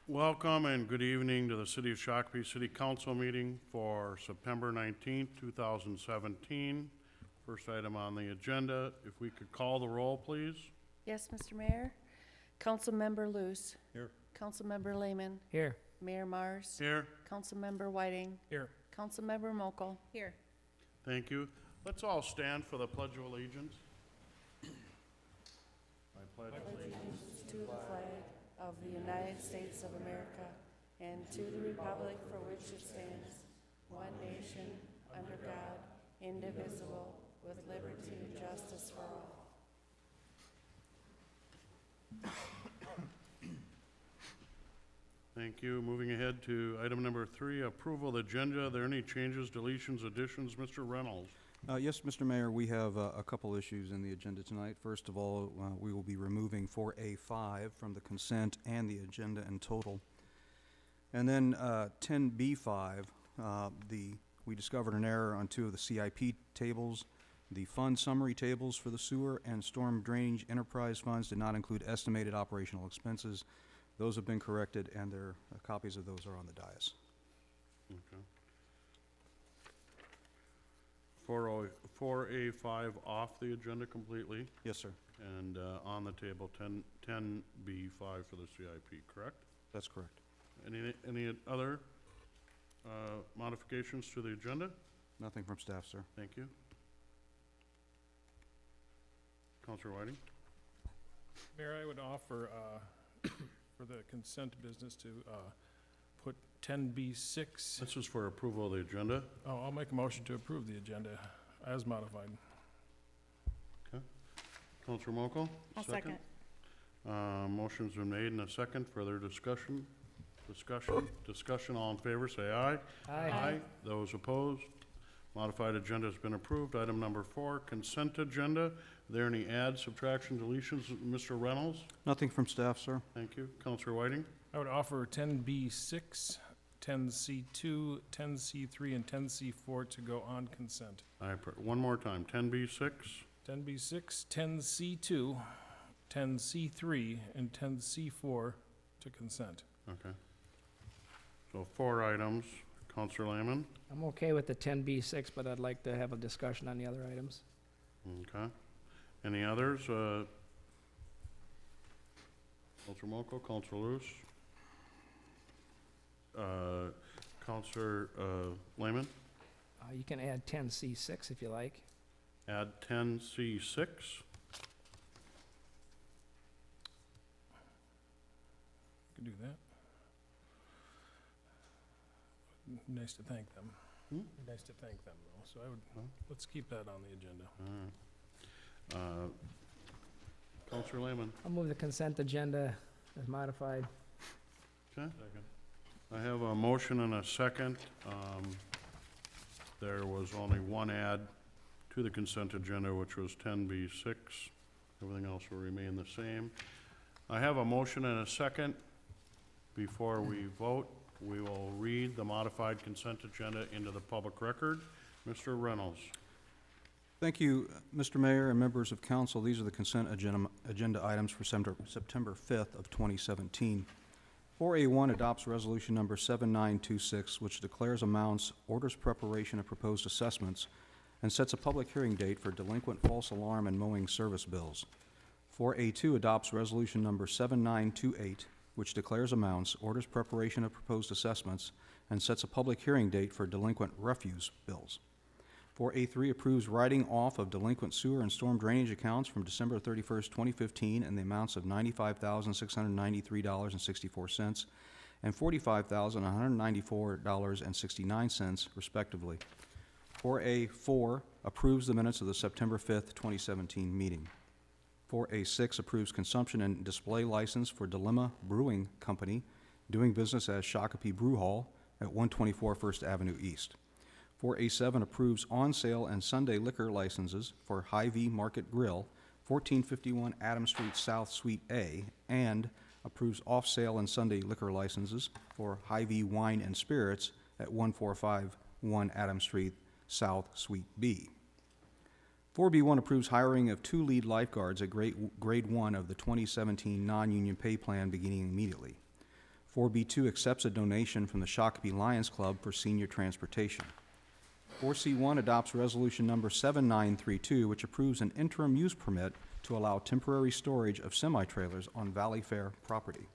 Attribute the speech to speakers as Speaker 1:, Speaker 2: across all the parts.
Speaker 1: Welcome and good evening to the City of Shakopee City Council meeting for September 19th, 2017. First item on the agenda, if we could call the roll, please.
Speaker 2: Yes, Mr. Mayor. Councilmember Luce.
Speaker 1: Here.
Speaker 2: Councilmember Lehman.
Speaker 3: Here.
Speaker 2: Mayor Mars.
Speaker 1: Here.
Speaker 2: Councilmember Whiting.
Speaker 3: Here.
Speaker 2: Councilmember Mokel. Here.
Speaker 1: Thank you. Let's all stand for the Pledge of Allegiance. I pledge allegiance
Speaker 2: To the flag of the United States of America and to the republic for which it stands, one nation, under God, indivisible, with liberty and justice for all.
Speaker 1: Thank you. Moving ahead to item number 3, approval of the agenda. Are there any changes, deletions, additions? Mr. Reynolds.
Speaker 4: Yes, Mr. Mayor, we have a couple issues in the agenda tonight. First of all, we will be removing 4A5 from the consent and the agenda in total. And then 10B5, we discovered an error on 2 of the CIP tables. The fund summary tables for the sewer and storm drainage enterprise funds did not include estimated operational expenses. Those have been corrected, and copies of those are on the dais.
Speaker 1: Okay. 4A5 off the agenda completely,
Speaker 4: Yes, sir.
Speaker 1: and on the table 10B5 for the CIP, correct?
Speaker 4: That's correct.
Speaker 1: Any other modifications to the agenda?
Speaker 4: Nothing from staff, sir.
Speaker 1: Thank you. Councilor Whiting?
Speaker 3: Mayor, I would offer for the consent business to put 10B6.
Speaker 1: This is for approval of the agenda.
Speaker 3: Oh, I'll make a motion to approve the agenda as modified.
Speaker 1: Councilor Mokel?
Speaker 2: I'll second.
Speaker 1: Motion's been made and a second. Further discussion? Discussion, all in favor, say aye.
Speaker 2: Aye.
Speaker 1: Those opposed? Modified agenda has been approved. Item number 4, consent agenda. Are there any adds, subtractions, deletions? Mr. Reynolds?
Speaker 4: Nothing from staff, sir.
Speaker 1: Thank you. Councilor Whiting?
Speaker 3: I would offer 10B6, 10C2, 10C3, and 10C4 to go on consent.
Speaker 1: One more time, 10B6.
Speaker 3: 10B6, 10C2, 10C3, and 10C4 to consent.
Speaker 1: Okay. So 4 items. Councilor Lehman?
Speaker 5: I'm okay with the 10B6, but I'd like to have a discussion on the other items.
Speaker 1: Okay. Any others? Councilor Mokel, Councilor Luce? Councilor Lehman?
Speaker 5: You can add 10C6 if you like.
Speaker 1: Add 10C6.
Speaker 3: Could do that. Nice to thank them. Nice to thank them, though. So I would, let's keep that on the agenda.
Speaker 1: All right. Councilor Lehman?
Speaker 5: I'll move the consent agenda as modified.
Speaker 1: Okay. I have a motion and a second. There was only one add to the consent agenda, which was 10B6. Everything else will remain the same. I have a motion and a second. Before we vote, we will read the modified consent agenda into the public record. Mr. Reynolds.
Speaker 4: Thank you, Mr. Mayor and members of council. These are the consent agenda items for September 5th of 2017. 4A1 adopts resolution number 7926, which declares amounts, orders preparation of proposed assessments, and sets a public hearing date for delinquent false alarm and mowing service bills. 4A2 adopts resolution number 7928, which declares amounts, orders preparation of proposed assessments, and sets a public hearing date for delinquent refuse bills. 4A3 approves writing off of delinquent sewer and storm drainage accounts from December 31st, 2015 in the amounts of $95,693.64 and $45,194.69, respectively. 4A4 approves the minutes of the September 5th, 2017 meeting. 4A6 approves consumption and display license for Dilemma Brewing Company, doing business as Shakopee Brew Hall at 124 First Avenue East. 4A7 approves on-sale and Sunday liquor licenses for Hy-Vee Market Grill, 1451 Adams Street South, Suite A, and approves off-sale and Sunday liquor licenses for Hy-Vee Wine and Spirits at 1451 Adams Street South, Suite B. 4B1 approves hiring of 2 lead lifeguards at grade 1 of the 2017 non-union pay plan beginning immediately. 4B2 accepts a donation from the Shakopee Lions Club for senior transportation. 4C1 adopts resolution number 7932, which approves an interim use permit to allow temporary storage of semi-trailers on Valley Fair property.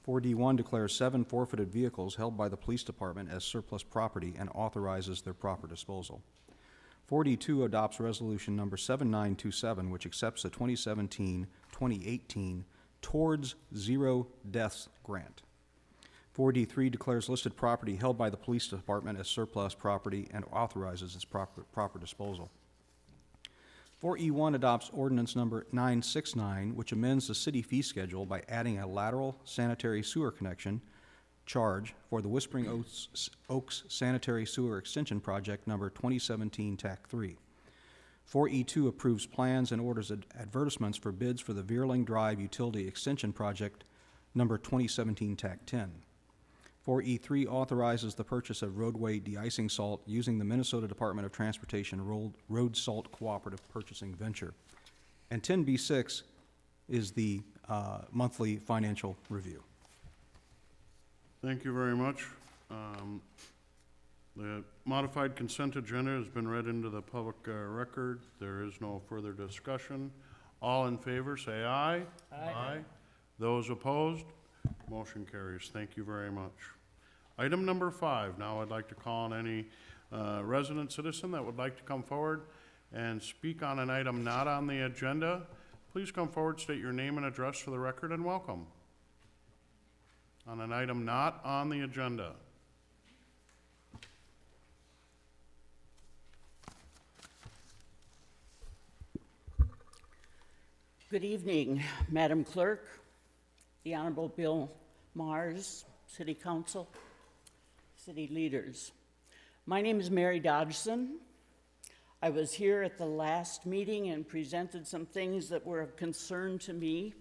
Speaker 4: 4D1 declares 7 forfeited vehicles held by the police department as surplus property and authorizes their proper disposal. 4D2 adopts resolution number 7927, which accepts the 2017-2018 Towards Zero Deaths grant. 4D3 declares listed property held by the police department as surplus property and authorizes its proper disposal. 4E1 adopts ordinance number 969, which amends the city fee schedule by adding a lateral sanitary sewer connection charge for the Whispering Oaks Sanitary Sewer Extension Project number 2017 TAC 3. 4E2 approves plans and orders advertisements for bids for the Veerling Drive Utility Extension Project number 2017 TAC 10. 4E3 authorizes the purchase of roadway de-icing salt using the Minnesota Department of Transportation Road Salt Cooperative Purchasing Venture. And 10B6 is the monthly financial review.
Speaker 1: Thank you very much. The modified consent agenda has been read into the public record. There is no further discussion. All in favor, say aye. Aye. Those opposed? Motion carries. Thank you very much. Item number 5. Now I'd like to call on any resident citizen that would like to come forward and speak on an item not on the agenda. Please come forward, state your name and address for the record, and welcome. On an item not on the agenda.
Speaker 6: Good evening, Madam Clerk, the Honorable Bill Mars, City Council, city leaders. My name is Mary Dodgson. I was here at the last meeting and presented some things that were of concern to me.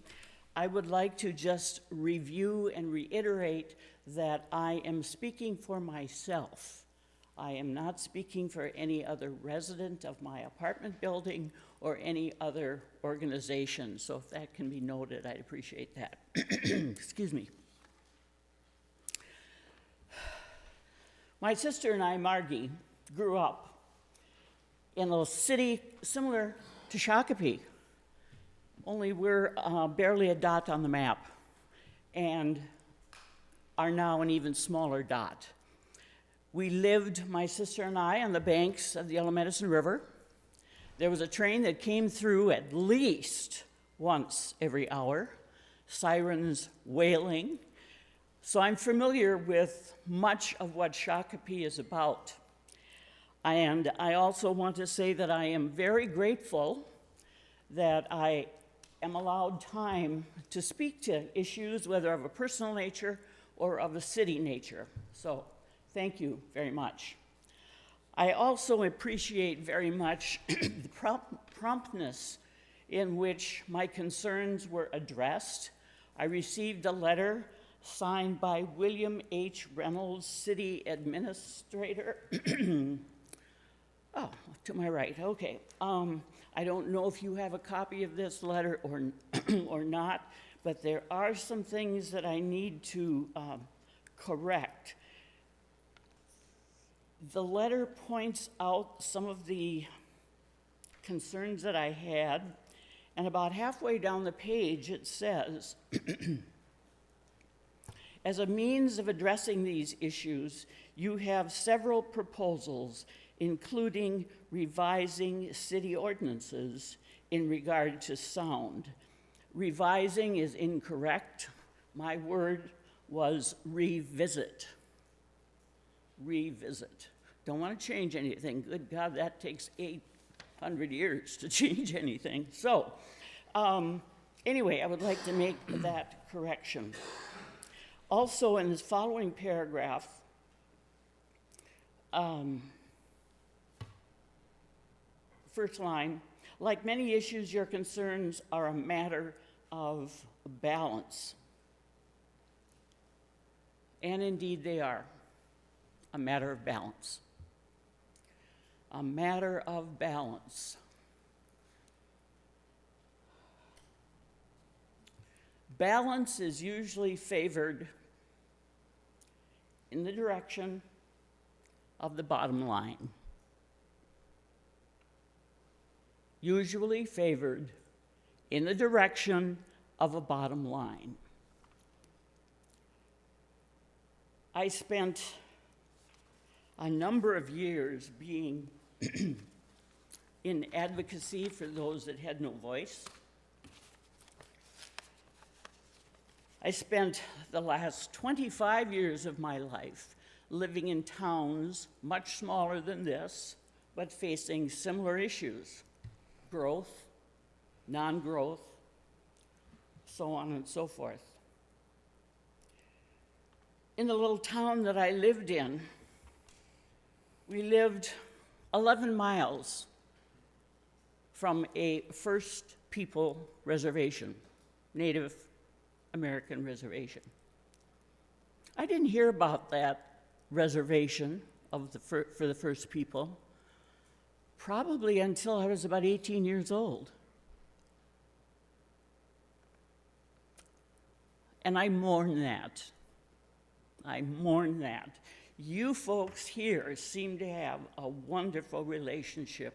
Speaker 6: I would like to just review and reiterate that I am speaking for myself. I am not speaking for any other resident of my apartment building or any other organization. So if that can be noted, I'd appreciate that. Excuse me. My sister and I, Margie, grew up in a city similar to Shakopee, only we're barely a dot on the map and are now an even smaller dot. We lived, my sister and I, on the banks of the Yellow Medicine River. There was a train that came through at least once every hour, sirens wailing. So I'm familiar with much of what Shakopee is about. And I also want to say that I am very grateful that I am allowed time to speak to issues, whether of a personal nature or of a city nature. So thank you very much. I also appreciate very much the promptness in which my concerns were addressed. I received a letter signed by William H. Reynolds, City Administrator. Oh, to my right, okay. I don't know if you have a copy of this letter or not, but there are some things that I need to correct. The letter points out some of the concerns that I had, and about halfway down the page it says, as a means of addressing these issues, you have several proposals, including revising city ordinances in regard to sound. Revising is incorrect. My word was revisit. Revisit. Don't want to change anything. Good God, that takes 800 years to change anything. So, anyway, I would like to make that correction. Also, in this following paragraph, first line, like many issues, your concerns are a matter of balance. And indeed they are a matter of balance. A matter of balance. Balance is usually favored in the direction of the bottom line. Usually favored in the direction of a bottom line. I spent a number of years being in advocacy for those that had no voice. I spent the last 25 years of my life living in towns much smaller than this, but facing similar issues: growth, non-growth, so on and so forth. In the little town that I lived in, we lived 11 miles from a First People reservation, Native American reservation. I didn't hear about that reservation for the First People probably until I was about 18 years old. And I mourn that. I mourn that. You folks here seem to have a wonderful relationship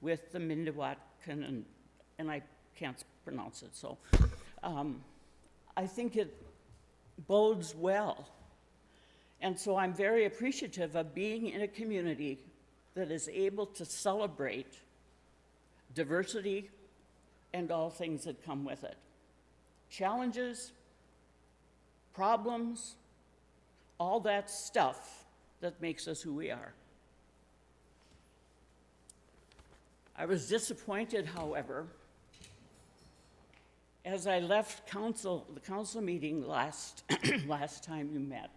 Speaker 6: with the Mindawatkan, and I can't pronounce it, so I think it bodes well. And so I'm very appreciative of being in a community that is able to celebrate diversity and all things that come with it. Challenges, problems, all that stuff that makes us who we are. I was disappointed, however, as I left the council meeting last time you met,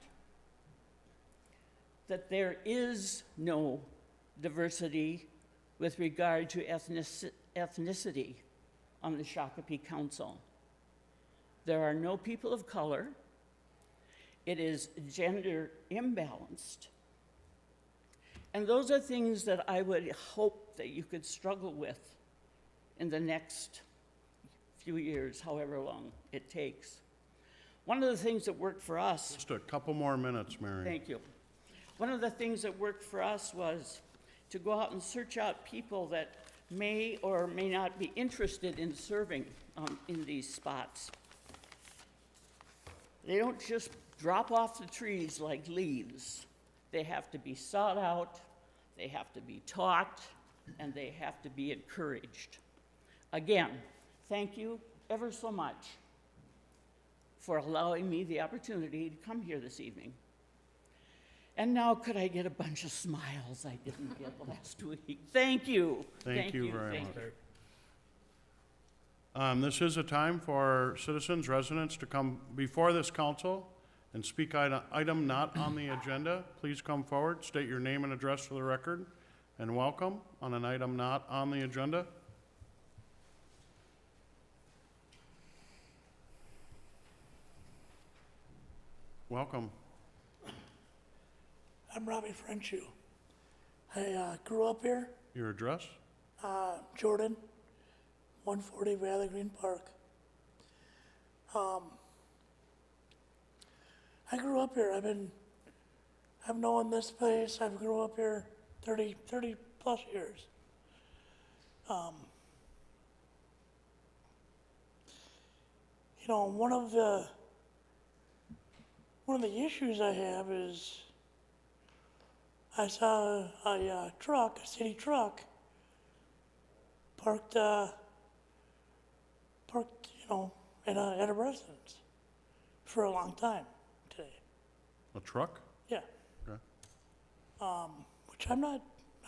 Speaker 6: that there is no diversity with regard to ethnicity on the Shakopee Council. There are no people of color. It is gender imbalanced. And those are things that I would hope that you could struggle with in the next few years, however long it takes. One of the things that worked for us...
Speaker 1: Just a couple more minutes, Mary.
Speaker 6: Thank you. One of the things that worked for us was to go out and search out people that may or may not be interested in serving in these spots. They don't just drop off the trees like leaves. They have to be sought out, they have to be taught, and they have to be encouraged. Again, thank you ever so much for allowing me the opportunity to come here this evening. And now could I get a bunch of smiles I didn't get last week? Thank you.
Speaker 1: Thank you very
Speaker 6: thank
Speaker 1: much.
Speaker 6: you.
Speaker 1: This is a time for citizens, residents to come before this council and speak item not on the agenda. Please come forward, state your name and address for the record, and welcome on an item not on the agenda. Welcome.
Speaker 7: I'm Robbie Frenchu. I grew up here,
Speaker 1: Your address?
Speaker 7: Jordan, 140 Valley Green Park. I grew up here. I've known this place. I've grew up here 30 plus years. You know, one of the issues I have is I saw a truck, a city truck, parked, you know, at a residence for a long time today.
Speaker 1: A truck?
Speaker 7: Yeah.
Speaker 1: Okay.
Speaker 7: Which I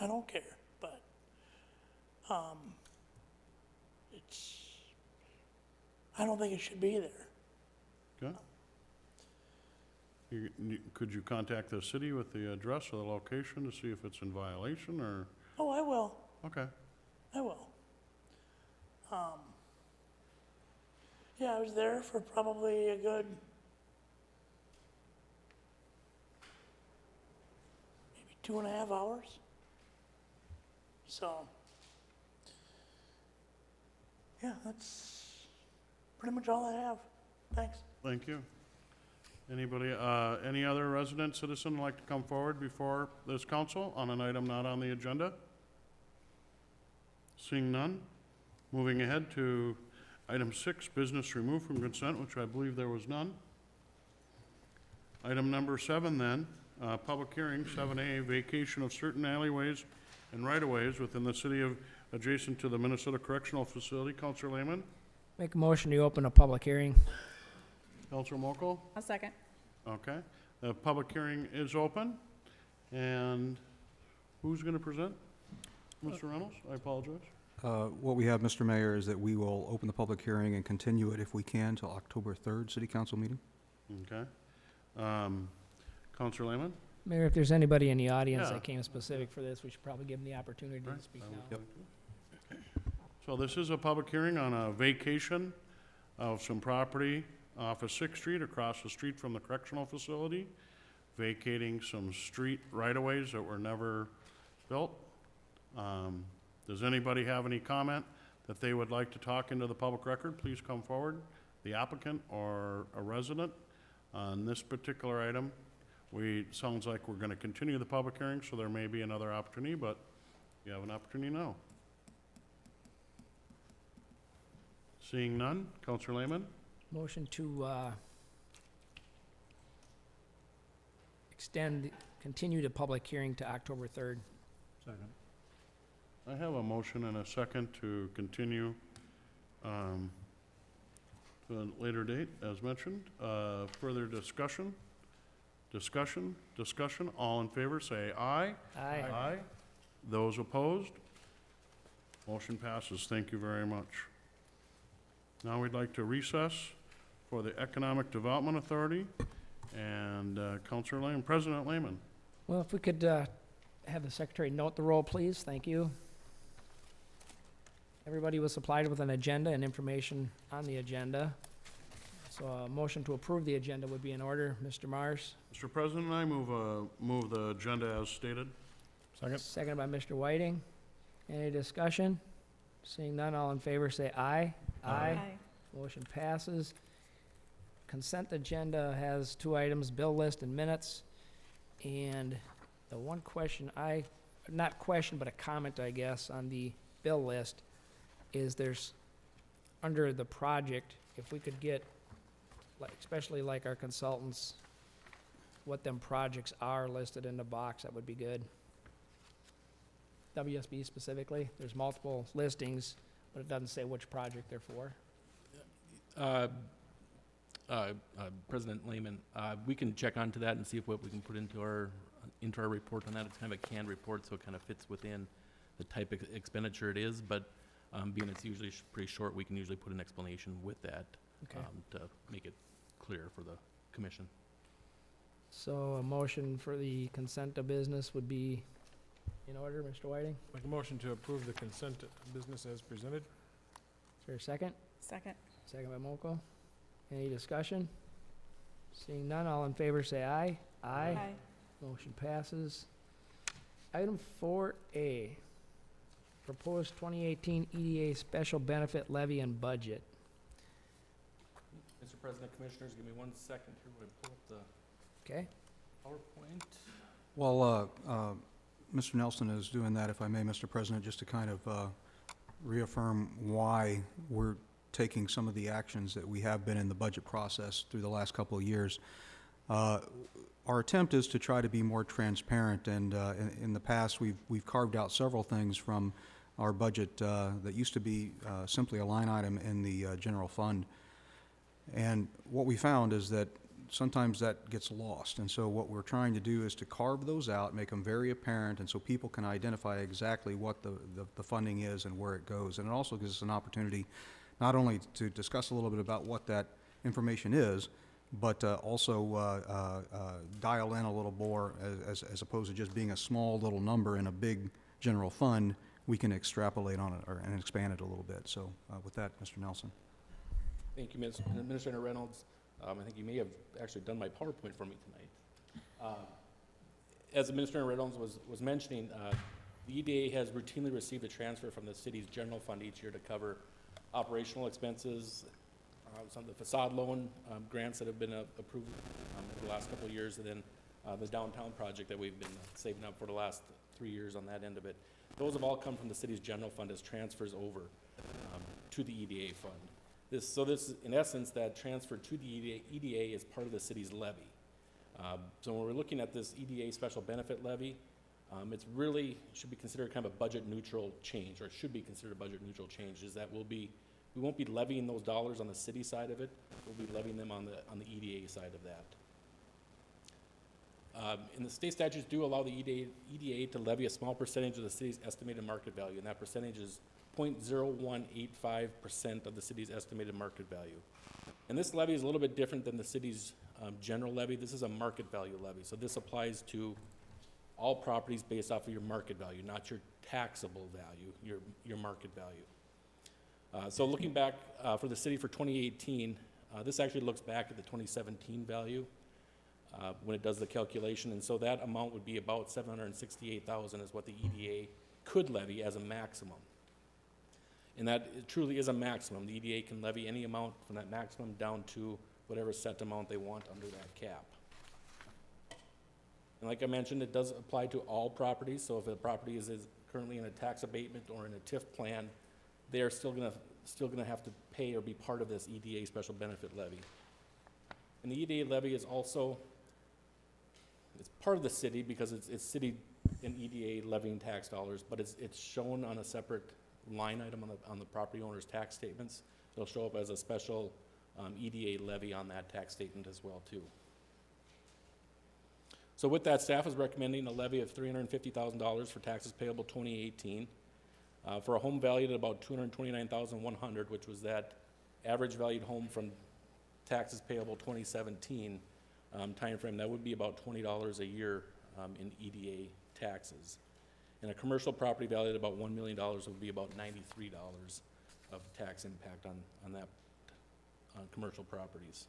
Speaker 7: don't care, but I don't think it should be there.
Speaker 1: Okay. Could you contact the city with the address or the location to see if it's in violation, or?
Speaker 7: Oh, I will.
Speaker 1: Okay.
Speaker 7: I will. Yeah, I was there for probably a good maybe 2.5 hours. So, yeah, that's pretty much all I have. Thanks.
Speaker 1: Thank you. Anybody, any other resident, citizen like to come forward before this council on an item not on the agenda? Seeing none, moving ahead to item 6, business removed from consent, which I believe there was none. Item number 7 then, public hearing, 7A, vacation of certain alleyways and right-of-ways within the city of, adjacent to the Minnesota Correctional Facility. Counselor Lehman?
Speaker 5: Make a motion to open a public hearing.
Speaker 1: Counselor Mokel?
Speaker 2: I'll second.
Speaker 1: Okay. The public hearing is open, and who's going to present? Mr. Reynolds? I apologize.
Speaker 4: What we have, Mr. Mayor, is that we will open the public hearing and continue it if we can till October 3rd City Council meeting.
Speaker 1: Okay. Counselor Lehman?
Speaker 5: Mayor, if there's anybody in the audience
Speaker 1: Yeah.
Speaker 5: that came specific for this, we should probably give them the opportunity
Speaker 1: Right.
Speaker 5: to speak
Speaker 1: I will
Speaker 5: now.
Speaker 1: thank you. So this is a public hearing on a vacation of some property off of 6th Street, across the street from the correctional facility, vacating some street right-of-ways that were never built. Does anybody have any comment that they would like to talk into the public record? Please come forward, the applicant or a resident. On this particular item, sounds like we're gonna continue the public hearing, so there may be another opportunity, but you have an opportunity now. Seeing none, Counselor Lehman?
Speaker 5: Motion to continue the public hearing to October 3rd.
Speaker 1: I have a motion and a second to continue to a later date, as mentioned. Further discussion? Discussion? All in favor, say aye.
Speaker 5: Aye.
Speaker 1: Aye. Those opposed? Motion passes. Thank you very much. Now we'd like to recess for the Economic Development Authority and Counselor Lehman, President Lehman.
Speaker 5: Well, if we could have the secretary note the roll, please. Thank you. Everybody was supplied with an agenda and information on the agenda. So a motion to approve the agenda would be in order. Mr. Mars,
Speaker 1: Mr. President, I move the agenda as stated.
Speaker 3: Second?
Speaker 5: seconded by Mr. Whiting. Any discussion? Seeing none, all in favor say aye. Motion passes. Consent agenda has 2 items, bill list and minutes. And the one question not question, but a comment, I guess, on the bill list is there's, under the project, if we could get, like, especially like our consultants, what them projects are listed in the box, that would be good. WSB specifically, there's multiple listings, but it doesn't say which project they're for.
Speaker 8: President Lehman, we can check onto that and see if what we can put into our report on that. It's kind of a canned report, so it kind of fits within the type of expenditure it is, but being it's usually pretty short, we can usually put an explanation with that
Speaker 5: Okay.
Speaker 8: to make it clear for the commission.
Speaker 5: So a motion for the consent of business would be in order, Mr. Whiting?
Speaker 3: Make a motion to approve the consent business as presented.
Speaker 5: Is there a second?
Speaker 2: Second.
Speaker 5: Second by Mokel. Any discussion? Seeing none, all in favor say aye. Motion passes. Item 4A, proposed 2018 EDA special benefit levy and budget.
Speaker 8: Mr. President, Commissioners, give me 1 second here when I pull up the
Speaker 5: Okay?
Speaker 8: PowerPoint.
Speaker 4: While Mr. Nelson is doing that, if I may, Mr. President, just to kind of reaffirm why we're taking some of the actions that we have been in the budget process through the last couple of years. Our attempt is to try to be more transparent, and in the past, we've carved out several things from our budget that used to be simply a line item in the general fund. And what we found is that sometimes that gets lost, and so what we're trying to do is to carve those out, make them very apparent, and so people can identify exactly what the funding is and where it goes. And it also gives us an opportunity not only to discuss a little bit about what that information is, but also dial in a little more as opposed to just being a small little number in a big general fund. We can extrapolate on it and expand it a little bit. So with that, Mr. Nelson.
Speaker 8: Thank you, Administrator Reynolds. I think you may have actually done my PowerPoint for me tonight. As Administrator Reynolds was mentioning, the EDA has routinely received a transfer from the city's general fund each year to cover operational expenses some of the facade loan grants that have been approved over the last couple of years, and then the downtown project that we've been saving up for the last 3 years on that end of it. Those have all come from the city's general fund as transfers over to the EDA fund. This, in essence, that transfer to the EDA is part of the city's levy. So when we're looking at this EDA special benefit levy, it's really, should be considered kind of a budget neutral change, or it should be considered a budget neutral change, is that we won't be levying those dollars on the city side of it, we'll be levying them on the EDA side of that. And the state statutes do allow the EDA to levy a small percentage of the city's estimated market value, and that percentage is 0.0185% of the city's estimated market value. And this levy is a little bit different than the city's general levy. This is a market value levy, so this applies to all properties based off of your market value, not your taxable value, your market value. So looking back for the city for 2018, this actually looks back at the 2017 value when it does the calculation, and so that amount would be about $768,000 is what the EDA could levy as a maximum. And that it truly is a maximum. The EDA can levy any amount from that maximum down to whatever set amount they want under that cap. And like I mentioned, it does apply to all properties, so if a property is currently in a tax abatement or in a TIF plan, they are still gonna have to pay or be part of this EDA special benefit levy. And the EDA levy is also, it's part of the city because it's city and EDA levying tax dollars, but it's shown on a separate line item on the property owner's tax statements. It'll show up as a special EDA levy on that tax statement as well too. So with that, staff is recommending a levy of $350,000 for taxes payable 2018 for a home valued at about $229,100, which was that average valued home from taxes payable 2017 timeframe. That would be about $20 a year in EDA taxes. And a commercial property valued at about $1 million would be about $93 of tax impact on that on commercial properties.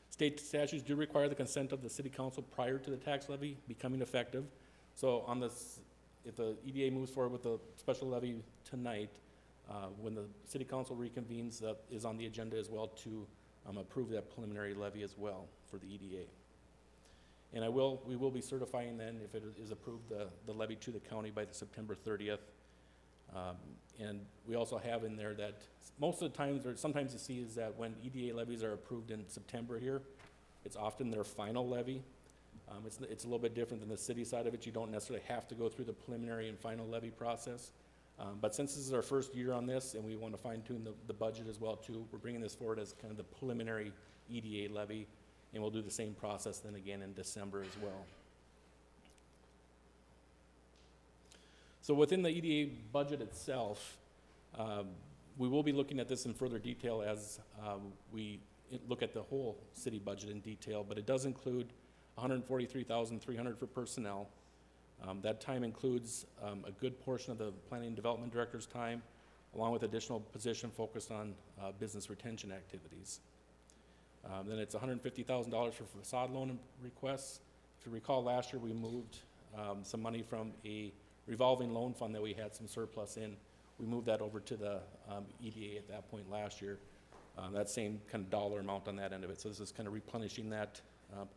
Speaker 8: State statutes do require the consent of the city council prior to the tax levy becoming effective. So on this, if the EDA moves forward with the special levy tonight, when the city council reconvenes, that is on the agenda as well to approve that preliminary levy as well for the EDA. And we will be certifying then, if it is approved, the levy to the county by the September 30th. And we also have in there that most of the times, or sometimes you see, is that when EDA levies are approved in September here, it's often their final levy. It's a little bit different than the city side of it. You don't necessarily have to go through the preliminary and final levy process. But since this is our first year on this, and we want to fine tune the budget as well too, we're bringing this forward as kind of the preliminary EDA levy, and we'll do the same process then again in December as well. So within the EDA budget itself, we will be looking at this in further detail as we look at the whole city budget in detail, but it does include $143,300 for personnel. That time includes a good portion of the planning and development director's time, along with additional position focused on business retention activities. Then it's $150,000 for facade loan requests. If you recall, last year we moved some money from a revolving loan fund that we had some surplus in. We moved that over to the EDA at that point last year. That same kind of dollar amount on that end of it. So this is kind of replenishing that,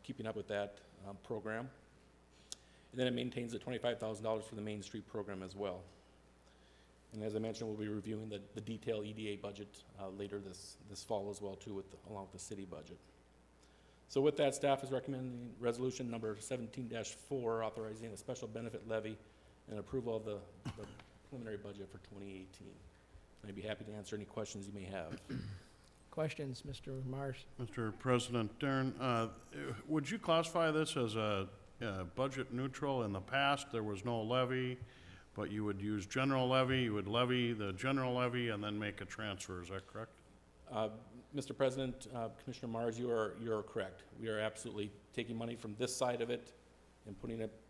Speaker 8: keeping up with that program. And then it maintains the $25,000 for the Main Street program as well. And as I mentioned, we'll be reviewing the detailed EDA budget later this fall as well too, along with the city budget. So with that, staff is recommending resolution number 17-4, authorizing a special benefit levy and approval of the preliminary budget for 2018. I'd be happy to answer any questions you may have.
Speaker 5: Questions, Mr. Marsh?
Speaker 1: Mr. President, Darren, would you classify this as a budget neutral? In the past, there was no levy, but you would use general levy, you would levy the general levy and then make a transfer, is that correct?
Speaker 8: Mr. President, Commissioner Mars, you are correct. We are absolutely taking money from this side of it and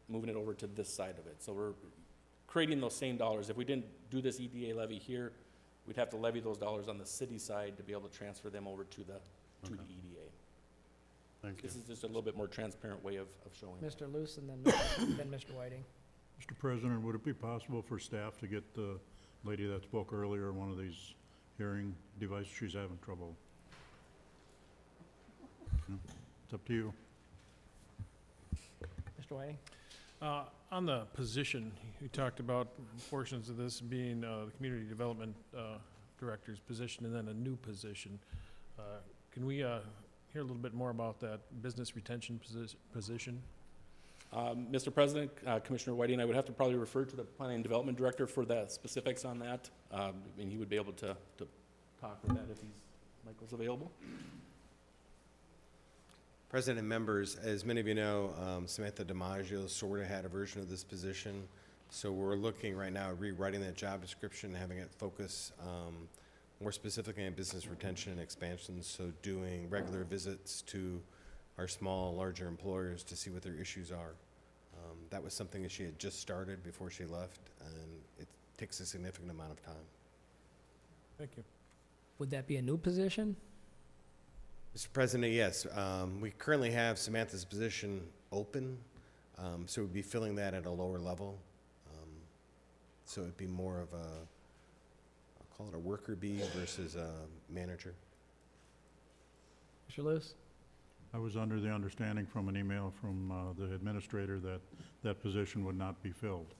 Speaker 8: moving it over to this side of it. So we're creating those same dollars. If we didn't do this EDA levy here, we'd have to levy those dollars on the city side to be able to transfer them over to the EDA.
Speaker 1: Thank you.
Speaker 8: This is just a little bit more transparent way of showing.
Speaker 5: Mr. Luce and then Mr. Whiting.
Speaker 9: Mr. President, would it be possible for staff to get the lady that spoke earlier, one of these hearing device, she's having trouble. It's up to you.
Speaker 5: Mr. Whiting?
Speaker 3: On the position, you talked about portions of this being the community development director's position and then a new position. Can we hear a little bit more about that business retention position?
Speaker 8: Mr. President, Commissioner Whiting, I would have to probably refer to the Planning and Development Director for the specifics on that. And he would be able to talk with that if Michael's available.
Speaker 10: President and members, as many of you know, Samantha DiMaggio sort of had a version of this position. So we're looking right now at rewriting that job description and having it focus more specifically on business retention and expansion. So doing regular visits to our small, larger employers to see what their issues are. That was something that she had just started before she left, and it takes a significant amount of time.
Speaker 3: Thank you.
Speaker 5: Would that be a new position?
Speaker 10: Mr. President, yes. We currently have Samantha's position open, so we'd be filling that at a lower level. So it'd be more of a, I'll call it a worker bee versus a manager.
Speaker 5: Mr. Lewis?
Speaker 9: I was under the understanding from an email from the administrator that that position would not be filled.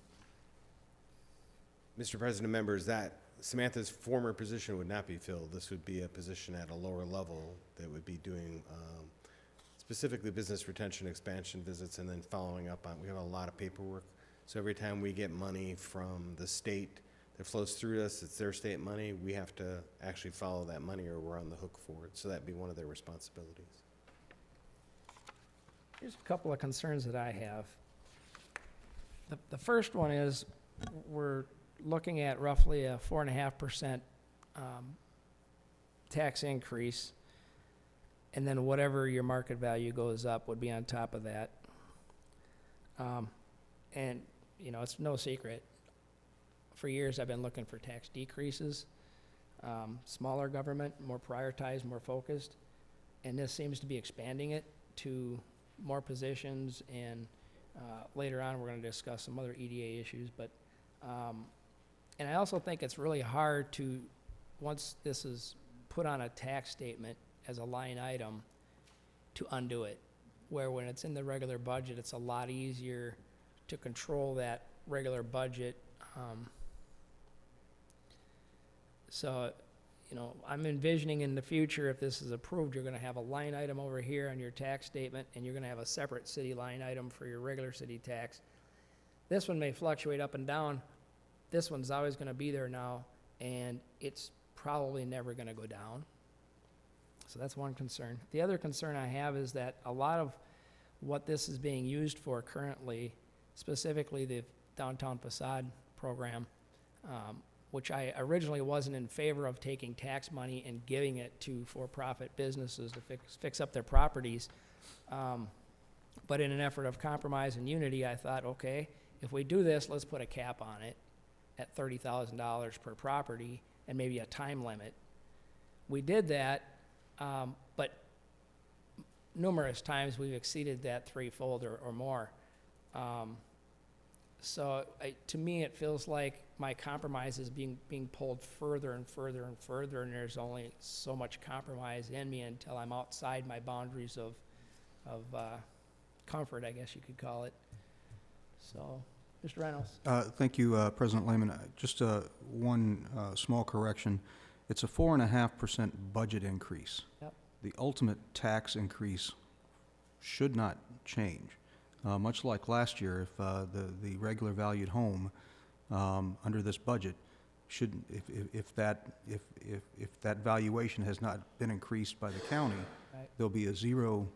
Speaker 10: Mr. President, members, that Samantha's former position would not be filled. This would be a position at a lower level that would be doing specifically business retention expansion visits and then following up on, we have a lot of paperwork. So every time we get money from the state that flows through us, it's their state money, we have to actually follow that money or we're on the hook for it. So that'd be one of their responsibilities.
Speaker 5: Here's a couple of concerns that I have. The first one is we're looking at roughly a 4.5% tax increase, and then whatever your market value goes up would be on top of that. And, you know, it's no secret. For years, I've been looking for tax decreases, smaller government, more prioritized, more focused, and this seems to be expanding it to more positions, and later on we're going to discuss some other EDA issues, but and I also think it's really hard to, once this is put on a tax statement as a line item, to undo it, where when it's in the regular budget, it's a lot easier to control that regular budget. So, you know, I'm envisioning in the future, if this is approved, you're gonna have a line item over here on your tax statement, and you're gonna have a separate city line item for your regular city tax. This one may fluctuate up and down. This one's always gonna be there now, and it's probably never gonna go down. So that's one concern. The other concern I have is that a lot of what this is being used for currently, specifically the downtown facade program, which I originally wasn't in favor of taking tax money and giving it to for-profit businesses to fix up their properties. But in an effort of compromise and unity, I thought, okay, if we do this, let's put a cap on it at $30,000 per property and maybe a time limit. We did that, but numerous times we've exceeded that threefold or more. So to me, it feels like my compromise is being pulled further and further and further, and there's only so much compromise in me until I'm outside my boundaries of comfort, I guess you could call it. So, Mr. Reynolds.
Speaker 4: Thank you, President Lehman. Just one small correction. It's a 4.5% budget increase.
Speaker 5: Yep.
Speaker 4: The ultimate tax increase should not change. Much like last year, if the regular valued home under this budget should, if that valuation has not been increased by the county,
Speaker 5: Right.
Speaker 4: there'll be a zero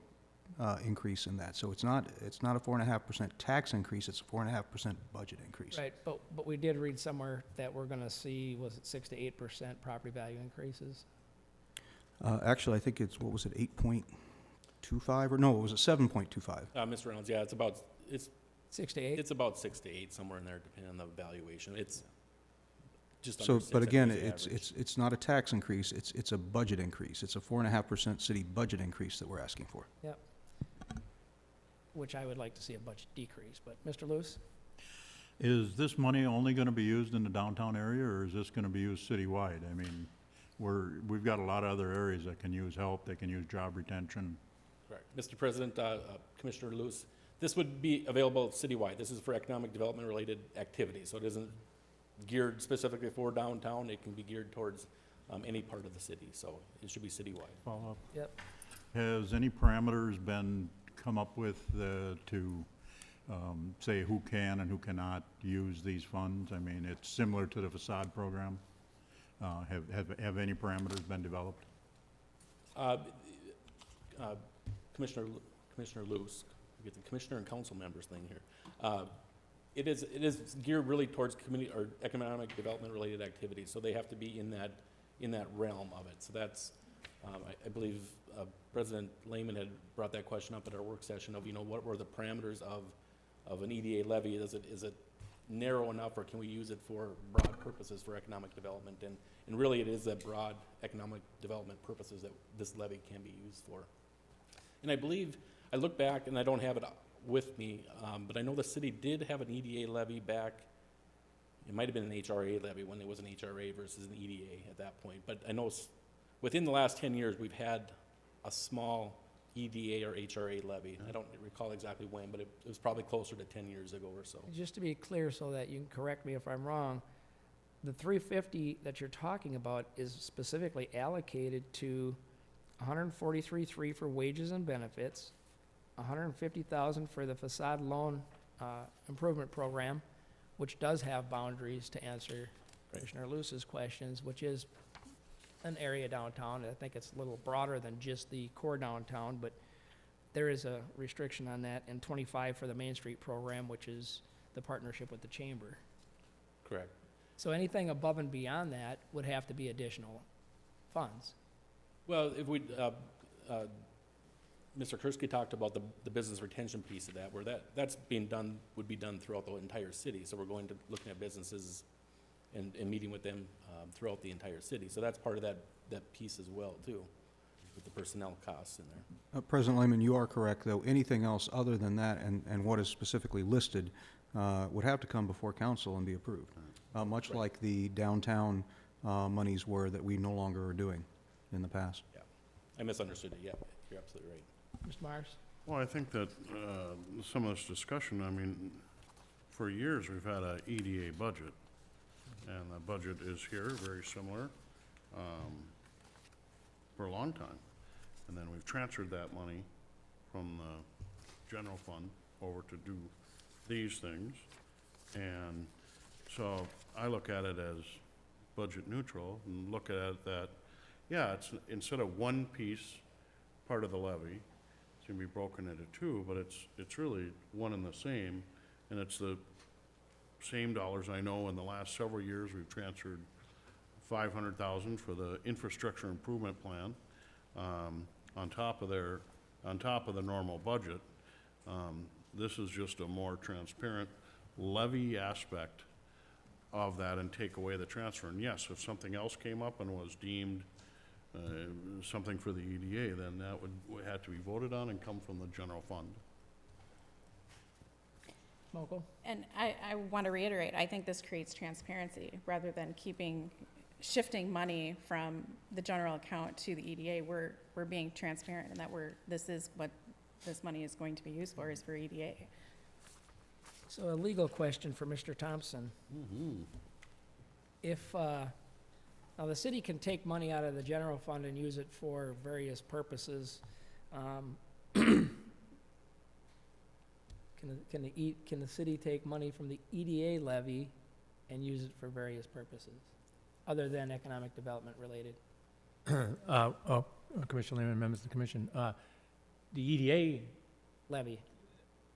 Speaker 4: increase in that. So it's not a 4.5% tax increase, it's a 4.5% budget increase.
Speaker 5: Right, but we did read somewhere that we're gonna see, was it 6 to 8% property value increases?
Speaker 4: Actually, I think it's, what was it, 8.25, or no, it was a 7.25.
Speaker 8: Mr. Reynolds, yeah, it's
Speaker 5: 6 to 8?
Speaker 8: It's about 6 to 8, somewhere in there, depending on the valuation. It's just
Speaker 4: So,
Speaker 8: under 6,
Speaker 4: but
Speaker 8: I think,
Speaker 4: again,
Speaker 8: is the
Speaker 4: it's
Speaker 8: average.
Speaker 4: not a tax increase, it's a budget increase. It's a 4.5% city budget increase that we're asking for.
Speaker 5: Yep. Which I would like to see a budget decrease, but Mr. Lewis?
Speaker 9: Is this money only going to be used in the downtown area, or is this going to be used citywide? I mean, we've got a lot of other areas that can use help, they can use job retention.
Speaker 8: Correct. Mr. President, Commissioner Luce, this would be available citywide. This is for economic development-related activities, so it isn't geared specifically for downtown. It can be geared towards any part of the city, so it should be citywide.
Speaker 9: Follow up.
Speaker 5: Yep.
Speaker 9: Has any parameters been come up with to say who can and who cannot use these funds? I mean, it's similar to the facade program. Have any parameters been developed?
Speaker 8: Commissioner Luce, we get the commissioner and council members thing here. It is geared really towards community or economic development related activities, so they have to be in that realm of it. So that's, I believe President Lehman had brought that question up at our work session of, what were the parameters of an EDA levy? Is it narrow enough, or can we use it for broad purposes for economic development? And really it is that broad economic development purposes that this levy can be used for. And I believe, I look back, and I don't have it with me, but I know the city did have an EDA levy back. It might have been an HRA levy when there was an HRA versus an EDA at that point. But I know within the last 10 years, we've had a small EDA or HRA levy. I don't recall exactly when, but it was probably closer to 10 years ago or so.
Speaker 5: Just to be clear, so that you can correct me if I'm wrong, the 350 that you're talking about is specifically allocated to 143.3 for wages and benefits, 150,000 for the facade loan improvement program, which does have boundaries to answer Commissioner Luce's questions, which is an area downtown. I think it's a little broader than just the core downtown, but there is a restriction on that, and 25 for the Main Street program, which is the partnership with the chamber.
Speaker 8: Correct.
Speaker 5: So anything above and beyond that would have to be additional funds.
Speaker 8: Well, if we, Mr. Kursky talked about the business retention piece of that, where that's being done, would be done throughout the entire city. So we're going to, looking at businesses and meeting with them throughout the entire city. So that's part of that piece as well, too, with the personnel costs in there.
Speaker 4: President Lehman, you are correct, though. Anything else other than that and what is specifically listed would have to come before council and be approved, much
Speaker 8: Right.
Speaker 4: like the downtown monies were that we no longer are doing in the past.
Speaker 8: Yeah, I misunderstood it. Yeah, you're absolutely right.
Speaker 5: Mr. Myers?
Speaker 1: Well, I think that some of this discussion, I mean, for years, we've had a EDA budget, and the budget is here, very similar, for a long time. And then we've transferred that money from the general fund over to do these things. And so I look at it as budget neutral, and look at it that, yeah, it's, instead of one piece, part of the levy, it's gonna be broken into two, but it's really one and the same, and it's the same dollars. I know in the last several years, we've transferred 500,000 for the infrastructure improvement plan, on top of the normal budget. This is just a more transparent levy aspect of that and take away the transfer. And yes, if something else came up and was deemed something for the EDA, then that would have to be voted on and come from the general fund.
Speaker 5: Mokel?
Speaker 11: And I want to reiterate, I think this creates transparency rather than shifting money from the general account to the EDA. We're being transparent in that this is what this money is going to be used for, is for EDA.
Speaker 5: So a legal question for Mr. Thompson. If, now the city can take money out of the general fund and use it for various purposes. Can the city take money from the EDA levy and use it for various purposes, other than economic development related?
Speaker 12: Commissioner Lehman, members of the commission, the EDA
Speaker 5: Levy.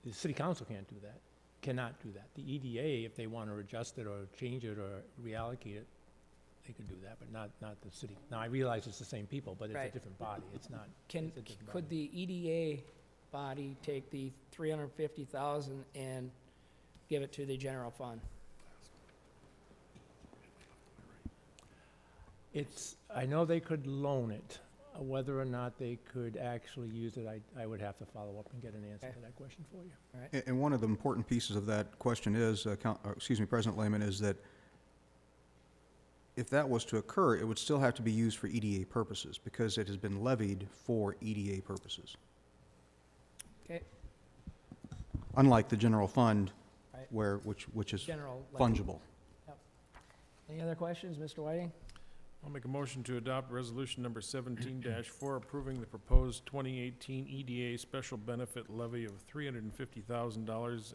Speaker 12: The city council can't do that, cannot do that. The EDA, if they want to adjust it or change it or reallocate it, they could do that, but not the city. Now, I realize it's the same people, but it's a
Speaker 5: Right.
Speaker 12: different body. It's not.
Speaker 5: Can,
Speaker 12: it's a different
Speaker 5: could
Speaker 12: body.
Speaker 5: the EDA body take the 350,000 and give it to the general fund?
Speaker 12: I know they could loan it. Whether or not they could actually use it, I would have to follow up and get an answer
Speaker 5: Okay.
Speaker 12: to that question for you.
Speaker 5: All right.
Speaker 4: And one of the important pieces of that question is, President Lehman, is that if that was to occur, it would still have to be used for EDA purposes, because it has been levied for EDA purposes.
Speaker 5: Okay.
Speaker 4: Unlike the general fund,
Speaker 5: Right.
Speaker 4: which is
Speaker 5: General levy.
Speaker 4: fungible.
Speaker 5: Any other questions, Mr. Whiting?
Speaker 3: I'll make a motion to adopt resolution number 17-4, approving the proposed 2018 EDA special benefit levy of $350,000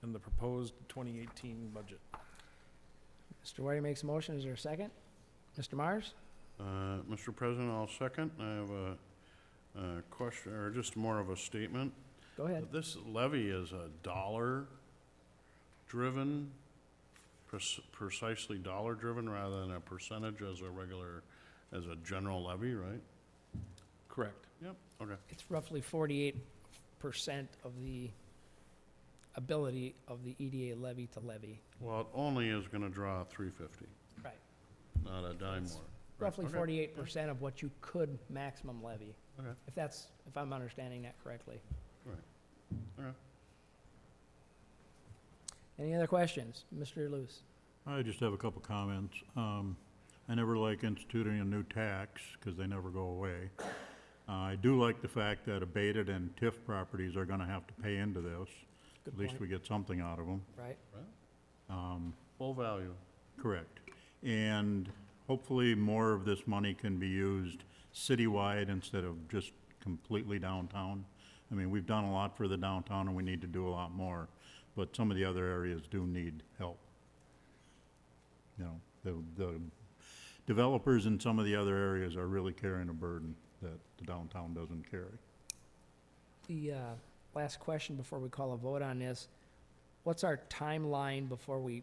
Speaker 3: in the proposed 2018 budget.
Speaker 5: Mr. Whiting makes a motion. Is there a second? Mr. Mars?
Speaker 1: Mr. President, I'll second. I have a question, or just more of a statement.
Speaker 5: Go ahead.
Speaker 1: This levy is a dollar-driven, precisely dollar-driven, rather than a percentage as a general levy, right?
Speaker 8: Correct.
Speaker 1: Yep, okay.
Speaker 5: It's roughly 48% of the ability of the EDA levy to levy.
Speaker 1: Well, it only is gonna draw 350,
Speaker 5: Right.
Speaker 1: not a dime
Speaker 5: It's
Speaker 1: more. Right,
Speaker 5: Roughly
Speaker 1: okay.
Speaker 5: 48% of what you could maximum levy,
Speaker 1: Okay,
Speaker 5: if I'm understanding that correctly.
Speaker 1: okay.
Speaker 5: Any other questions? Mr. Luce?
Speaker 9: I just have a couple comments. I never like instituting a new tax, because they never go away. I do like the fact that abated and TIF properties are gonna have to pay into this.
Speaker 5: Good
Speaker 9: At least
Speaker 5: point.
Speaker 9: we get something out of them.
Speaker 5: Right?
Speaker 1: Full value.
Speaker 9: Correct. And hopefully more of this money can be used citywide instead of just completely downtown. I mean, we've done a lot for the downtown and we need to do a lot more, but some of the other areas do need help. You know, the developers in some of the other areas are really carrying a burden that the downtown doesn't carry.
Speaker 5: The last question before we call a vote on this, what's our timeline before we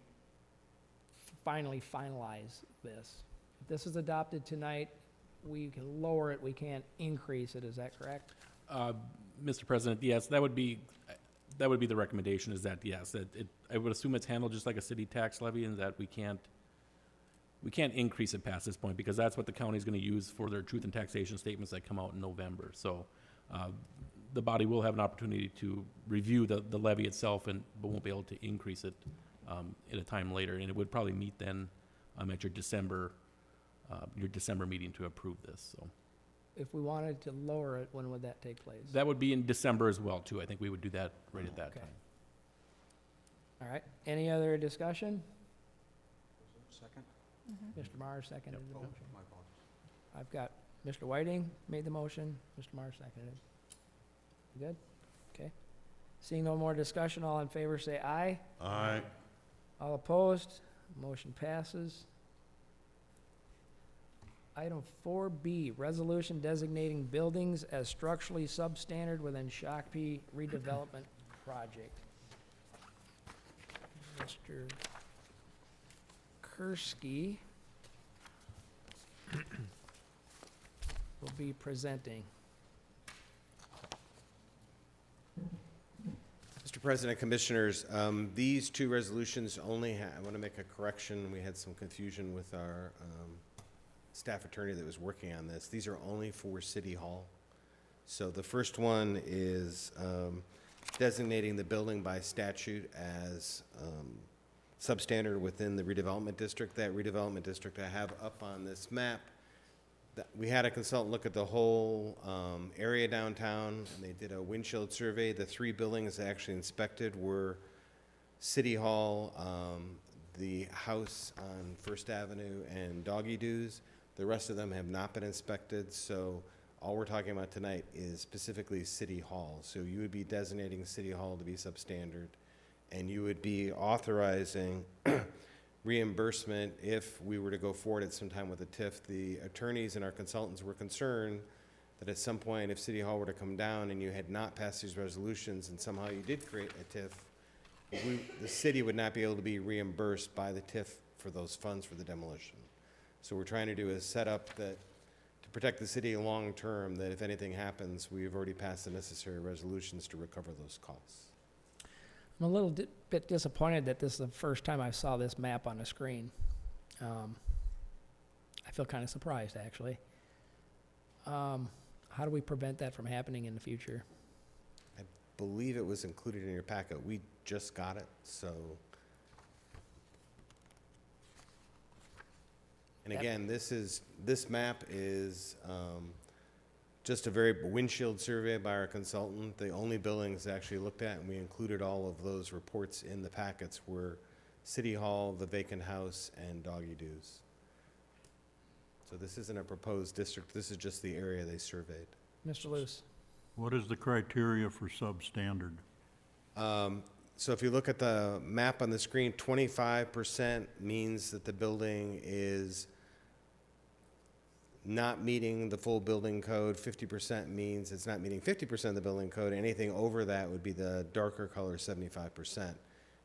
Speaker 5: finally finalize this? If this is adopted tonight, we can lower it, we can't increase it, is that correct?
Speaker 8: Mr. President, yes, that would be the recommendation, is that, yes, that I would assume it's handled just like a city tax levy, and that we can't increase it past this point, because that's what the county's gonna use for their truth and taxation statements that come out in November. So, the body will have an opportunity to review the levy itself, but won't be able to increase it, at a time later, and it would probably meet then, at your December meeting to approve this, so.
Speaker 5: If we wanted to lower it, when would that take place?
Speaker 8: That would be in December as well, too. I think we would do that right at that
Speaker 5: Okay.
Speaker 8: time.
Speaker 5: All right, any other discussion?
Speaker 4: Second?
Speaker 5: Mr. Mars seconded the
Speaker 4: Oh,
Speaker 5: motion.
Speaker 4: my apologies.
Speaker 5: I've got Mr. Whiting made the motion, Mr. Mars seconded. You good? Okay. Seeing no more discussion, all in favor say aye.
Speaker 1: Aye.
Speaker 5: All opposed, motion passes. Item 4B, resolution designating buildings as structurally substandard within Shakopee redevelopment project. Mr. Kursky will be presenting.
Speaker 10: Mr. President, Commissioners, these two resolutions only I want to make a correction. We had some confusion with our staff attorney that was working on this. These are only for City Hall. So the first one is designating the building by statute as substandard within the redevelopment district. That redevelopment district I have up on this map. We had a consultant look at the whole area downtown, and they did a windshield survey. The three buildings they actually inspected were City Hall, the house on First Avenue, and Doggy Doos. The rest of them have not been inspected, so all we're talking about tonight is specifically City Hall. So you would be designating City Hall to be substandard, and you would be authorizing reimbursement if we were to go forward at some time with a TIF. The attorneys and our consultants were concerned that at some point, if City Hall were to come down and you had not passed these resolutions and somehow you did create a TIF, the city would not be able to be reimbursed by the TIF for those funds for the demolition. So we're trying to do is set up that to protect the city long-term, that if anything happens, we've already passed the necessary resolutions to recover those costs.
Speaker 5: I'm a little bit disappointed that this is the first time I saw this map on the screen. I feel kind of surprised, actually. How do we prevent that from happening in the future?
Speaker 10: I believe it was included in your packet. We just got it, so And again, this map is just a very windshield survey by our consultant. The only buildings actually looked at, and we included all of those reports in the packets, were City Hall, the vacant house, and Doggy Doos. So this isn't a proposed district, this is just the area they surveyed.
Speaker 5: Mr. Luce?
Speaker 9: What is the criteria for substandard?
Speaker 10: So if you look at the map on the screen, 25% means that the building is not meeting the full building code. 50% means it's not meeting 50% of the building code. Anything over that would be the darker color, 75%. And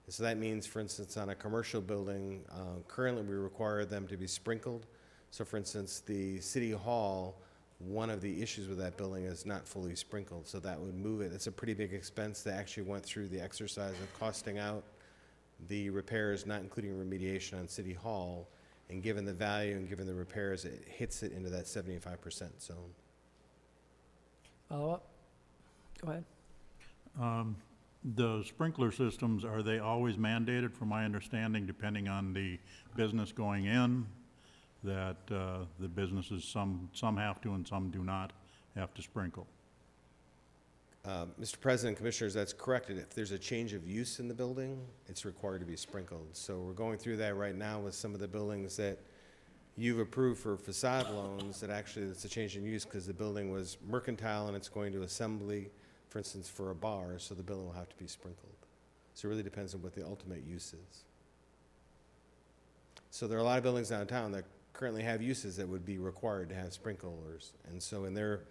Speaker 10: so that means, for instance, on a commercial building, currently we require them to be sprinkled. So for instance, the City Hall, one of the issues with that building is not fully sprinkled, so that would move it. It's a pretty big expense. They actually went through the exercise of costing out the repairs, not including remediation on City Hall, and given the value and given the repairs, it hits it into that 75% zone.
Speaker 5: Follow up? Go ahead.
Speaker 9: The sprinkler systems, are they always mandated, from my understanding, depending on the business going in? That the businesses, some have to and some do not have to sprinkle.
Speaker 10: Mr. President, Commissioners, that's correct. And if there's a change of use in the building, it's required to be sprinkled. So we're going through that right now with some of the buildings that you've approved for facade loans, that actually it's a change in use because the building was mercantile and it's going to assembly, for instance, for a bar, so the building will have to be sprinkled. So it really depends on what the ultimate use is. So there are a lot of buildings downtown that currently have uses that would be required to have sprinklers. And so in their,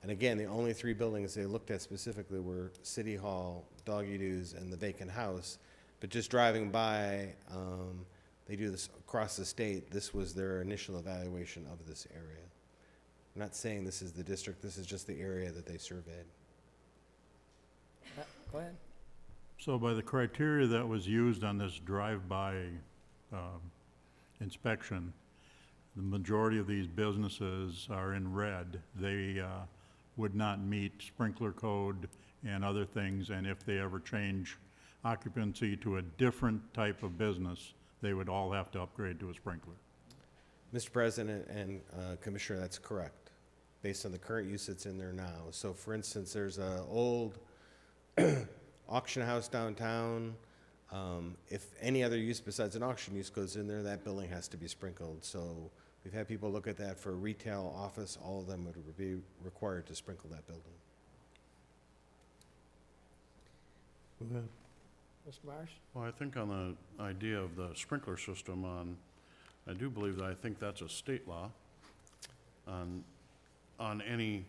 Speaker 10: and again, the only three buildings they looked at specifically were City Hall, Doggy Doos, and the vacant house. But just driving by, they do this across the state. This was their initial evaluation of this area. I'm not saying this is the district, this is just the area that they surveyed.
Speaker 5: Go ahead.
Speaker 9: So by the criteria that was used on this drive-by inspection, the majority of these businesses are in red. They would not meet sprinkler code and other things, and if they ever change occupancy to a different type of business, they would all have to upgrade to a sprinkler.
Speaker 10: Mr. President and Commissioner, that's correct, based on the current use that's in there now. So for instance, there's an old auction house downtown. If any other use besides an auction use goes in there, that building has to be sprinkled. So we've had people look at that for a retail office. All of them would be required to sprinkle that building.
Speaker 5: Mr. Marsh?
Speaker 1: Well, I think on the idea of the sprinkler system I do believe that I think that's a state law on any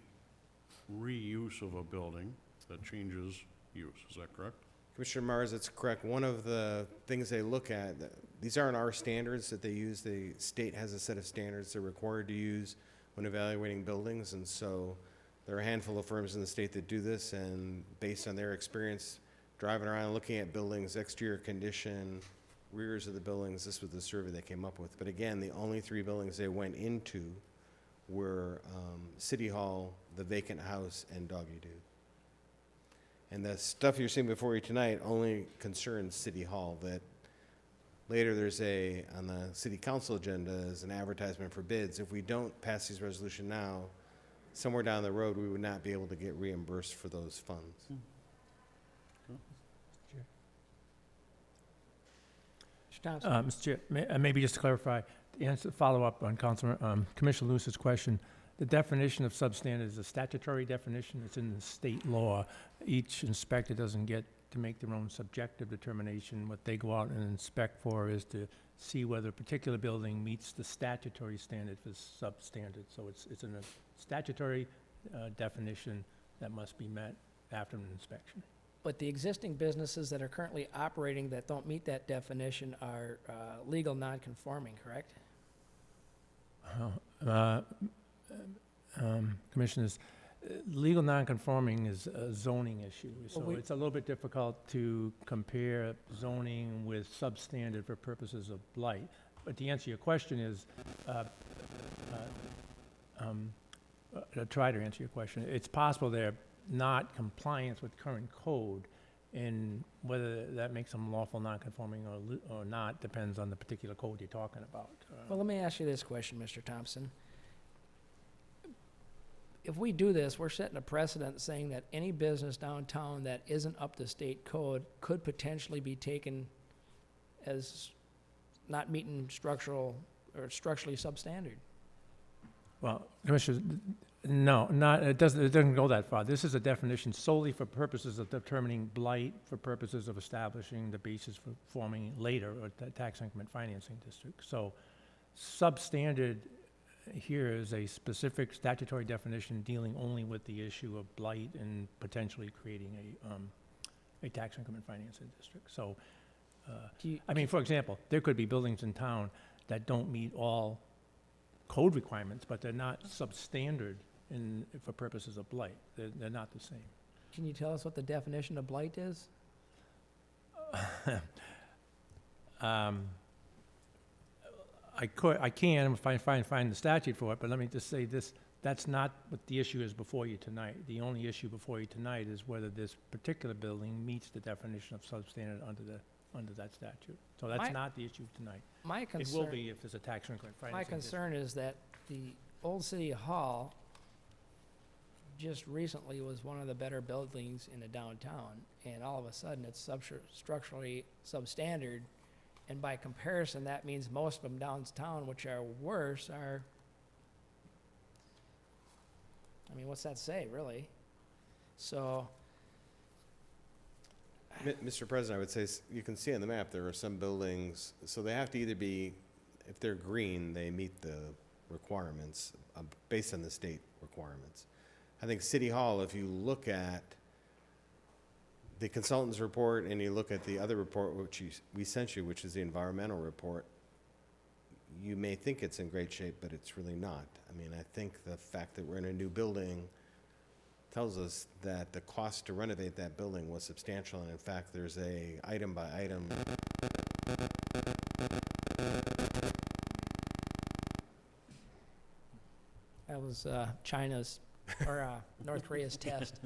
Speaker 1: reuse of a building that changes use. Is that correct?
Speaker 10: Commissioner Mars, that's correct. One of the things they look at, these aren't our standards that they use. The state has a set of standards they're required to use when evaluating buildings, and so there are a handful of firms in the state that do this, and based on their experience driving around looking at buildings, exterior condition, rears of the buildings, this was the survey they came up with. But again, the only three buildings they went into were City Hall, the vacant house, and Doggy Doo. And the stuff you're seeing before you tonight only concerns City Hall. That later there's on the City Council agenda is an advertisement for bids. If we don't pass these resolution now, somewhere down the road we would not be able to get reimbursed for those funds.
Speaker 5: Mr. Thompson?
Speaker 12: Mr. Chair, maybe just to clarify, to answer, follow up on Commissioner Lewis's question, the definition of substandard is a statutory definition. It's in the state law. Each inspector doesn't get to make their own subjective determination. What they go out and inspect for is to see whether a particular building meets the statutory standard for substandard. So it's in a statutory definition that must be met after an inspection.
Speaker 5: But the existing businesses that are currently operating that don't meet that definition are legal non-conforming, correct?
Speaker 12: Commissioners, legal non-conforming is a zoning issue, so
Speaker 5: Well,
Speaker 12: it's a little bit difficult to compare zoning with substandard for purposes of blight. But to answer your question is, try to answer your question. It's possible they're not compliance with current code, And whether that makes them lawful non-conforming or not depends on the particular code you're talking about.
Speaker 5: Well, let me ask you this question, Mr. Thompson. If we do this, we're setting a precedent saying that any business downtown that isn't up to state code could potentially be taken as not meeting structural or structurally substandard.
Speaker 12: Well, Commissioner, no, it doesn't go that far. This is a definition solely for purposes of determining blight, for purposes of establishing the basis for forming later a tax increment financing district. So substandard here is a specific statutory definition dealing only with the issue of blight and potentially creating a tax increment financing district. So, I mean, for example, there could be buildings in town that don't meet all code requirements, but they're not substandard for purposes of blight. They're not the same.
Speaker 5: Can you tell us what the definition of blight is?
Speaker 12: I can if I find the statute for it, but let me just say this, that's not what the issue is before you tonight. The only issue before you tonight is whether this particular building meets the definition of substandard under that statute. So that's not the issue tonight.
Speaker 5: My
Speaker 12: It
Speaker 5: concern.
Speaker 12: will be if there's a tax increment financing
Speaker 5: My
Speaker 12: district.
Speaker 5: concern is that the old city hall just recently was one of the better buildings in the downtown, and all of a sudden it's structurally substandard, and by comparison, that means most of them downtown, which are worse, are, I mean, what's that say, really? So,
Speaker 10: Mr. President, I would say, you can see on the map, there are some buildings, so they have to either be, if they're green, they meet the requirements based on the state requirements. I think City Hall, if you look at the consultant's report and you look at the other report which we sent you, which is the environmental report, you may think it's in great shape, but it's really not. I mean, I think the fact that we're in a new building tells us that the cost to renovate that building was substantial, and in fact, there's a item by item.
Speaker 5: that was China's, or North Korea's test.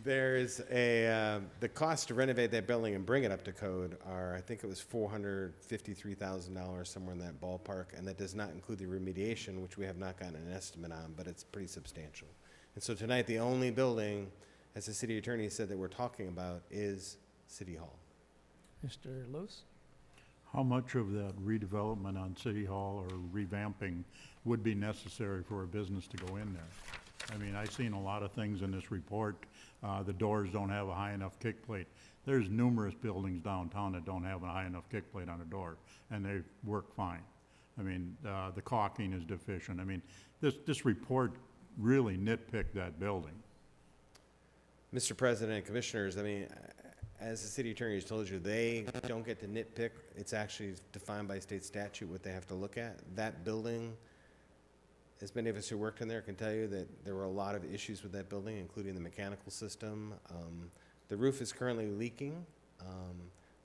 Speaker 10: There's a, the cost to renovate that building and bring it up to code are, I think it was $453,000, somewhere in that ballpark, and that does not include the remediation, which we have not gotten an estimate on, but it's pretty substantial. And so tonight, the only building, as the city attorney said, that we're talking about is City Hall.
Speaker 5: Mr. Luce?
Speaker 9: How much of that redevelopment on City Hall or revamping would be necessary for a business to go in there? I mean, I've seen a lot of things in this report. The doors don't have a high enough kick plate. There's numerous buildings downtown that don't have a high enough kick plate on a door, and they work fine. I mean, the caulking is deficient. I mean, this report really nitpicked that building.
Speaker 10: Mr. President and Commissioners, I mean, as the city attorney has told you, they don't get to nitpick. It's actually defined by state statute what they have to look at. That building, as many of us who worked in there can tell you that there were a lot of issues with that building, including the mechanical system. The roof is currently leaking.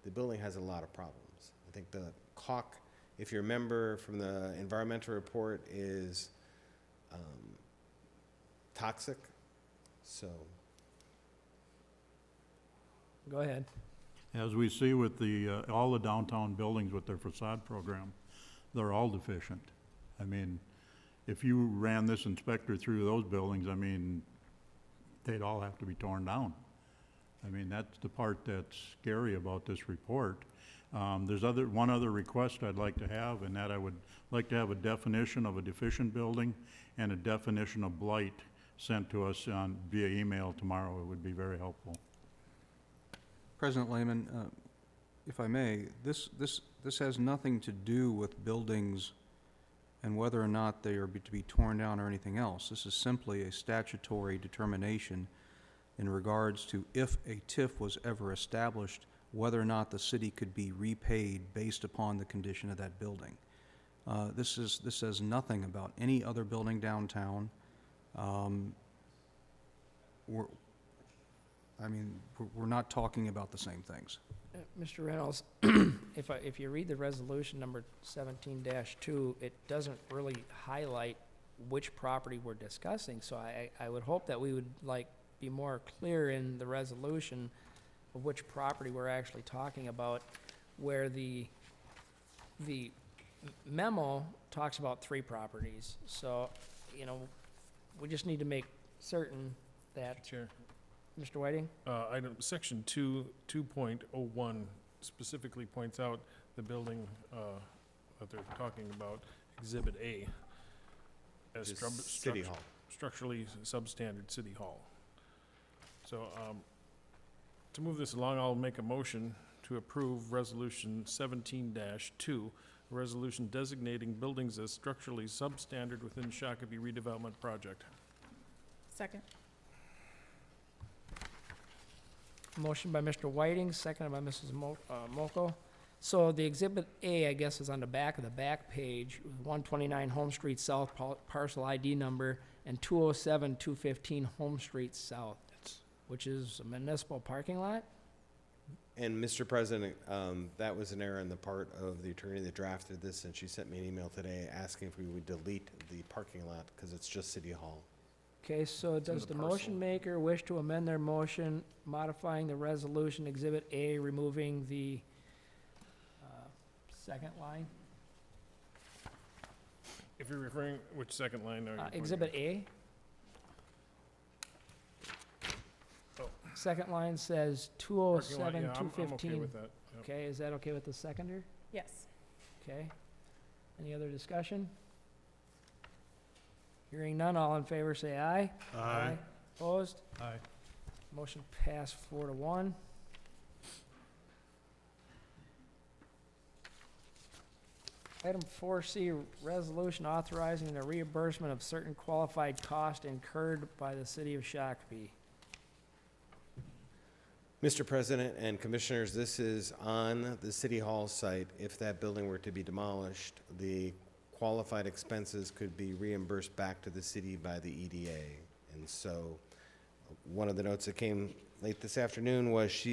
Speaker 10: The building has a lot of problems. I think the caulk, if you remember from the environmental report, is toxic. So
Speaker 5: Go ahead.
Speaker 9: As we see with all the downtown buildings with their facade program, they're all deficient. I mean, if you ran this inspector through those buildings, I mean, they'd all have to be torn down. I mean, that's the part that's scary about this report. There's one other request I'd like to have, and that I would like to have a definition of a deficient building and a definition of blight sent to us via email tomorrow. It would be very helpful.
Speaker 4: President Lehman, if I may, this has nothing to do with buildings and whether or not they are to be torn down or anything else. This is simply a statutory determination in regards to if a TIF was ever established, whether or not the city could be repaid based upon the condition of that building. This says nothing about any other building downtown. We're not talking about the same things.
Speaker 5: Mr. Reynolds, if you read the resolution number 17-2, it doesn't really highlight which property we're discussing. So I would hope that we would be more clear in the resolution of which property we're actually talking about, where the memo talks about 3 properties. So, you know, we just need to make certain that,
Speaker 3: Chair,
Speaker 5: Mr. Whiting?
Speaker 3: item, section 2.01 specifically points out the building that they're talking about, Exhibit A, as
Speaker 10: Just City Hall.
Speaker 3: structurally substandard City Hall. So, to move this along, I'll make a motion to approve Resolution 17-2, a resolution designating buildings as structurally substandard within Shakopee redevelopment project.
Speaker 11: Second.
Speaker 5: Motion by Mr. Whiting, seconded by Mrs. Mokel. So the Exhibit A, I guess, is on the back of the back page, 129 Home Street South, parcel ID number, and 207-215 Home Street South, which is a municipal parking lot?
Speaker 10: And Mr. President, that was an error on the part of the attorney that drafted this, and she sent me an email today asking if we would delete the parking lot, because it's just City Hall.
Speaker 5: Okay, so
Speaker 3: in
Speaker 5: does
Speaker 3: the
Speaker 5: the motion
Speaker 3: parcel.
Speaker 5: maker wish to amend their motion modifying the resolution Exhibit A, removing the second line?
Speaker 3: If you're referring, which second line are you pointing
Speaker 5: Exhibit
Speaker 3: at?
Speaker 5: A?
Speaker 3: Oh.
Speaker 5: Second line says
Speaker 3: Parking lot,
Speaker 5: 207,
Speaker 3: yeah, I'm okay
Speaker 5: 215.
Speaker 3: with that. Yep.
Speaker 5: Okay, is that okay with the seconder?
Speaker 11: Yes.
Speaker 5: Okay. Any other discussion? Hearing none, all in favor say aye.
Speaker 1: Aye.
Speaker 5: Opposed?
Speaker 3: Aye.
Speaker 5: Motion passed 4-1. Item 4C, resolution authorizing the reimbursement of certain qualified costs incurred by the city of Shakopee.
Speaker 10: Mr. President and Commissioners, this is on the City Hall site. If that building were to be demolished, the qualified expenses could be reimbursed back to the city by the EDA. And so, one of the notes that came late this afternoon was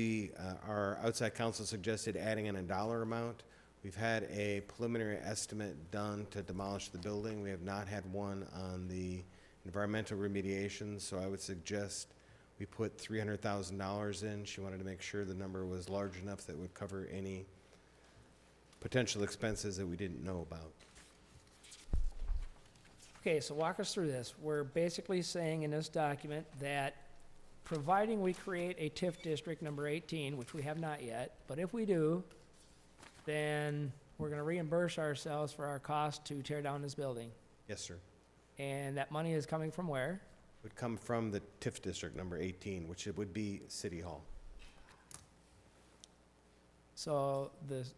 Speaker 10: our outside counsel suggested adding in a dollar amount. We've had a preliminary estimate done to demolish the building. We have not had one on the environmental remediation, so I would suggest we put $300,000 in. She wanted to make sure the number was large enough that would cover any potential expenses that we didn't know about.
Speaker 5: Okay, so walk us through this. We're basically saying in this document that providing we create a TIF district number 18, which we have not yet, but if we do, then we're gonna reimburse ourselves for our cost to tear down this building.
Speaker 10: Yes, sir.
Speaker 5: And that money is coming from where?
Speaker 10: Would come from the TIF district number 18, which it would be City Hall.
Speaker 5: So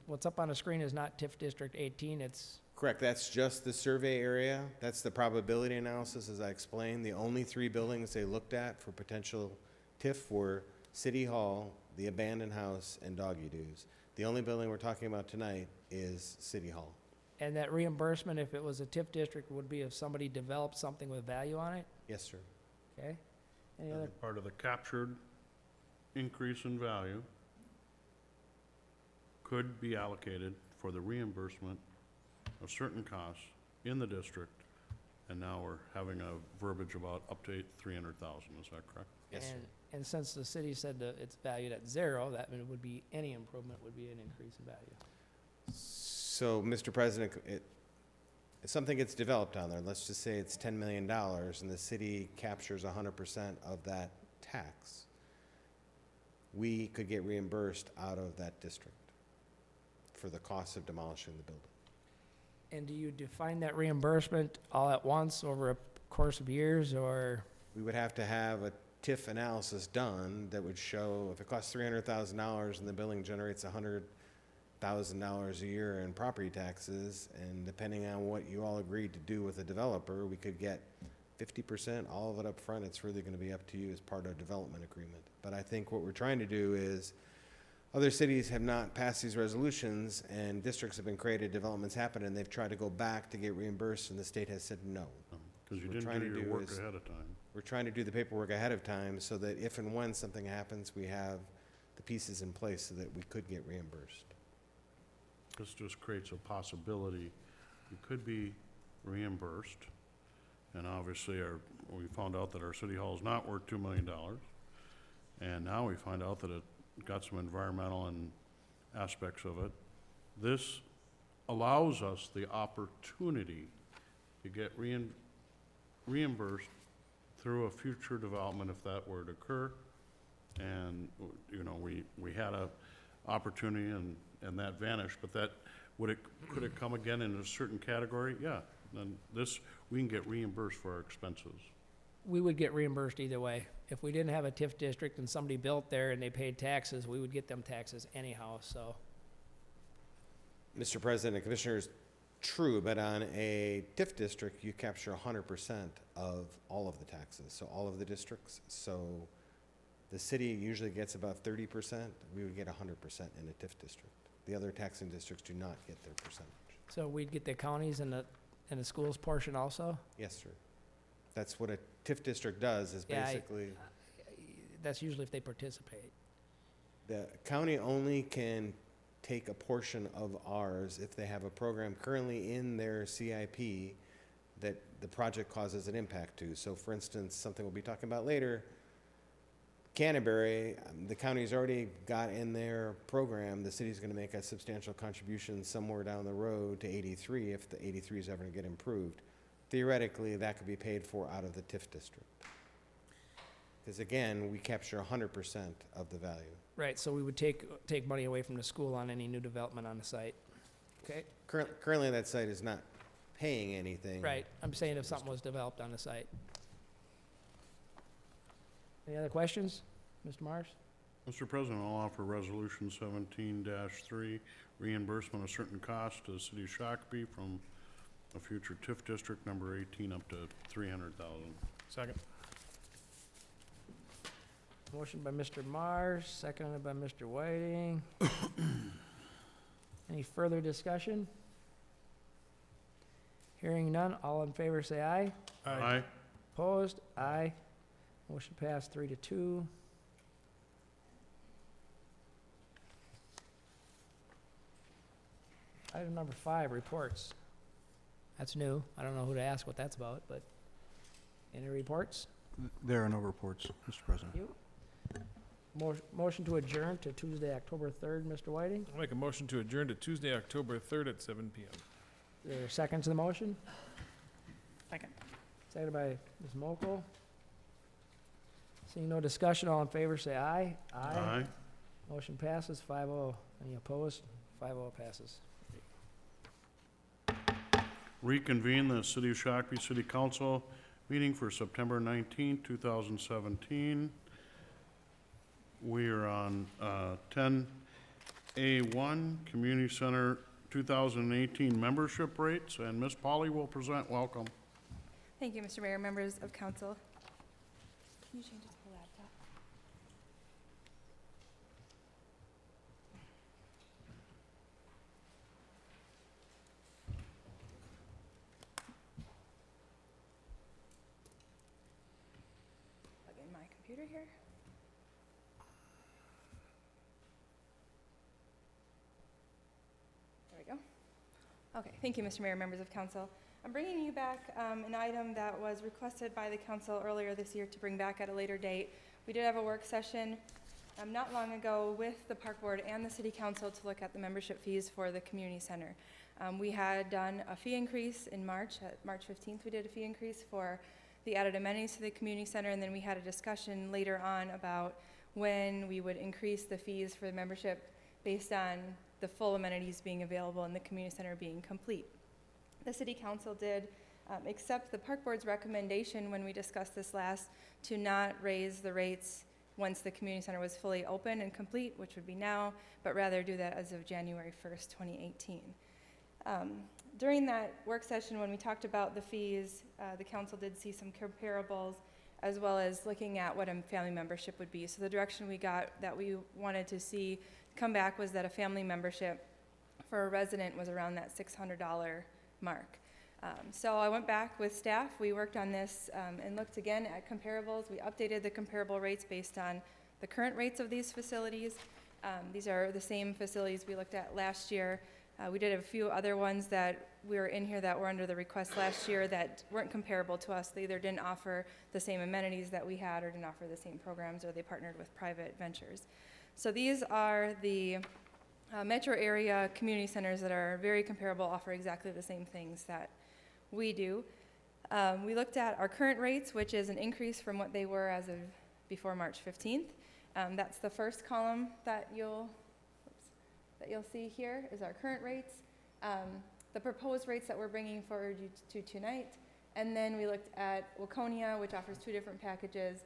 Speaker 5: what's up on the screen is not TIF District 18, it's,
Speaker 10: Correct, that's just the survey area. That's the probability analysis, as I explained. The only 3 buildings they looked at for potential TIF were City Hall, the abandoned house, and Doggy Doos. The only building we're talking about tonight is City Hall.
Speaker 5: and that reimbursement, if it was a TIF district, would be if somebody developed something with value on it,
Speaker 10: Yes, sir.
Speaker 5: okay? Any
Speaker 1: And
Speaker 5: other,
Speaker 1: part of the captured increase in value could be allocated for the reimbursement of certain costs in the district, and now we're having a verbiage about up to 300,000, is that correct?
Speaker 10: Yes, sir.
Speaker 5: and since the city said that it's valued at 0, that mean it would be, any improvement would be an increase in value.
Speaker 10: So, Mr. President, if something gets developed on there, let's just say it's $10 million, and the city captures 100% of that tax, we could get reimbursed out of that district for the cost of demolishing the building.
Speaker 5: And do you define that reimbursement all at once over a course of years, or?
Speaker 10: We would have to have a TIF analysis done that would show if it costs $300,000 and the building generates $100,000 a year in property taxes, and depending on what you all agreed to do with the developer, we could get 50%, all of it up front. It's really going to be up to you as part of a development agreement. But I think what we're trying to do is, other cities have not passed these resolutions, and districts have been created, developments happen, and they've tried to go back to get reimbursed, and the state has said no.
Speaker 1: Because you
Speaker 10: We're trying
Speaker 1: didn't
Speaker 10: to
Speaker 1: do
Speaker 10: do
Speaker 1: your work
Speaker 10: is-
Speaker 1: ahead of time.
Speaker 10: We're trying to do the paperwork ahead of time so that if and when something happens, we have the pieces in place so that we could get reimbursed.
Speaker 1: This just creates a possibility you could be reimbursed. And obviously, we found out that our city hall is not worth $2 million. And now we find out that got some environmental and aspects of it. This allows us the opportunity to get reimbursed through a future development if that were to occur. And, you know, we had a opportunity and that vanished, but that, could it come again in a certain category? Yeah, then this, we can get reimbursed for our expenses.
Speaker 5: We would get reimbursed either way. If we didn't have a TIF district and somebody built there and they paid taxes, we would get them taxes anyhow, so.
Speaker 10: Mr. President and Commissioners, true, but on a TIF district, you capture 100% of all of the taxes, so all of the districts. So the city usually gets about 30%. We would get 100% in a TIF district. The other taxing districts do not get their percentage.
Speaker 5: So we'd get the counties and the schools portion also?
Speaker 10: Yes, sir. That's what a TIF district does, is
Speaker 5: Yeah,
Speaker 10: basically,
Speaker 5: That's usually if they participate.
Speaker 10: the county only can take a portion of ours if they have a program currently in their CIP that the project causes an impact to. So for instance, something we'll be talking about later, Canterbury, the county's already got in their program, the city's gonna make a substantial contribution somewhere down the road to 83 if the 83 is ever gonna get improved. Theoretically, that could be paid for out of the TIF district. Because again, we capture 100% of the value.
Speaker 5: Right, so we would take money away from the school on any new development on the site. Okay,
Speaker 10: Currently, that site is not paying anything.
Speaker 5: right, I'm saying if something was developed on the site. Any other questions? Mr. Mars?
Speaker 1: Mr. President, I'll offer Resolution 17-3, reimbursement of certain costs to the city of Shakopee from a future TIF district number 18 up to $300,000.
Speaker 3: Second.
Speaker 5: Motion by Mr. Mars, seconded by Mr. Whiting. Any further discussion? Hearing none, all in favor say aye.
Speaker 1: Aye.
Speaker 5: Opposed? Aye. Motion passed 3-2. Item number 5, reports. That's new. I don't know who to ask what that's about, but any reports?
Speaker 4: There are no reports, Mr. President.
Speaker 5: You? Motion to adjourn to Tuesday, October 3rd, Mr. Whiting.
Speaker 3: I'll make a motion to adjourn to Tuesday, October 3rd at 7 PM.
Speaker 5: Is there a second to the motion?
Speaker 11: Second.
Speaker 5: Seconded by Ms. Mokel. Seeing no discussion, all in favor say aye.
Speaker 1: Aye.
Speaker 5: Motion passes 5-0. Any opposed? 5-0 passes.
Speaker 1: Reconvene the City of Shakopee City Council meeting for September 19, 2017. We are on 10A1, Community Center 2018 membership rates, and Ms. Polly will present. Welcome.
Speaker 13: Thank you, Mr. Mayor, members of council. Can you change it to the laptop? Plug in my computer here. There we go. Okay, thank you, Mr. Mayor, members of council. I'm bringing you back an item that was requested by the council earlier this year to bring back at a later date. We did have a work session not long ago with the park board and the city council to look at the membership fees for the community center. We had done a fee increase in March. At March 15th, we did a fee increase for the added amenities to the community center, and then we had a discussion later on about when we would increase the fees for the membership based on the full amenities being available and the community center being complete. The city council did accept the park board's recommendation when we discussed this last to not raise the rates once the community center was fully open and complete, which would be now, but rather do that as of January 1st, 2018. During that work session, when we talked about the fees, the council did see some comparables as well as looking at what a family membership would be. So the direction we got that we wanted to see come back was that a family membership for a resident was around that $600 mark. So I went back with staff, we worked on this and looked again at comparables. We updated the comparable rates based on the current rates of these facilities. These are the same facilities we looked at last year. We did have a few other ones that were in here that were under the request last year that weren't comparable to us. They either didn't offer the same amenities that we had or didn't offer the same programs, or they partnered with private ventures. So these are the metro area community centers that are very comparable, offer exactly the same things that we do. We looked at our current rates, which is an increase from what they were as of before March 15th. That's the first column that you'll see here is our current rates, the proposed rates that we're bringing forward to tonight, and then we looked at Waconia, which offers 2 different packages,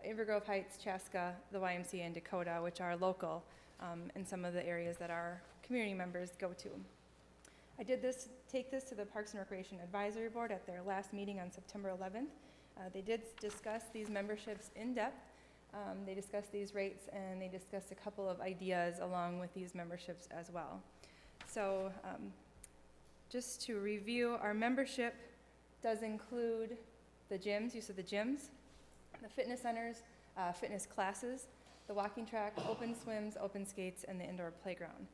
Speaker 13: Inver Grove Heights, Chaska, the YMCA, and Dakota, which are local in some of the areas that our community members go to. I did take this to the Parks and Recreation Advisory Board at their last meeting on September 11th. They did discuss these memberships in depth. They discussed these rates, and they discussed a couple of ideas along with these memberships as well. So just to review, our membership does include the gyms, use of the gyms, the fitness centers, fitness classes, the walking track, open swims, open skates, and the indoor playground.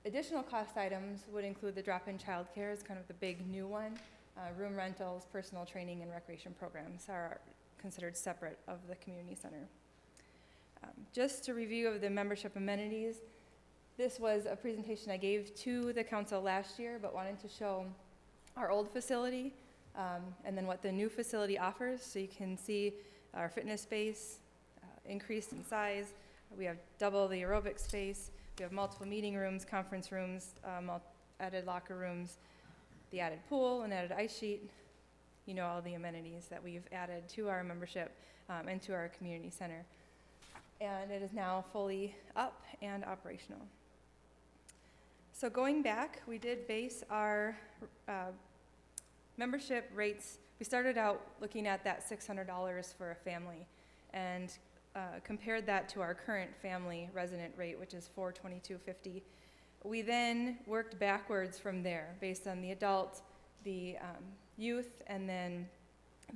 Speaker 13: Additional cost items would include the drop-in childcare is kind of the big new one. Room rentals, personal training, and recreation programs are considered separate of the community center. Just to review of the membership amenities, this was a presentation I gave to the council last year, but wanted to show our old facility and then what the new facility offers. So you can see our fitness space increased in size. We have double the aerobic space. We have multiple meeting rooms, conference rooms, added locker rooms, the added pool, and added ice sheet. You know, all the amenities that we've added to our membership and to our community center. And it is now fully up and operational. So going back, we did base our membership rates. We started out looking at that $600 for a family and compared that to our current family resident rate, which is $422.50. We then worked backwards from there based on the adult, the youth, and then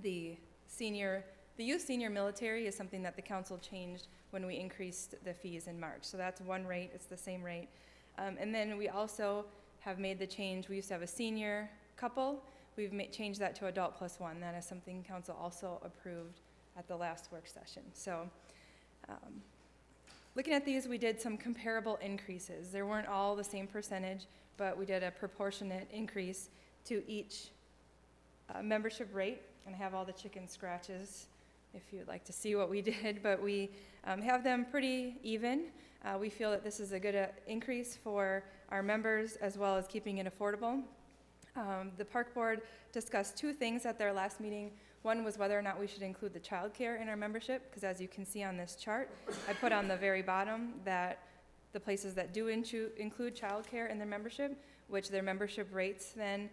Speaker 13: the senior. The youth senior military is something that the council changed when we increased the fees in March. So that's one rate, it's the same rate. And then we also have made the change. We used to have a senior couple. We've changed that to adult plus one. That is something council also approved at the last work session. So looking at these, we did some comparable increases. They weren't all the same percentage, but we did a proportionate increase to each membership rate. And I have all the chicken scratches if you'd like to see what we did, but we have them pretty even. We feel that this is a good increase for our members as well as keeping it affordable. The park board discussed 2 things at their last meeting. One was whether or not we should include the child care in our membership, because as you can see on this chart, I put on the very bottom that the places that do include child care in their membership, which their membership rates then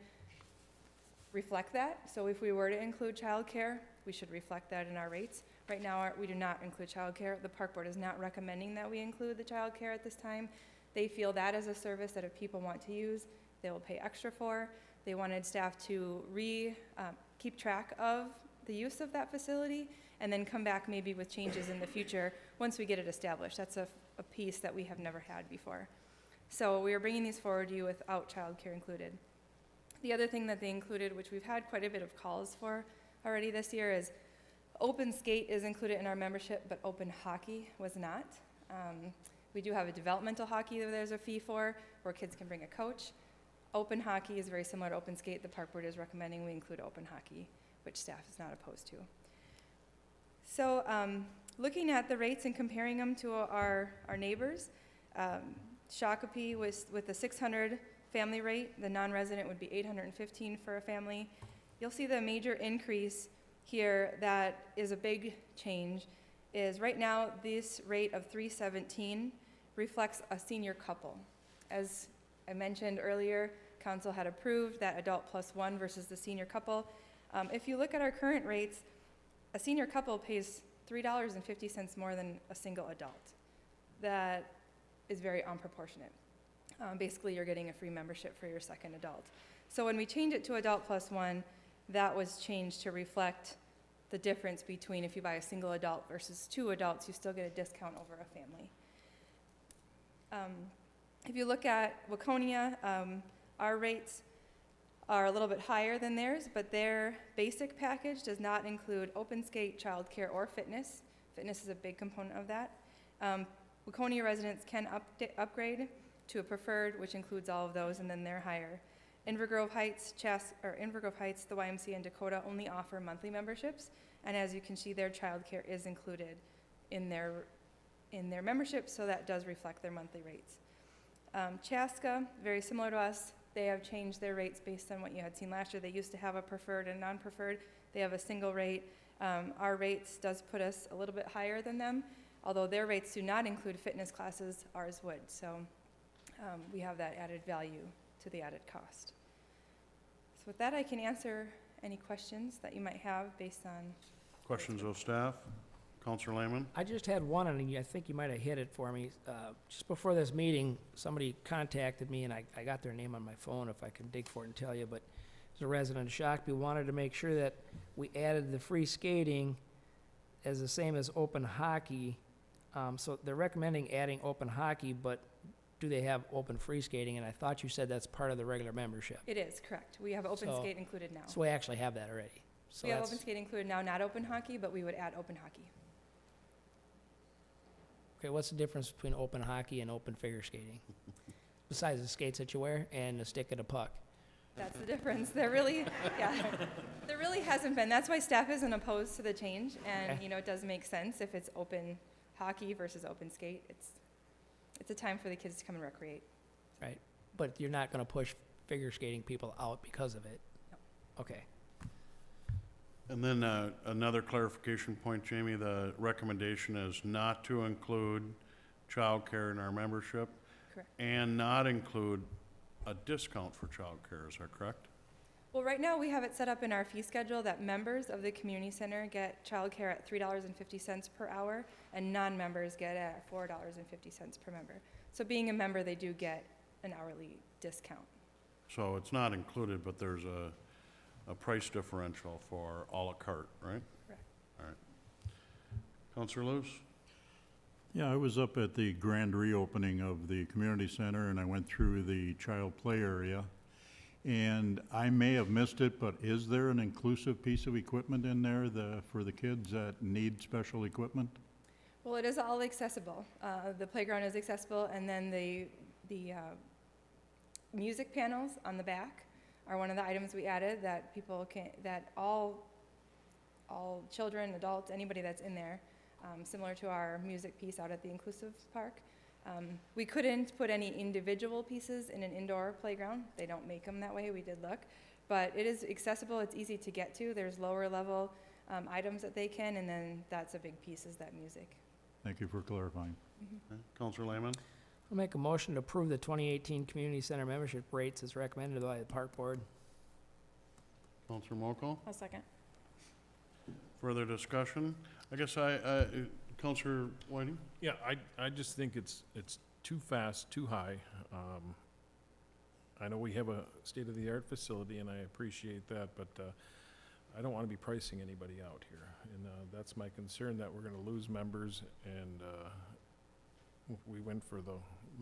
Speaker 13: reflect that. So if we were to include child care, we should reflect that in our rates. Right now, we do not include child care. The park board is not recommending that we include the child care at this time. They feel that is a service that if people want to use, they will pay extra for. They wanted staff to keep track of the use of that facility and then come back maybe with changes in the future once we get it established. That's a piece that we have never had before. So we are bringing these forward to you without child care included. The other thing that they included, which we've had quite a bit of calls for already this year, is open skate is included in our membership, but open hockey was not. We do have a developmental hockey that there's a fee for, where kids can bring a coach. Open hockey is very similar to open skate. The park board is recommending we include open hockey, which staff is not opposed to. So looking at the rates and comparing them to our neighbors, Shakopee was with the 600 family rate. The non-resident would be 815 for a family. You'll see the major increase here that is a big change is right now this rate of 317 reflects a senior couple. As I mentioned earlier, council had approved that adult plus one versus the senior couple. If you look at our current rates, a senior couple pays $3.50 more than a single adult. That is very unproportionate. Basically, you're getting a free membership for your second adult. So when we change it to adult plus one, that was changed to reflect the difference between if you buy a single adult versus 2 adults, you still get a discount over a family. If you look at Waconia, our rates are a little bit higher than theirs, but their basic package does not include open skate, childcare, or fitness. Fitness is a big component of that. Waconia residents can upgrade to a preferred, which includes all of those, and then they're higher. Inver Grove Heights, the YMCA, and Dakota only offer monthly memberships, and as you can see, their childcare is included in their membership, so that does reflect their monthly rates. Chaska, very similar to us, they have changed their rates based on what you had seen last year. They used to have a preferred and non-preferred. They have a single rate. Our rates does put us a little bit higher than them, although their rates do not include fitness classes, ours would. So we have that added value to the added cost. So with that, I can answer any questions that you might have based on.
Speaker 1: Questions of staff? Counselor Lehman?
Speaker 5: I just had one, and I think you might have hit it for me. Just before this meeting, somebody contacted me, and I got their name on my phone if I can dig for it and tell you, but as a resident of Shakopee, wanted to make sure that we added the free skating as the same as open hockey. So they're recommending adding open hockey, but do they have open free skating? And I thought you said that's part of the regular membership.
Speaker 13: It is, correct. We have open
Speaker 5: So-
Speaker 13: skate included now.
Speaker 5: So we actually have that already. So
Speaker 13: We have
Speaker 5: that's,
Speaker 13: open skate included now, not open hockey, but we would add open hockey.
Speaker 5: okay, what's the difference between open hockey and open figure skating? Besides the skates that you wear and the stick and a puck.
Speaker 13: That's the difference. There really hasn't been. That's why staff isn't opposed to the change, and,
Speaker 5: Okay.
Speaker 13: it does make sense if it's open hockey versus open skate. It's a time for the kids to come and recreate.
Speaker 5: Right, but you're not gonna push figure skating people out because of it?
Speaker 13: No.
Speaker 5: Okay,
Speaker 1: And then another clarification point, Jamie, the recommendation is not to include childcare in our membership.
Speaker 13: Correct.
Speaker 1: And not include a discount for childcare, is that correct?
Speaker 13: Well, right now, we have it set up in our fee schedule that members of the community center get childcare at $3.50 per hour, and non-members get at $4.50 per member. So being a member, they do get an hourly discount.
Speaker 1: So it's not included, but there's a price differential for à la carte, right?
Speaker 13: Correct.
Speaker 1: All right. Counselor Luce?
Speaker 9: Yeah, I was up at the grand reopening of the community center, and I went through the child play area. And I may have missed it, but is there an inclusive piece of equipment in there for the kids that need special equipment?
Speaker 13: Well, it is all accessible. The playground is accessible, and then the music panels on the back are one of the items we added that people can, that all children, adults, anybody that's in there, similar to our music piece out at the Inclusive Park. We couldn't put any individual pieces in an indoor playground. They don't make them that way. We did look. But it is accessible. It's easy to get to. There's lower level items that they can, and then that's a big piece is that music.
Speaker 9: Thank you for clarifying.
Speaker 1: Okay. Counselor Lehman?
Speaker 5: I'll make a motion to approve the 2018 community center membership rates as recommended by the park board.
Speaker 1: Counselor Mokel?
Speaker 11: I'll second.
Speaker 1: Further discussion? I guess Counselor Whiting?
Speaker 3: Yeah, I just think it's too fast, too high. I know we have a state-of-the-art facility, and I appreciate that, but I don't want to be pricing anybody out here. And that's my concern, that we're going to lose members, and we went for the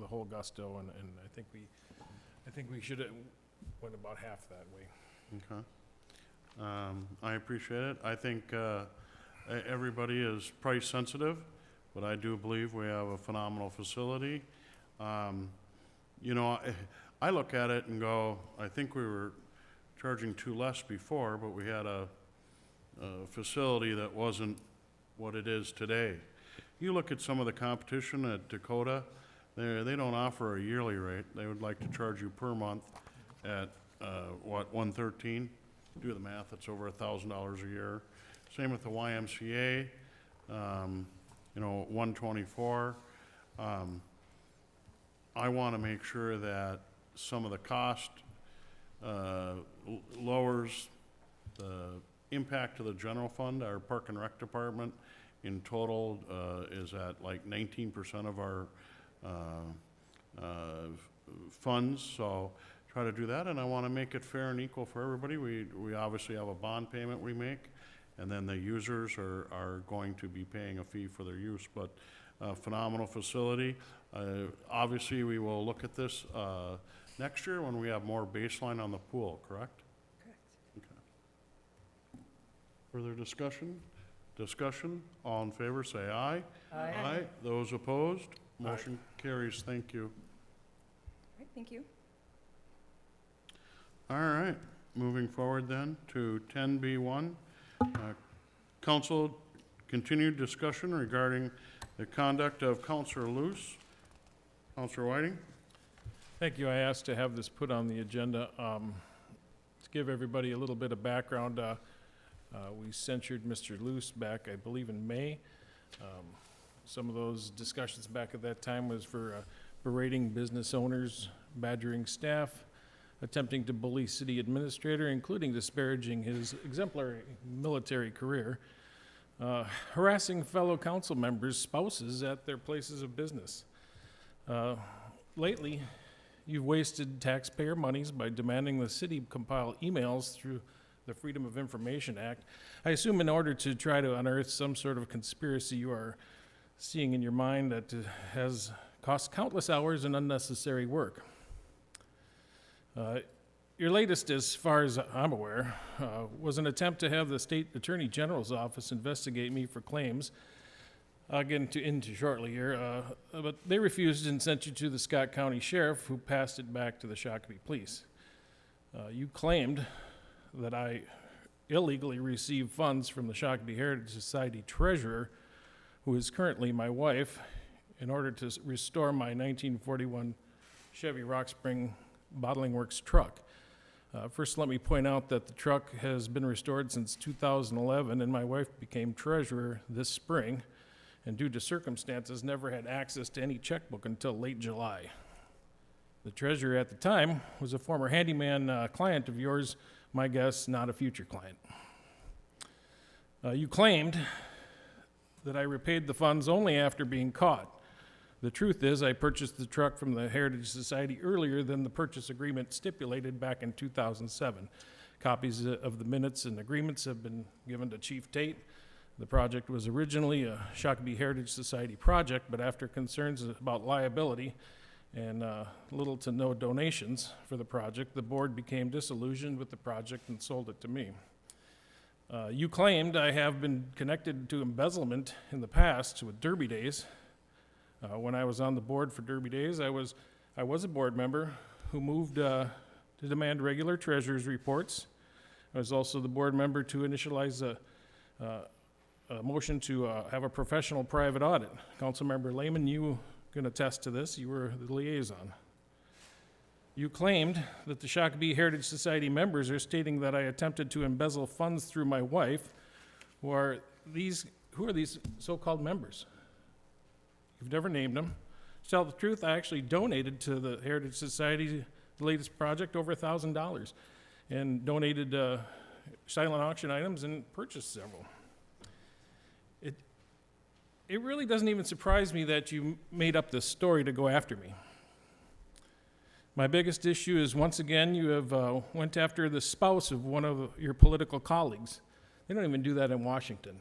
Speaker 3: whole gusto, and I think we should have went about half that way.
Speaker 1: Okay. I appreciate it. I think everybody is price sensitive, but I do believe we have a phenomenal facility. I look at it and go, I think we were charging too less before, but we had a facility that wasn't what it is today. You look at some of the competition at Dakota, they don't offer a yearly rate. They would like to charge you per month at, $113? Do the math, it's over $1,000 a year. Same with the YMCA, $124. I want to make sure that some of the cost lowers the impact to the general fund. Our Park and Rec department in total is at like 19% of our funds, so try to do that, and I want to make it fair and equal for everybody. We obviously have a bond payment we make, and then the users are going to be paying a fee for their use, but phenomenal facility. Obviously, we will look at this next year when we have more baseline on the pool, correct?
Speaker 2: Correct.
Speaker 1: Okay. Further discussion? Discussion, all in favor, say aye.
Speaker 5: Aye.
Speaker 1: Those opposed? Motion carries, thank you.
Speaker 13: All right, thank you.
Speaker 1: All right, moving forward then to 10B1. Council continued discussion regarding the conduct of Councilor Luce. Councilor Whiting?
Speaker 3: Thank you. I asked to have this put on the agenda. To give everybody a little bit of background, we censured Mr. Luce back, I believe, in May. Some of those discussions back at that time was for berating business owners, badgering staff, attempting to bully city administrator, including disparaging his exemplary military career, harassing fellow council members' spouses at their places of business. Lately, you've wasted taxpayer monies by demanding the city compile emails through the Freedom of Information Act. I assume in order to try to unearth some sort of conspiracy you are seeing in your mind that has cost countless hours and unnecessary work. Your latest, as far as I'm aware, was an attempt to have the State Attorney General's office investigate me for claims. I'll get into shortly here, but they refused and sent you to the Scott County Sheriff, who passed it back to the Shakopee Police. You claimed that I illegally received funds from the Shakopee Heritage Society treasurer, who is currently my wife, in order to restore my 1941 Chevy Rock Spring Bottling Works truck. First, let me point out that the truck has been restored since 2011, and my wife became treasurer this spring, and due to circumstances, never had access to any checkbook until late July. The treasurer at the time was a former handyman client of yours, my guess, not a future client. You claimed that I repaid the funds only after being caught. The truth is, I purchased the truck from the Heritage Society earlier than the purchase agreement stipulated back in 2007. Copies of the minutes and agreements have been given to Chief Tate. The project was originally a Shakopee Heritage Society project, but after concerns about liability and little to no donations for the project, the board became disillusioned with the project and sold it to me. You claimed I have been connected to embezzlement in the past with Derby Days. When I was on the board for Derby Days, I was a board member who moved to demand regular treasurer's reports. I was also the board member to initialize a motion to have a professional private audit. Councilmember Lehman, you can attest to this. You were the liaison. You claimed that the Shakopee Heritage Society members are stating that I attempted to embezzle funds through my wife. Who are these so-called members? You've never named them. To tell the truth, I actually donated to the Heritage Society, the latest project, over $1,000, and donated silent auction items and purchased several. It really doesn't even surprise me that you made up this story to go after me. My biggest issue is, once again, you have went after the spouse of one of your political colleagues. They don't even do that in Washington.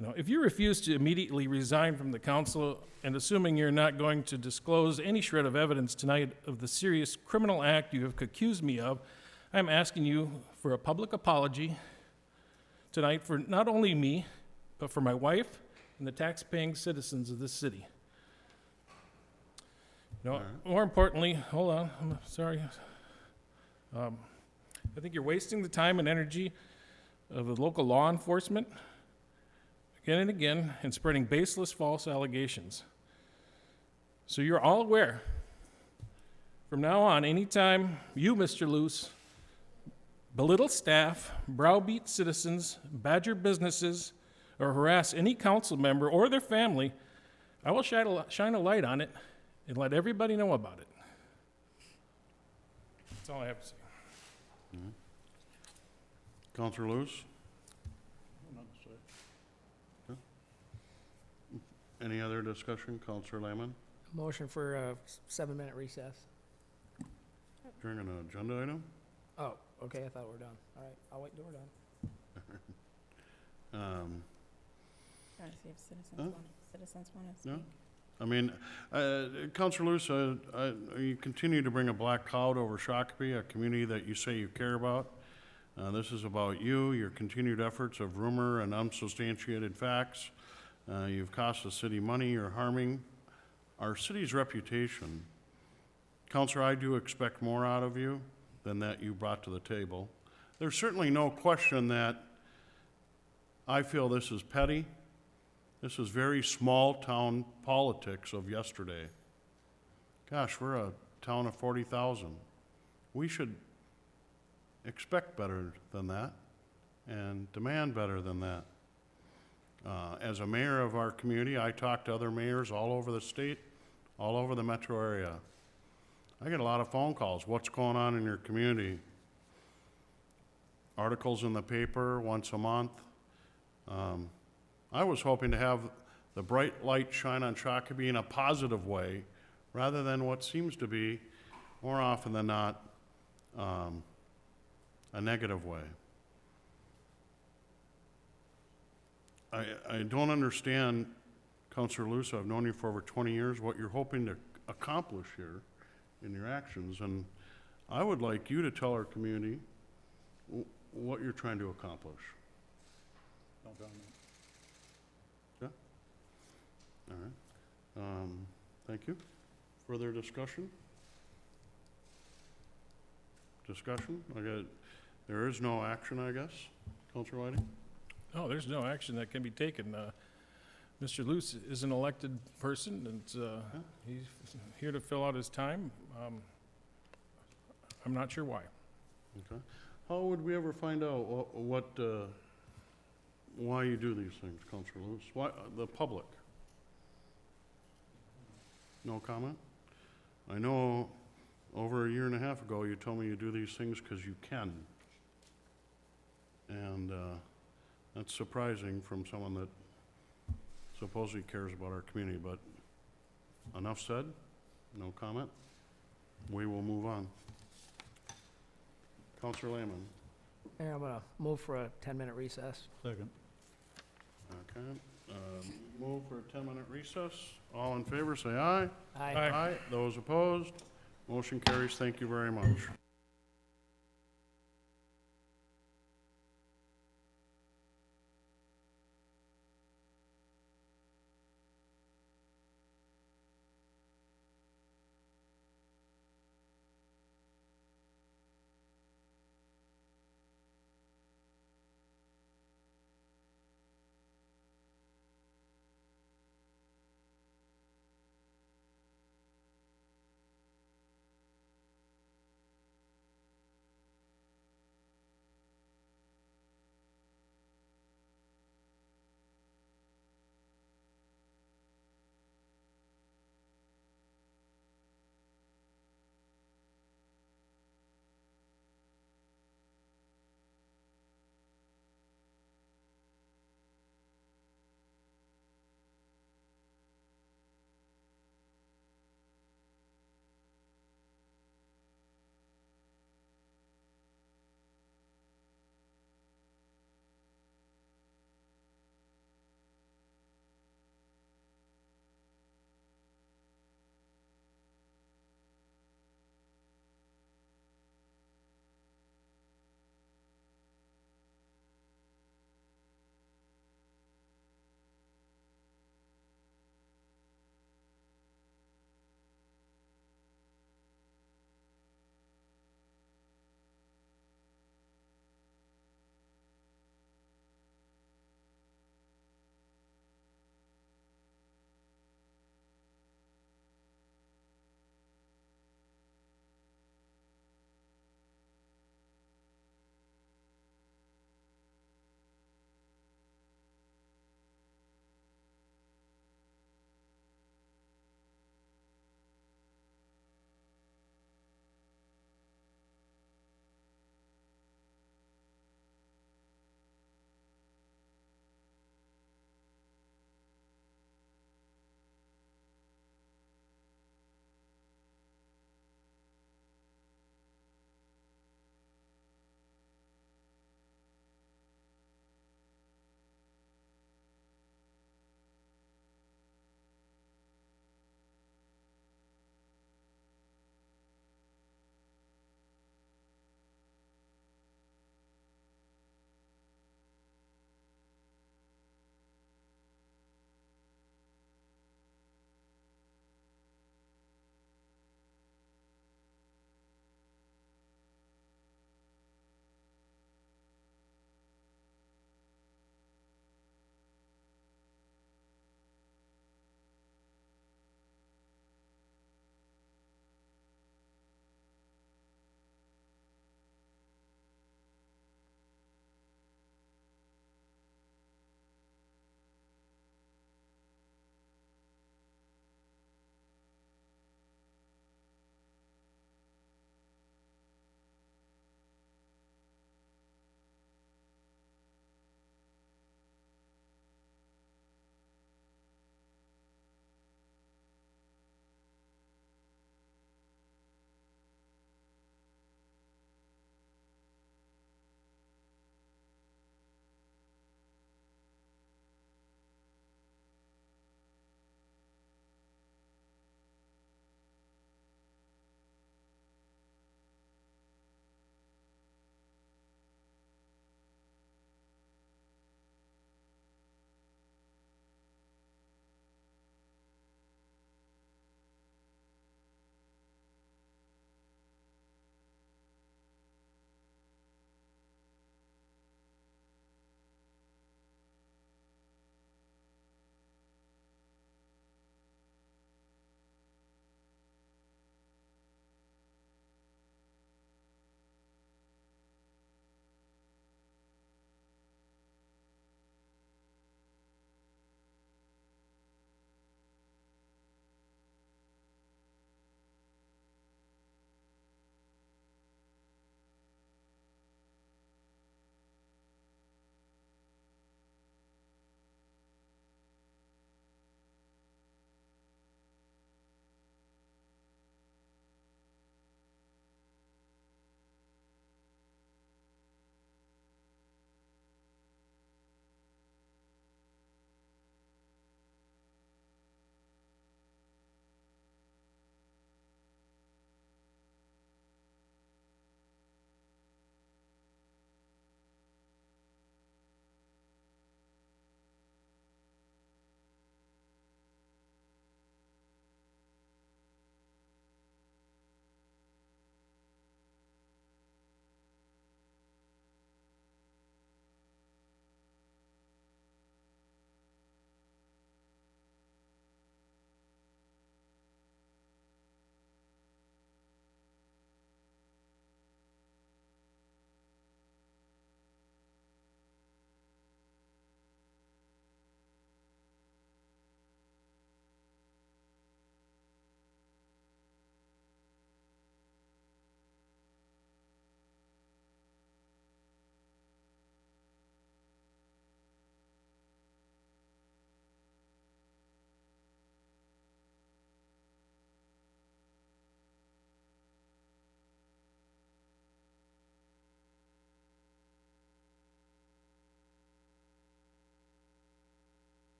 Speaker 3: You know, if you refuse to immediately resign from the council, and assuming you're not going to disclose any shred of evidence tonight of the serious criminal act you have accused me of, I'm asking you for a public apology tonight for not only me, but for my wife and the tax-paying citizens of this city. You know, more importantly, hold on, I'm sorry. I think you're wasting the time and energy of the local law enforcement again and again and spreading baseless false allegations. So you're all aware, from now on, anytime you, Mr. Luce, belittle staff, browbeat citizens, badger businesses, or harass any council member or their family, I will shine a light on it and let everybody know about it. That's all I have to say.
Speaker 1: Mm-hmm. Councilor Luce? Okay. Any other discussion? Councilor Lehman?
Speaker 5: Motion for a 7-minute recess.
Speaker 1: During an agenda item?
Speaker 5: Oh, okay, I thought we were done. All right, I'll wait till we're done.
Speaker 11: Trying to see if
Speaker 1: Huh?
Speaker 11: citizens want to
Speaker 1: No?
Speaker 11: speak.
Speaker 1: I mean, Counselor Lewis, you continue to bring a black cloud over Shakopee, a community that you say you care about. This is about you, your continued efforts of rumor and unsubstantiated facts. You've cost the city money, you're harming our city's reputation. Counselor, I do expect more out of you than that you brought to the table. There's certainly no question that I feel this is petty. This is very small-town politics of yesterday. Gosh, we're a town of 40,000. We should expect better than that and demand better than that. As a mayor of our community, I talk to other mayors all over the state, all over the metro area. I get a lot of phone calls. What's going on in your community? Articles in the paper once a month. I was hoping to have the bright light shine on Shakopee in a positive way, rather than what seems to be, more often than not, a negative way. I don't understand, Councilor Lewis, I've known you for over 20 years, what you're hoping to accomplish here in your actions, and I would like you to tell our community what you're trying to accomplish.
Speaker 9: Don't comment.
Speaker 1: All right. Thank you. Further discussion? Discussion? There is no action, I guess. Counselor Whiting?
Speaker 3: No, there's no action that can be taken. Mr. Luce is an elected person, and he's here to fill out his time. I'm not sure why.
Speaker 1: Okay. How would we ever find out why you do these things, Counselor Lewis? Why, the public? No comment? I know over a year and a half ago, you told me you do these things because you can. And that's surprising from someone that supposedly cares about our community, but enough said, no comment. We will move on. Counselor Lehman.
Speaker 5: Mayor, I'm gonna move for a 10-minute recess.
Speaker 9: Second.
Speaker 1: Okay. Move for a 10-minute recess. All in favor, say aye.
Speaker 5: Aye.
Speaker 3: Aye.
Speaker 1: Those opposed? Motion carries. Thank you very much.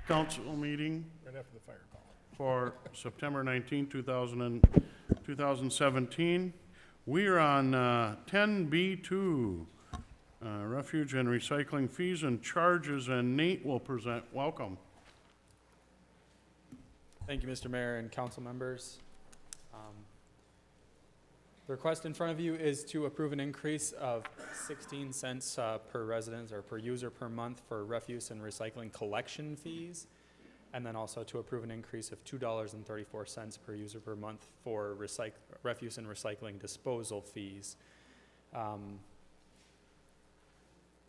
Speaker 1: council meeting
Speaker 3: Right after the fire call.
Speaker 1: for September 19, 2017. We are on 10B2, refuge and recycling fees and charges, and Nate will present. Welcome.
Speaker 14: Thank you, Mr. Mayor and council members. The request in front of you is to approve an increase of 16 cents per resident or per user per month for refuse and recycling collection fees, and then also to approve an increase of $2.34 per user per month for refuse and recycling disposal fees.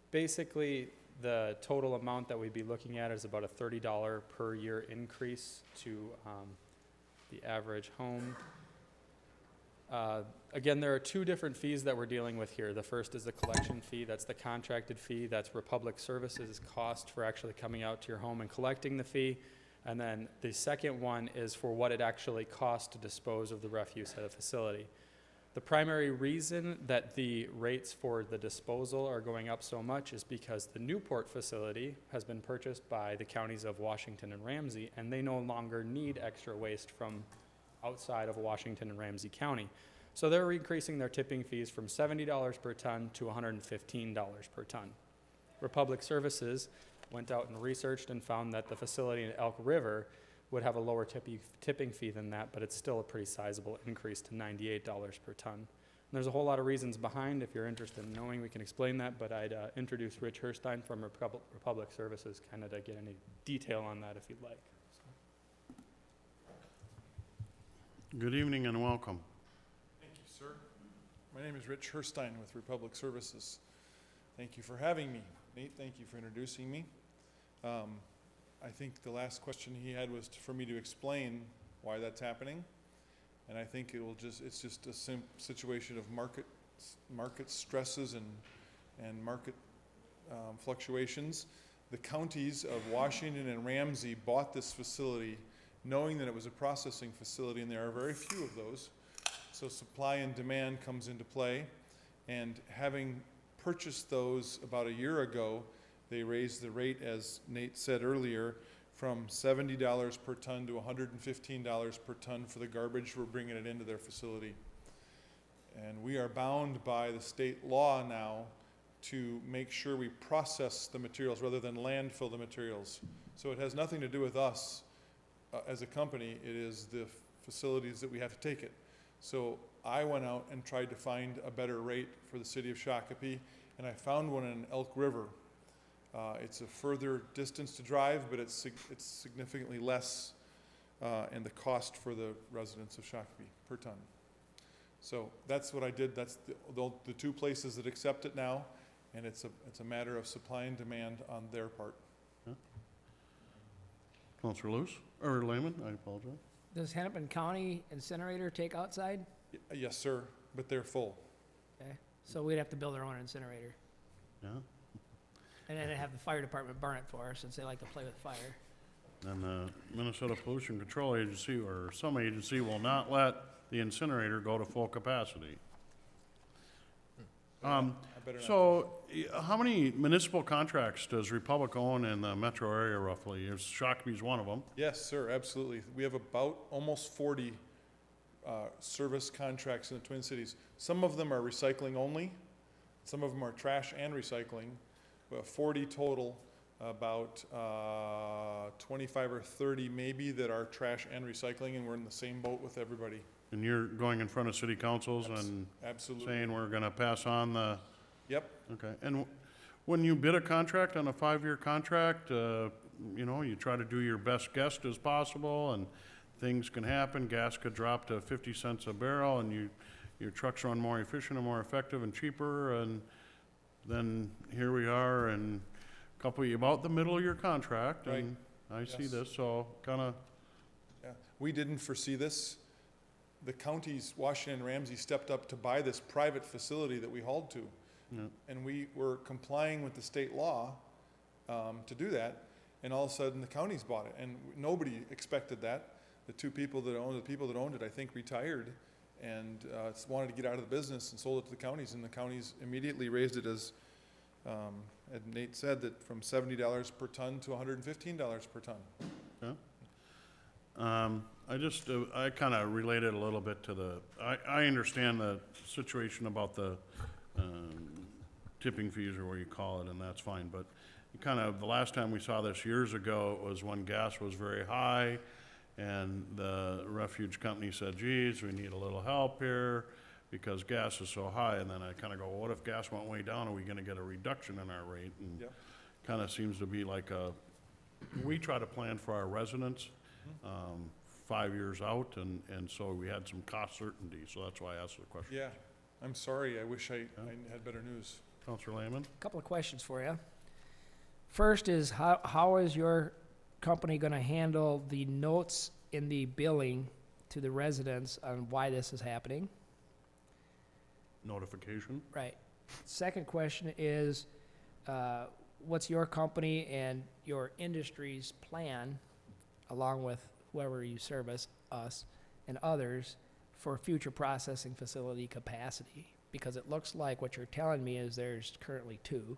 Speaker 14: Basically, the total amount that we'd be looking at is about a $30 per year increase to the average home. Again, there are two different fees that we're dealing with here. The first is the collection fee. That's the contracted fee. That's Republic Services' cost for actually coming out to your home and collecting the fee. And then the second one is for what it actually costs to dispose of the refuse at a facility. The primary reason that the rates for the disposal are going up so much is because the Newport facility has been purchased by the counties of Washington and Ramsey, and they no longer need extra waste from outside of Washington and Ramsey County. So they're increasing their tipping fees from $70 per ton to $115 per ton. Republic Services went out and researched and found that the facility in Elk River would have a lower tipping fee than that, but it's still a pretty sizable increase to $98 per ton. And there's a whole lot of reasons behind. If you're interested in knowing, we can explain that, but I'd introduce Rich Herstein from Republic Services kind of to get any detail on that if you'd like.
Speaker 1: Good evening and welcome.
Speaker 15: Thank you, sir. My name is Rich Herstein with Republic Services. Thank you for having me. Nate, thank you for introducing me. I think the last question he had was for me to explain why that's happening. And I think it's just a situation of market stresses and market fluctuations. The counties of Washington and Ramsey bought this facility knowing that it was a processing facility, and there are very few of those. So supply and demand comes into play. And having purchased those about a year ago, they raised the rate, as Nate said earlier, from $70 per ton to $115 per ton for the garbage. We're bringing it into their facility. And we are bound by the state law now to make sure we process the materials rather than landfill the materials. So it has nothing to do with us as a company. It is the facilities that we have to take it. So I went out and tried to find a better rate for the city of Shakopee, and I found one in Elk River. It's a further distance to drive, but it's significantly less in the cost for the residents of Shakopee per ton. So that's what I did. That's the two places that accept it now, and it's a matter of supply and demand on their part.
Speaker 1: Yeah. Councilor Lewis, or Lehman, I apologize.
Speaker 5: Does Hennepin County incinerator take outside?
Speaker 15: Yes, sir, but they're full.
Speaker 5: Okay, so we'd have to build our own incinerator.
Speaker 1: Yeah.
Speaker 5: And then have the fire department burn it for us, since they like to play with fire.
Speaker 1: And the Minnesota Pollution Control Agency, or some agency, will not let the incinerator go to full capacity. So, how many municipal contracts does Republic own in the metro area roughly? Shakopee's one of them.
Speaker 15: Yes, sir, absolutely. We have about almost 40 service contracts in the Twin Cities. Some of them are recycling only. Some of them are trash and recycling. We have 40 total, about 25 or 30 maybe that are trash and recycling, and we're in the same boat with everybody.
Speaker 1: And you're going in front of city councils and
Speaker 15: Absolutely.
Speaker 1: saying we're gonna pass on the...
Speaker 15: Yep.
Speaker 1: Okay, and when you bid a contract on a 5-year contract, you know, you try to do your best guess as possible, and things can happen. Gas could drop to 50 cents a barrel, and your trucks run more efficient and more effective and cheaper, and then here we are, and about the middle of your contract,
Speaker 15: Right.
Speaker 1: and I see
Speaker 15: Yes.
Speaker 1: this, so kinda...
Speaker 15: Yeah. We didn't foresee this. The counties, Washington and Ramsey, stepped up to buy this private facility that we hauled to.
Speaker 1: Yeah.
Speaker 15: And we were complying with the state law to do that, and all of a sudden the counties bought it, and nobody expected that. The people that owned it, I think, retired and wanted to get out of the business and sold it to the counties, and the counties immediately raised it as And Nate said that from $70 per ton to $115 per ton.
Speaker 1: I kind of related a little bit to I understand the situation about the tipping fees or what you call it, and that's fine, but the last time we saw this years ago was when gas was very high, and the refuge company said, geez, we need a little help here because gas is so high, and then I kind of go, well, what if gas went way down? Are we going to get a reduction in our rate? And
Speaker 15: Yep.
Speaker 1: kind of seems to be like we try to plan for our residents 5 years out, and so we had some cost certainty, so that's why I asked the question.
Speaker 15: Yeah, I'm sorry, I wish I had better news.
Speaker 1: Counselor Lehman?
Speaker 5: Couple of questions for you. First is, how is your company going to handle the notes in the billing to the residents on why this is happening?
Speaker 1: Notification?
Speaker 5: Right. Second question is, what's your company and your industry's plan, along with whoever you service, us and others, for future processing facility capacity? Because it looks like what you're telling me is there's currently 2.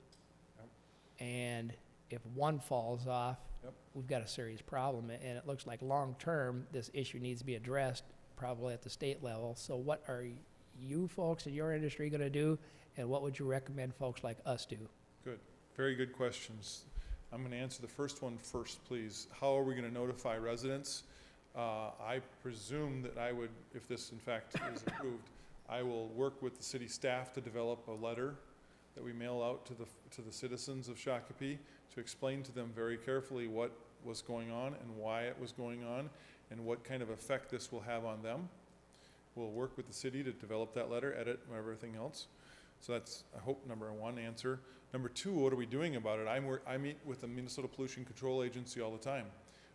Speaker 5: And if one falls off,
Speaker 15: Yep.
Speaker 5: we've got a serious problem. And it looks like long-term, this issue needs to be addressed probably at the state level. So what are you folks in your industry going to do, and what would you recommend folks like us do?
Speaker 15: Good, very good questions. I'm going to answer the first one first, please. How are we going to notify residents? I presume that I would, if this in fact is approved, I will work with the city staff to develop a letter that we mail out to the citizens of Shakopee to explain to them very carefully what was going on and why it was going on and what kind of effect this will have on them. We'll work with the city to develop that letter, edit, and everything else. So that's, I hope, number 1 answer. Number 2, what are we doing about it? I meet with the Minnesota Pollution Control Agency all the time.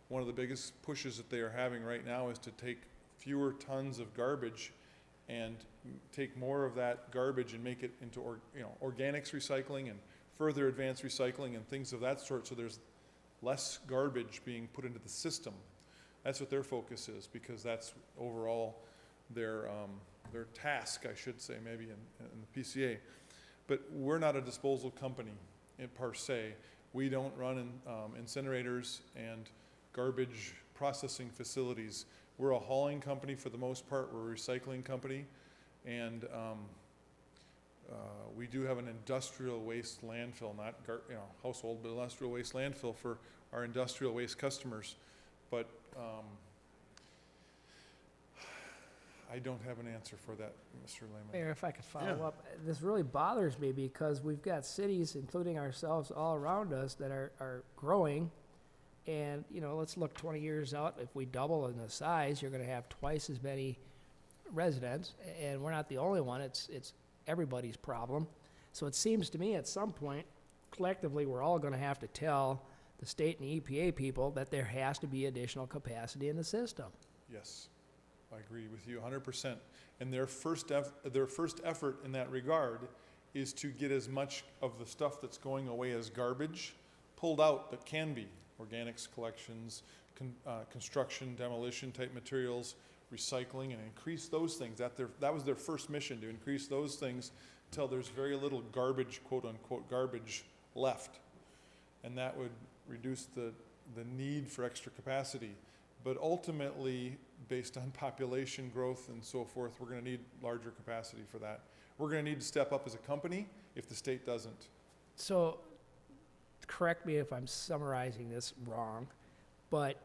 Speaker 15: One of the biggest pushes that they are having right now is to take fewer tons of garbage and take more of that garbage and make it into organics recycling and further advanced recycling and things of that sort, so there's less garbage being put into the system. That's what their focus is, because that's overall their task, I should say, maybe in the PCA. But we're not a disposal company per se. We don't run incinerators and garbage processing facilities. We're a hauling company for the most part. We're a recycling company, and we do have an industrial waste landfill, not household, but industrial waste landfill for our industrial waste customers. But I don't have an answer for that, Mr. Lehman.
Speaker 5: Mayor, if I could follow up, this really bothers me because we've got cities, including ourselves, all around us that are growing. And, let's look 20 years out. If we double in the size, you're going to have twice as many residents. And we're not the only one. It's everybody's problem. So it seems to me at some point, collectively, we're all going to have to tell the state and EPA people that there has to be additional capacity in the system.
Speaker 15: Yes, I agree with you 100%. And their first effort in that regard is to get as much of the stuff that's going away as garbage pulled out that can be organics collections, construction, demolition type materials, recycling, and increase those things. That was their first mission, to increase those things until there's very little garbage, quote unquote, garbage left. And that would reduce the need for extra capacity. But ultimately, based on population growth and so forth, we're going to need larger capacity for that. We're going to need to step up as a company if the state doesn't.
Speaker 5: So, correct me if I'm summarizing this wrong, but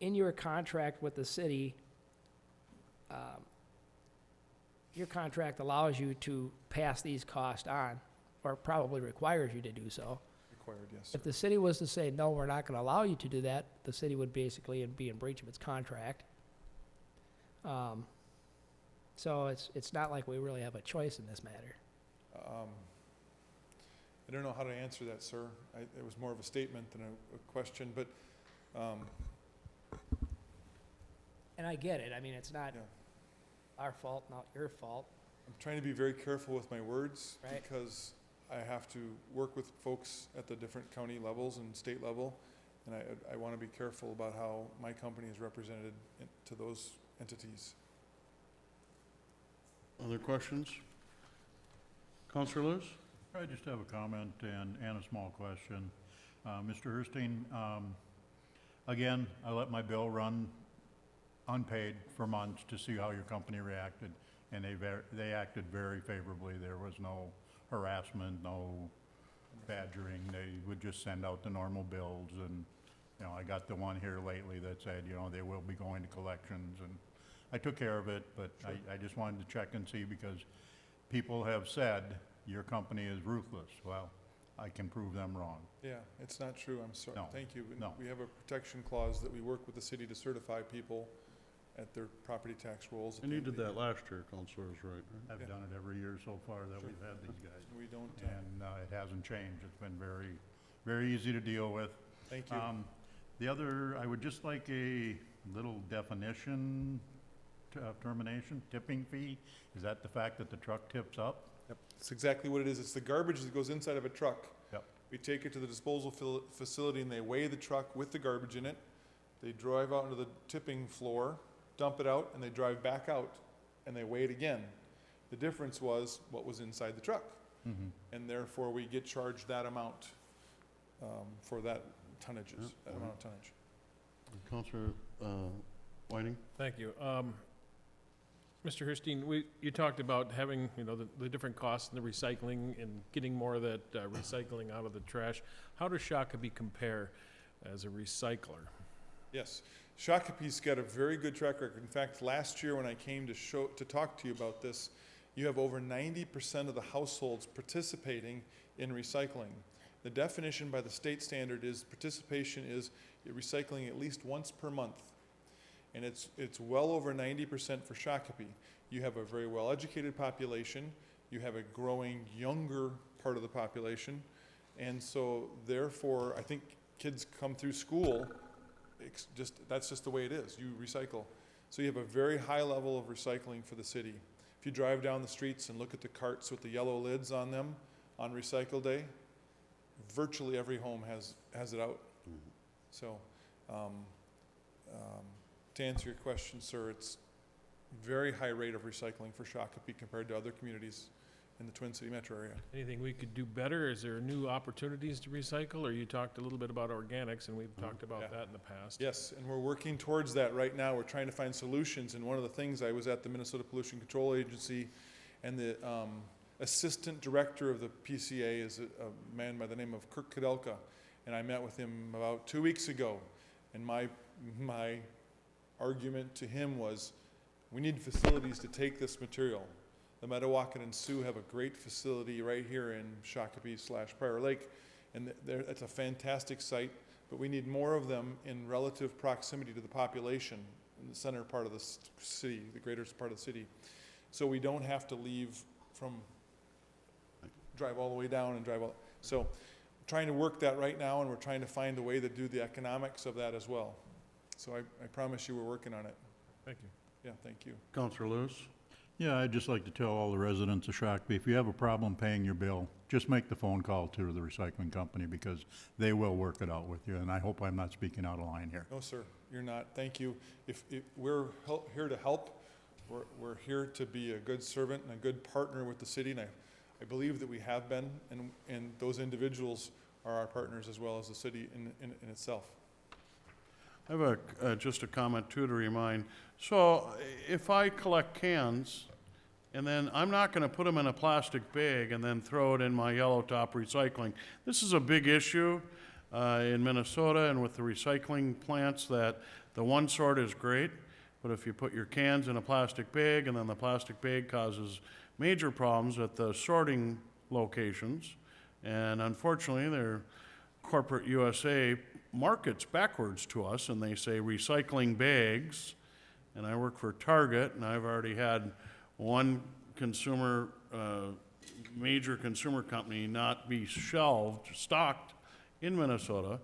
Speaker 5: in your contract with the city, your contract allows you to pass these costs on, or probably requires you to do so.
Speaker 15: Required, yes.
Speaker 5: If the city was to say, no, we're not going to allow you to do that, the city would basically be in breach of its contract. So it's not like we really have a choice in this matter.
Speaker 15: I don't know how to answer that, sir. It was more of a statement than a question, but
Speaker 5: and I get it. I mean, it's not our fault, not your fault.
Speaker 15: I'm trying to be very careful with my words,
Speaker 5: right,
Speaker 15: because I have to work with folks at the different county levels and state level, and I want to be careful about how my company is represented to those entities.
Speaker 1: Other questions? Councilor Lewis?
Speaker 9: I just have a comment and a small question. Mr. Herstein, again, I let my bill run unpaid for months to see how your company reacted, and they acted very favorably. There was no harassment, no badgering. They would just send out the normal bills, and, you know, I got the one here lately that said, you know, they will be going to collections, and I took care of it, but I just wanted to check and see, because people have said your company is ruthless. Well, I can prove them wrong.
Speaker 15: Yeah, it's not true, I'm sorry.
Speaker 9: No,
Speaker 15: Thank you. And
Speaker 9: no.
Speaker 15: we have a protection clause that we work with the city to certify people at their property tax rolls. at
Speaker 1: And
Speaker 15: the
Speaker 1: you
Speaker 15: end of
Speaker 1: did
Speaker 15: the
Speaker 1: that
Speaker 15: year.
Speaker 1: last year, Counselor, is right?
Speaker 9: I've
Speaker 15: Yeah.
Speaker 9: done it every year so far that
Speaker 15: Sure.
Speaker 9: we've had these guys.
Speaker 15: We don't,
Speaker 9: And it hasn't changed. It's been very, very easy to deal with.
Speaker 15: thank you.
Speaker 9: The other, I would just like a little definition of termination, tipping fee. Is that the fact that the truck tips up?
Speaker 15: Yep, it's exactly what it is. It's the garbage that goes inside of a truck.
Speaker 9: Yep.
Speaker 15: We take it to the disposal facility and they weigh the truck with the garbage in it. They drive out into the tipping floor, dump it out, and they drive back out and they weigh it again. The difference was what was inside the truck.
Speaker 9: Mm-hmm.
Speaker 15: And therefore, we get charged that amount for that tonnages,
Speaker 1: Yep.
Speaker 15: that amount of tonnage.
Speaker 1: Counselor Whiting?
Speaker 3: Thank you. Mr. Herstein, you talked about having, you know, the different costs in the recycling and getting more of that recycling out of the trash. How does Shakopee compare as a recycler?
Speaker 15: Yes, Shakopee's got a very good track record. In fact, last year when I came to talk to you about this, you have over 90% of the households participating in recycling. The definition by the state standard is participation is recycling at least once per month. And it's well over 90% for Shakopee. You have a very well-educated population. You have a growing younger part of the population. And so therefore, I think kids come through school, that's just the way it is. You recycle. So you have a very high level of recycling for the city. If you drive down the streets and look at the carts with the yellow lids on them on recycle day, virtually every home has it out.
Speaker 1: Mm-hmm.
Speaker 15: So, to answer your question, sir, it's very high rate of recycling for Shakopee compared to other communities in the Twin City metro area.
Speaker 3: Anything we could do better? Is there new opportunities to recycle? Or you talked a little bit about organics, and we've talked about
Speaker 15: Yeah.
Speaker 3: that in the past.
Speaker 15: Yes, and we're working towards that right now. We're trying to find solutions, and one of the things, I was at the Minnesota Pollution Control Agency, and the assistant director of the PCA is a man by the name of Kirk Kudelka, and I met with him about 2 weeks ago, and my argument to him was, we need facilities to take this material. The Metawakan and Sioux have a great facility right here in Shakopee/Prior Lake, and it's a fantastic site, but we need more of them in relative proximity to the population in the center part of the city, the greater part of the city. So we don't have to leave from, drive all the way down and drive all, so trying to work that right now, and we're trying to find a way to do the economics of that as well. So I promise you we're working on it.
Speaker 3: Thank you.
Speaker 15: Yeah, thank you.
Speaker 1: Counselor Lewis?
Speaker 9: Yeah, I'd just like to tell all the residents of Shakopee, if you have a problem paying your bill, just make the phone call to the recycling company, because they will work it out with you, and I hope I'm not speaking out of line here.
Speaker 15: No, sir, you're not. Thank you. If we're here to help, we're here to be a good servant and a good partner with the city, and I believe that we have been, and those individuals are our partners as well as the city in itself.
Speaker 1: I have just a comment too to remind. So if I collect cans, and then I'm not gonna put them in a plastic bag and then throw it in my yellow top recycling. This is a big issue in Minnesota and with the recycling plants, that the one sort is great, but if you put your cans in a plastic bag and then the plastic bag causes major problems at the sorting locations, and unfortunately, their corporate USA markets backwards to us, and they say recycling bags, and I work for Target, and I've already had one consumer, major consumer company not be stocked in Minnesota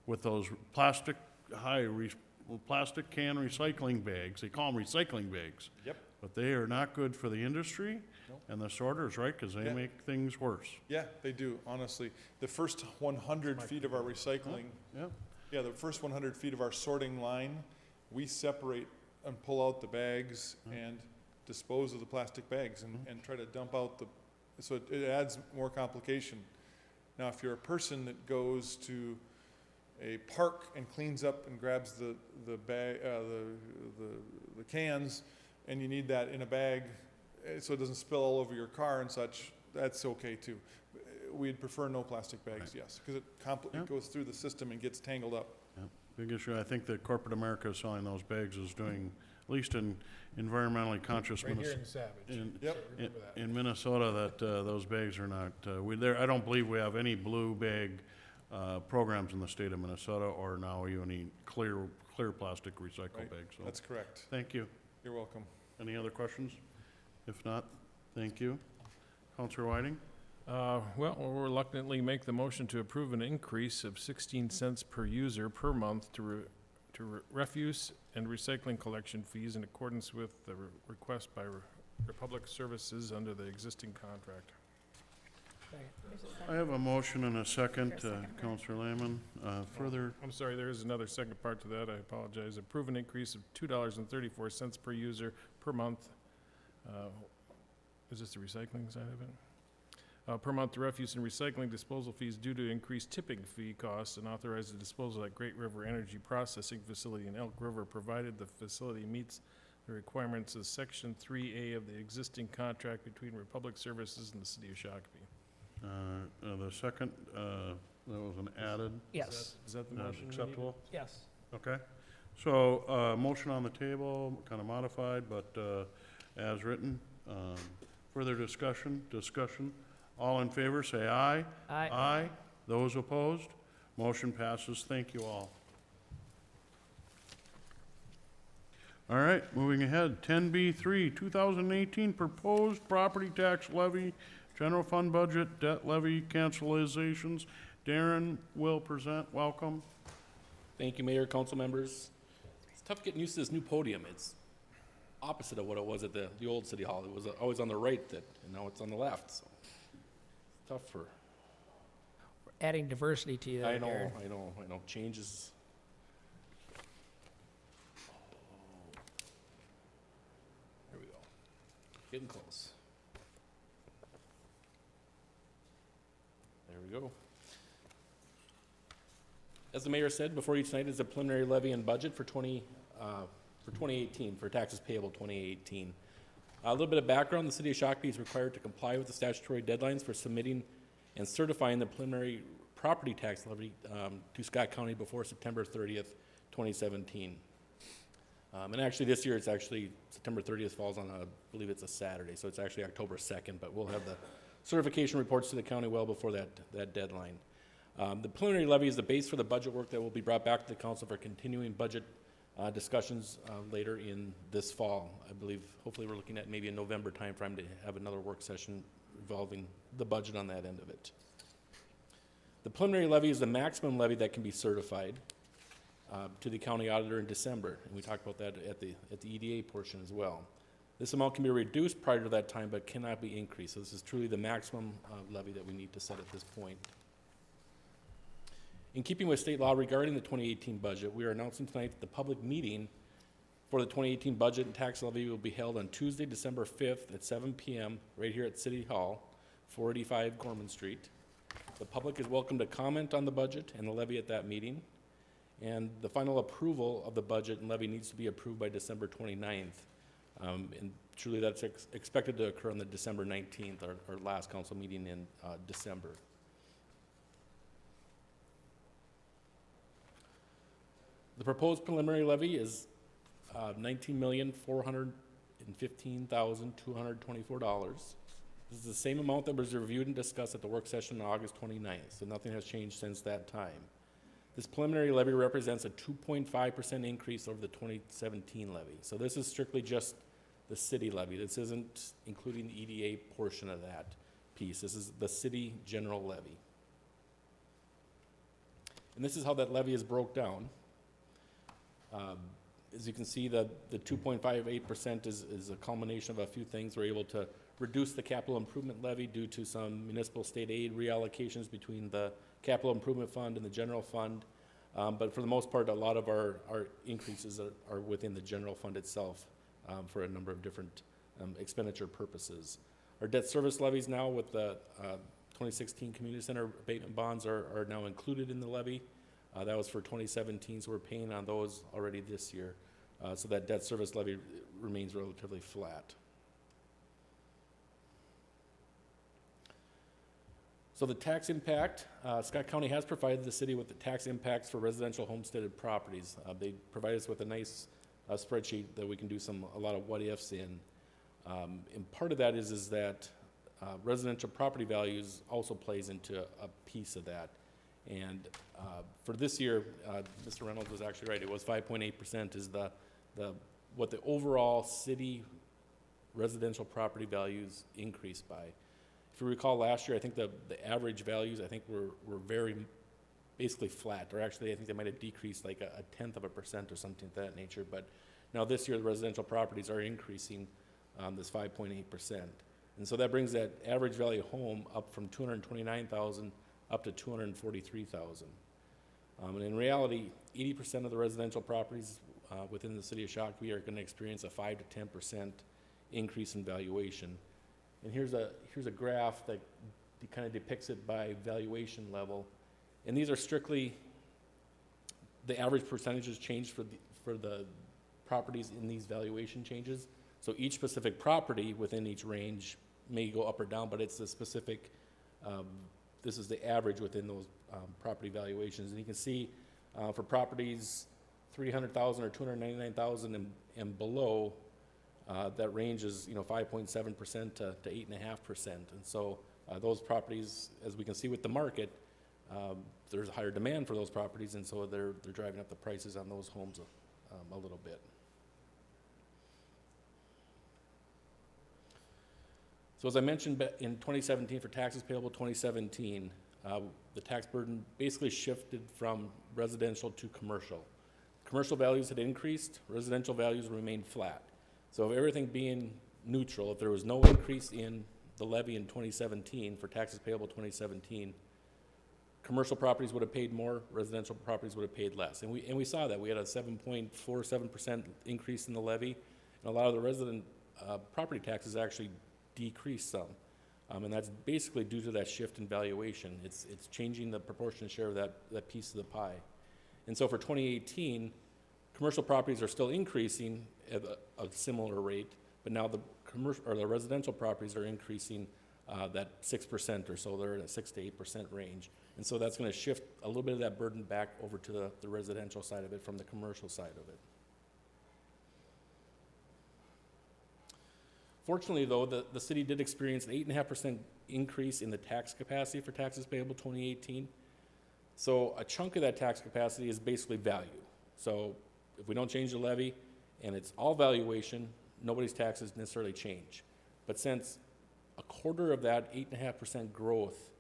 Speaker 1: with those plastic can recycling bags. They call them recycling bags.
Speaker 15: Yep.
Speaker 1: But they are not good for the industry
Speaker 15: Nope.
Speaker 1: and the sorters, right? Because they
Speaker 15: Yeah.
Speaker 1: make things worse.
Speaker 15: Yeah, they do, honestly. The first 100 feet of our recycling,
Speaker 1: Yeah.
Speaker 15: yeah, the first 100 feet of our sorting line, we separate and pull out the bags and dispose of the plastic bags and try to dump out So it adds more complication. Now, if you're a person that goes to a park and cleans up and grabs the bag, the cans, and you need that in a bag so it doesn't spill all over your car and such, that's okay too. We'd prefer no plastic bags, yes, because it goes through the system and gets tangled up.
Speaker 1: Big issue. I think that corporate America selling those bags is doing, at least in environmentally conscious
Speaker 3: Right here in Savage.
Speaker 15: Yep.
Speaker 3: So remember that.
Speaker 1: in Minnesota, that those bags are not, I don't believe we have any blue bag programs in the state of Minnesota, or now even any clear plastic recycle
Speaker 15: Right.
Speaker 1: bags. So,
Speaker 15: That's correct.
Speaker 1: thank you.
Speaker 15: You're welcome.
Speaker 1: Any other questions? If not, thank you. Counselor Whiting?
Speaker 3: Well, we'll reluctantly make the motion to approve an increase of 16 cents per user per month to refuse and recycling collection fees in accordance with the request by Republic Services under the existing contract.
Speaker 1: I have a motion and a second,
Speaker 11: Is there a second?
Speaker 1: Counselor Lehman. Further,
Speaker 3: I'm sorry, there is another second part to that, I apologize. Approve an increase of $2.34 per user per month. Is this the recycling side of it? Per month to refuse and recycling disposal fees due to increased tipping fee costs, and authorize the disposal at Great River Energy Processing Facility in Elk River, provided the facility meets the requirements of Section 3A of the existing contract between Republic Services and the City of Shakopee.
Speaker 1: the second, that was an added.
Speaker 5: Yes.
Speaker 3: Is that the motion? we need?
Speaker 1: Acceptable?
Speaker 5: Yes.
Speaker 1: Okay. So, motion on the table, kind of modified, but as written. Further discussion? All in favor, say aye.
Speaker 5: Aye.
Speaker 1: Aye. Those opposed? Motion passes. Thank you all. All right, moving ahead. 10B3, 2018 Proposed Property Tax Levy, General Fund Budget, Debt Levy Cancelizations. Darren will present. Welcome.
Speaker 8: Thank you, Mayor, council members. It's tough getting used to this new podium. It's opposite of what it was at the old city hall. It was always on the right, and now it's on the left, so it's tough for.
Speaker 5: Adding diversity to you.
Speaker 8: I know,
Speaker 5: Aaron.
Speaker 8: I know. Changes. There we go. Getting close. There we go. As the mayor said, before you tonight is a preliminary levy and budget for 2018, for taxes payable 2018. A little bit of background: the city of Shakopee is required to comply with the statutory deadlines for submitting and certifying the preliminary property tax levy to Scott County before September 30th, 2017. And actually this year, it's actually September 30th falls on, I believe it's a Saturday, so it's actually October 2nd, but we'll have the certification reports to the county well before that deadline. The preliminary levy is the base for the budget work that will be brought back to the council for continuing budget discussions later in this fall. I believe, hopefully we're looking at maybe a November timeframe to have another work session involving the budget on that end of it. The preliminary levy is the maximum levy that can be certified to the county auditor in December, and we talked about that at the EDA portion as well. This amount can be reduced prior to that time, but cannot be increased. So this is truly the maximum levy that we need to set at this point. In keeping with state law regarding the 2018 budget, we are announcing tonight that the public meeting for the 2018 budget and tax levy will be held on Tuesday, December 5th at 7 p.m. right here at City Hall, 485 Gorman Street. The public is welcome to comment on the budget and the levy at that meeting. And the final approval of the budget and levy needs to be approved by December 29th. And truly that's expected to occur on the December 19th, our last council meeting in December. The proposed preliminary levy is $19,415,224. This is the same amount that was reviewed and discussed at the work session on August 29th, so nothing has changed since that time. This preliminary levy represents a 2.5% increase over the 2017 levy. So this is strictly just the city levy. This isn't including the EDA portion of that piece. This is the city general levy. And this is how that levy is broke down. As you can see, the 2.58% is a culmination of a few things. We're able to reduce the capital improvement levy due to some municipal state aid reallocations between the capital improvement fund and the general fund. But for the most part, a lot of our increases are within the general fund itself for a number of different expenditure purposes. Our debt service levies now with the 2016 community center abatement bonds are now included in the levy. That was for 2017, so we're paying on those already this year. So that debt service levy remains relatively flat. So the tax impact, Scott County has provided the city with the tax impacts for residential homesteaded properties. They provide us with a nice spreadsheet that we can do a lot of what ifs in. And part of that is that residential property values also plays into a piece of that. And for this year, Mr. Reynolds was actually right. It was 5.8% is what the overall city residential property values increased by. If you recall last year, I think the average values, I think were very basically flat, or actually I think they might have decreased like a 0.1% or something of that nature. But now this year, the residential properties are increasing this 5.8%. And so that brings that average value home up from $229,000 up to $243,000. And in reality, 80% of the residential properties within the city of Shakopee are going to experience a 5 to 10% increase in valuation. And here's a graph that kind of depicts it by valuation level. And these are strictly the average percentages changed for the properties in these valuation changes. So each specific property within each range may go up or down, but it's the specific, this is the average within those property valuations. And you can see for properties 300,000 or 299,000 and below, that range is 5.7% to 8.5%. And so those properties, as we can see with the market, there's a higher demand for those properties, and so they're driving up the prices on those homes a little bit. So as I mentioned in 2017, for taxes payable 2017, the tax burden basically shifted from residential to commercial. Commercial values had increased, residential values remained flat. So if everything being neutral, if there was no increase in the levy in 2017 for taxes payable 2017, commercial properties would have paid more, residential properties would have paid less. And we saw that. We had a 7.47% increase in the levy, and a lot of the resident property taxes actually decreased some. And that's basically due to that shift in valuation. It's changing the proportionate share of that piece of the pie. And so for 2018, commercial properties are still increasing at a similar rate, but now the residential properties are increasing that 6% or so. They're in a 6 to 8% range. And so that's going to shift a little bit of that burden back over to the residential side of it from the commercial side of it. Fortunately, though, the city did experience an 8.5% increase in the tax capacity for taxes payable 2018. So a chunk of that tax capacity is basically value. So if we don't change the levy and it's all valuation, nobody's taxes necessarily change. But since a quarter of that 8.5% growth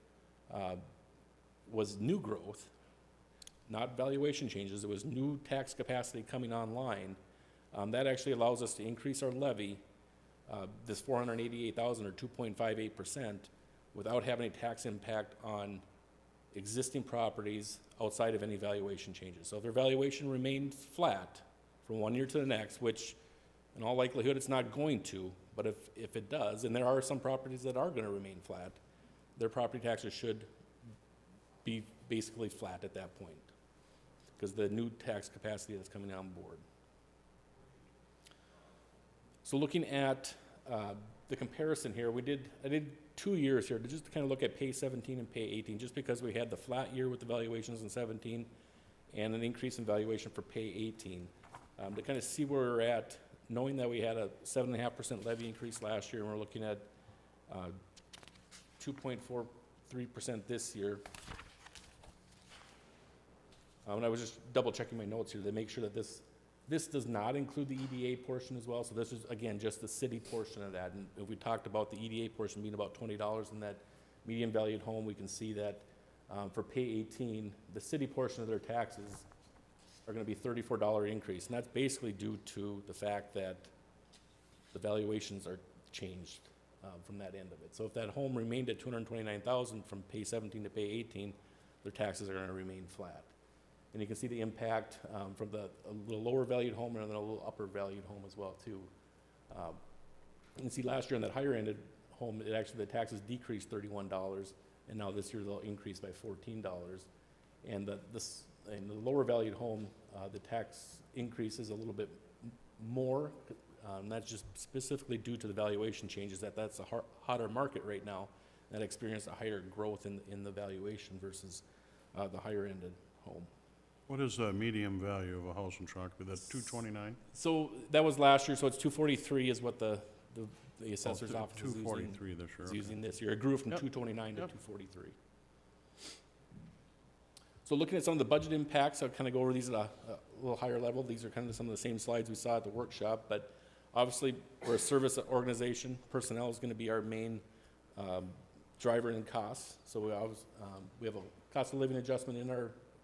Speaker 8: was new growth, not valuation changes, it was new tax capacity coming online, that actually allows us to increase our levy this $488,000 or 2.58% without having a tax impact on existing properties outside of any valuation changes. So if their valuation remains flat from one year to the next, which in all likelihood it's not going to, but if it does, and there are some properties that are going to remain flat, their property taxes should be basically flat at that point because the new tax capacity that's coming on board. So looking at the comparison here, I did 2 years here to just kind of look at pay 17 and pay 18, just because we had the flat year with the valuations in 17 and an increase in valuation for pay 18. To kind of see where we're at, knowing that we had a 7.5% levy increase last year, and we're looking at 2.43% this year. And I was just double checking my notes here to make sure that this does not include the EDA portion as well. So this is, again, just the city portion of that. And if we talked about the EDA portion being about $20 in that median valued home, we can see that for pay 18, the city portion of their taxes are going to be $34 increase. And that's basically due to the fact that the valuations are changed from that end of it. So if that home remained at $229,000 from pay 17 to pay 18, their taxes are going to remain flat. And you can see the impact from a little lower valued home and then a little upper valued home as well too. You can see last year on that higher ended home, it actually, the taxes decreased $31, and now this year they'll increase by $14. And in the lower valued home, the tax increase is a little bit more. That's just specifically due to the valuation changes, that's a hotter market right now that experienced a higher growth in the valuation versus the higher ended home.
Speaker 1: What is the medium value of a house in Shakopee? That's 229?
Speaker 8: So that was last year, so it's 243 is what the assessor's office is
Speaker 1: 243 this year.
Speaker 8: is
Speaker 1: Okay.
Speaker 8: using this year. It grew from
Speaker 1: Yep.
Speaker 8: 229 to
Speaker 1: Yep.
Speaker 8: 243. So looking at some of the budget impacts, I'll kind of go over these at a little higher level. These are kind of some of the same slides we saw at the workshop, but obviously we're a service organization. Personnel is going to be our main driver in costs. So we have a cost of living adjustment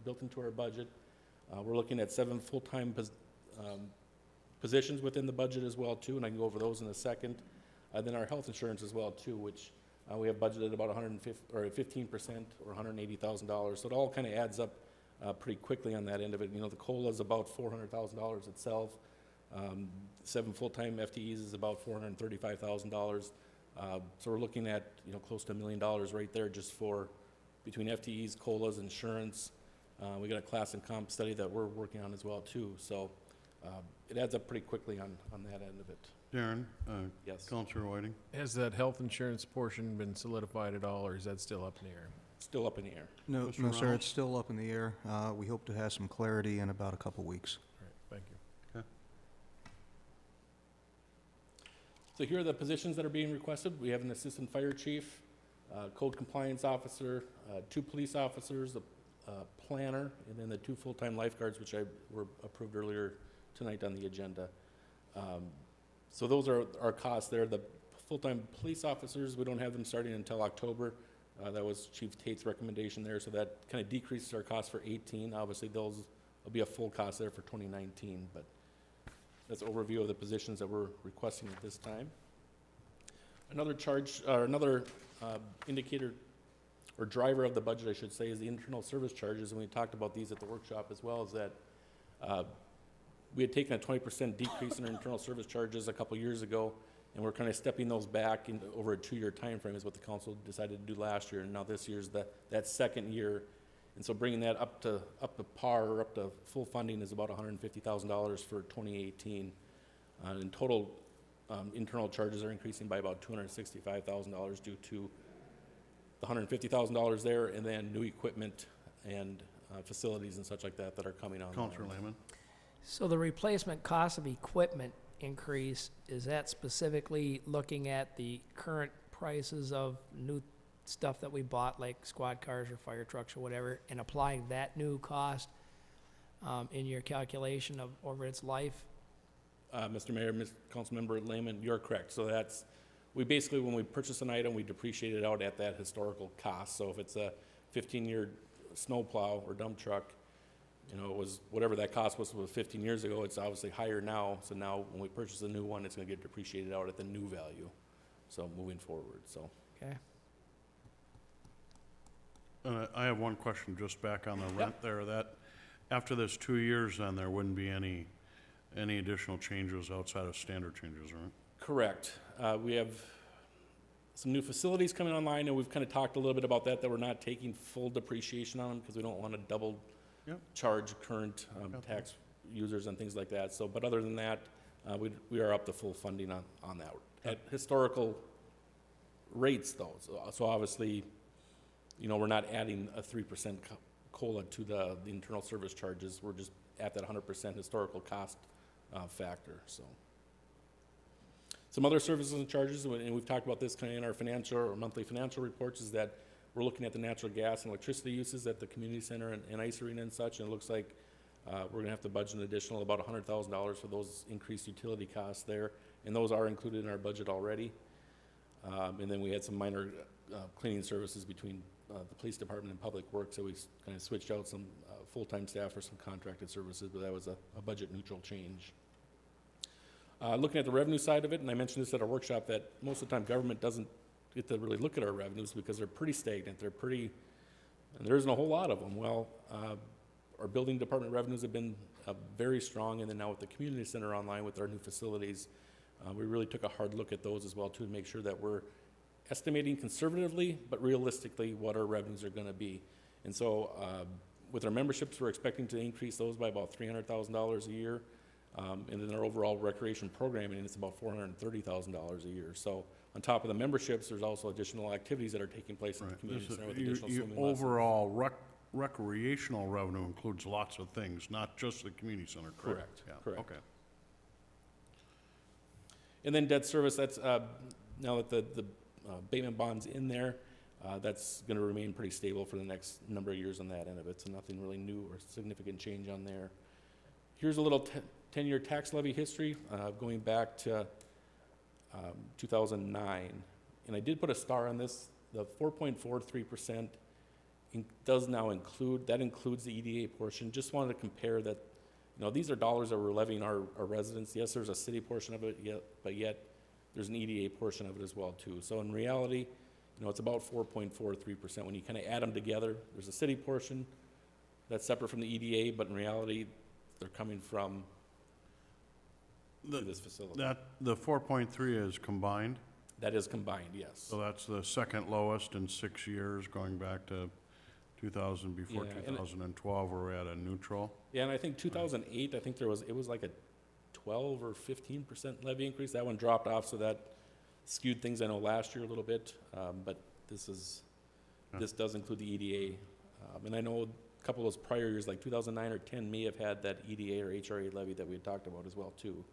Speaker 8: built into our budget. We're looking at 7 full-time positions within the budget as well too, and I can go over those in a second. Then our health insurance as well too, which we have budgeted about 15% or $180,000. So it all kind of adds up pretty quickly on that end of it. You know, the COLA is about $400,000 itself. 7 full-time FTEs is about $435,000. So we're looking at, close to $1 million right there just for between FTEs, COLAs, insurance. We got a class and comp study that we're working on as well too. So it adds up pretty quickly on that end of it.
Speaker 1: Darren,
Speaker 8: Yes.
Speaker 1: Counselor Whiting?
Speaker 3: Has that health insurance portion been solidified at all, or is that still up in the air?
Speaker 8: Still up in the air.
Speaker 4: No,
Speaker 1: Mr.
Speaker 4: no, sir,
Speaker 1: Reynolds?
Speaker 4: it's still up in the air. We hope to have some clarity in about a couple weeks.
Speaker 3: All right, thank you.
Speaker 8: So here are the positions that are being requested. We have an assistant fire chief, code compliance officer, 2 police officers, a planner, and then the 2 full-time lifeguards, which were approved earlier tonight on the agenda. So those are our costs there. The full-time police officers, we don't have them starting until October. That was Chief Tate's recommendation there, so that kind of decreases our cost for 18. Obviously, those will be a full cost there for 2019, but that's an overview of the positions that we're requesting at this time. Another indicator or driver of the budget, I should say, is the internal service charges, and we talked about these at the workshop as well, is that we had taken a 20% decrease in our internal service charges a couple years ago, and we're kind of stepping those back over a 2-year time frame is what the council decided to do last year, and now this year's that second year. And so bringing that up to par or up to full funding is about $150,000 for 2018. In total, internal charges are increasing by about $265,000 due to the $150,000 there, and then new equipment and facilities and such like that are coming on.
Speaker 1: Counselor Lehman?
Speaker 5: So the replacement cost of equipment increase, is that specifically looking at the current prices of new stuff that we bought, like squad cars or fire trucks or whatever, and applying that new cost in your calculation of over its life?
Speaker 8: Mr. Mayor, Councilmember Lehman, you're correct. So we basically, when we purchase an item, we depreciate it out at that historical cost. So if it's a 15-year snowplow or dump truck, it was whatever that cost was 15 years ago. It's obviously higher now. So now when we purchase a new one, it's going to get depreciated out at the new value. So moving forward. So.
Speaker 5: Okay.
Speaker 1: I have one question just back on the rent there. That after this 2 years, then there wouldn't be any additional changes outside of standard changes, right?
Speaker 8: Correct. We have some new facilities coming online, and we've kind of talked a little bit about that we're not taking full depreciation on them because we don't want to double charge current tax users and things like that. So, but other than that, we are up to full funding on that at historical rates, though. So obviously, we're not adding a 3% COLA to the internal service charges. We're just at that 100% historical cost factor. So, some other services and charges, and we've talked about this kind of in our financial or monthly financial reports, is that we're looking at the natural gas and electricity uses at the community center and ice arena and such, and it looks like we're going to have to budget an additional about $100,000 for those increased utility costs there, and those are included in our budget already. And then we had some minor cleaning services between the police department and public works, so we kind of switched out some full-time staff for some contracted services, but that was a budget neutral change. Looking at the revenue side of it, and I mentioned this at our workshop, that most of the time government doesn't get to really look at our revenues because they're pretty stagnant. And there isn't a whole lot of them. Well, our building department revenues have been very strong, and then now with the community center online with our new facilities, we really took a hard look at those as well too, to make sure that we're estimating conservatively, but realistically, what our revenues are gonna be. And so, with our memberships, we're expecting to increase those by about $300,000 a year. And then our overall recreation programming, it's about $430,000 a year. So on top of the memberships, there's also additional activities that are taking place in the
Speaker 1: Right.
Speaker 8: community
Speaker 1: This
Speaker 8: center with
Speaker 1: is-
Speaker 8: additional
Speaker 1: your
Speaker 8: swimming lessons.
Speaker 1: overall recreational revenue includes lots of things, not just the community center, correct?
Speaker 8: Correct,
Speaker 1: Yeah,
Speaker 8: correct.
Speaker 1: okay.
Speaker 8: And then debt service, that's, now that the abatement bond's in there, that's gonna remain pretty stable for the next number of years on that end of it, so nothing really new or significant change on there. Here's a little 10-year tax levy history, going back to 2009. And I did put a star on this. The 4.43% does now include, that includes the EDA portion. Just wanted to compare that, you know, these are dollars that we're levying our residents. Yes, there's a city portion of it, but yet there's an EDA portion of it as well too. So in reality, you know, it's about 4.43%. When you kind of add them together, there's a city portion that's separate from the EDA, but in reality, they're coming from this facility.
Speaker 1: The 4.3 is combined,
Speaker 8: That is combined, yes.
Speaker 1: so that's the second lowest in 6 years, going back to 2000, before
Speaker 8: Yeah, and-
Speaker 1: 2012, where we're at a neutral.
Speaker 8: Yeah, and I think 2008, I think it was like a 12 or 15% levy increase. That one dropped off, so that skewed things, I know, last year a little bit. But this does include the EDA. And I know a couple of those prior years, like 2009 or 10, may have had that EDA or HRA levy that we had talked about as well, too.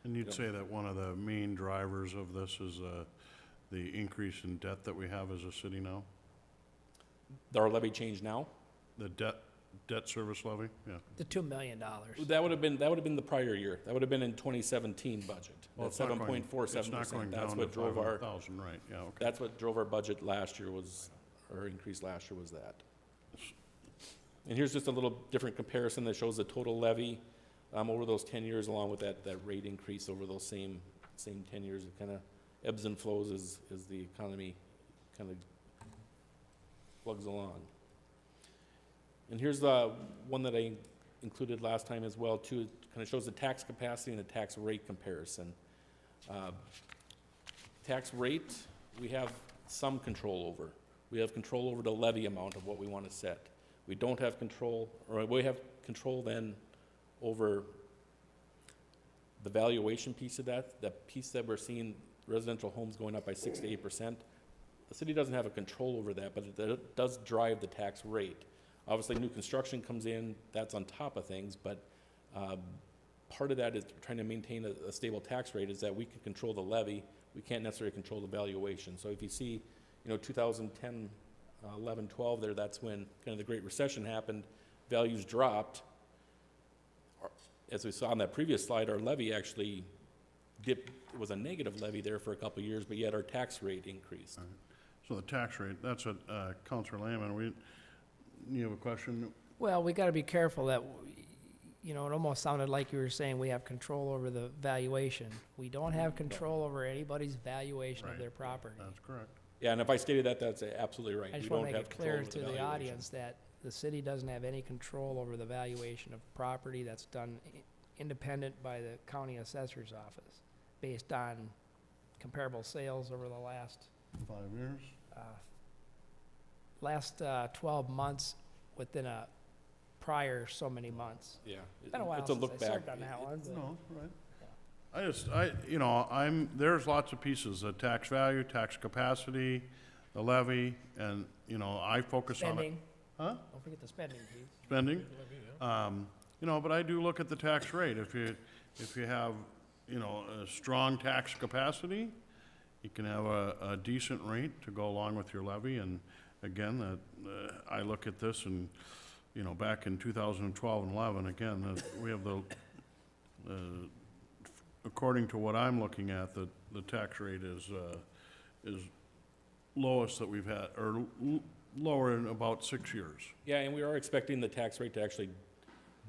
Speaker 1: And you'd say that one of the main drivers of this is the increase in debt that we have as a city now?
Speaker 8: Our levy change now?
Speaker 1: The debt service levy, yeah.
Speaker 5: The $2 million.
Speaker 8: That would have been the prior year. That would have been in 2017 budget.
Speaker 1: Well,
Speaker 8: That's
Speaker 1: it's not going-
Speaker 8: 7.47%.
Speaker 1: It's not going
Speaker 8: That's
Speaker 1: down to
Speaker 8: what drove our,
Speaker 1: 500,000, right, yeah, okay.
Speaker 8: that's what drove our budget last year was, or increase last year was that. And here's just a little different comparison that shows the total levy over those 10 years, along with that rate increase over those same 10 years. It kind of ebbs and flows as the economy kind of plugs along. And here's the one that I included last time as well, too. It kind of shows the tax capacity and the tax rate comparison. Tax rate, we have some control over. We have control over the levy amount of what we want to set. We don't have control, or we have control then over the valuation piece of that, the piece that we're seeing residential homes going up by 6 to 8%. The city doesn't have a control over that, but it does drive the tax rate. Obviously, new construction comes in, that's on top of things, but part of that is trying to maintain a stable tax rate, is that we can control the levy. We can't necessarily control the valuation. So if you see, 2010, 11, 12 there, that's when kind of the Great Recession happened. Values dropped. As we saw on that previous slide, our levy actually dipped. It was a negative levy there for a couple of years, but yet our tax rate increased.
Speaker 1: All right. So the tax rate, that's what, Counselor Lehman, you have a question?
Speaker 5: Well, we got to be careful that, it almost sounded like you were saying we have control over the valuation. We don't have control over anybody's valuation of
Speaker 1: Right.
Speaker 5: their property.
Speaker 1: That's correct.
Speaker 8: Yeah, and if I stated that, that's absolutely right.
Speaker 5: I
Speaker 8: We
Speaker 5: just want
Speaker 8: don't
Speaker 5: to make
Speaker 8: have
Speaker 5: it
Speaker 8: control
Speaker 5: clear
Speaker 8: over
Speaker 5: to the
Speaker 8: valuation.
Speaker 5: audience that the city doesn't have any control over the valuation of property. That's done independent by the county assessor's office, based on comparable sales over the last
Speaker 1: 5 years?
Speaker 5: 12 monmonths within a prior so many months.
Speaker 8: Yeah.
Speaker 5: It's been a while
Speaker 8: It's a
Speaker 5: since
Speaker 8: look
Speaker 5: I
Speaker 8: back.
Speaker 5: served on that one. but-
Speaker 1: No, right. There's lots of pieces, the tax value, tax capacity, the levy, and, I focus on it.
Speaker 5: Spending.
Speaker 1: Huh?
Speaker 5: Don't forget the spending piece.
Speaker 1: Spending. But I do look at the tax rate. If you have, a strong tax capacity, you can have a decent rate to go along with your levy. And again, I look at this and, back in 2012 and 11, again, we have according to what I'm looking at, the tax rate is lowest that we've had, or lower in about 6 years.
Speaker 8: Yeah, and we are expecting the tax rate to actually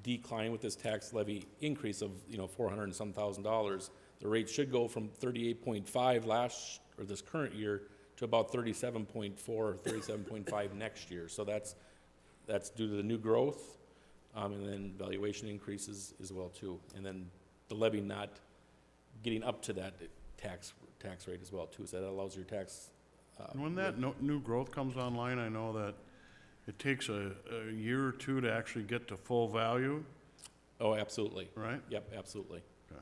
Speaker 8: decline with this tax levy increase of, $400 and some thousand. The rate should go from 38.5 this current year to about 37.4, 37.5 next year. So that's due to the new growth, and then valuation increases as well too. And then the levy not getting up to that tax rate as well too. So that allows your tax
Speaker 1: And when that new growth comes online, I know that it takes a year or two to actually get to full value,
Speaker 8: Oh, absolutely.
Speaker 1: right?
Speaker 8: Yep, absolutely.
Speaker 1: Okay.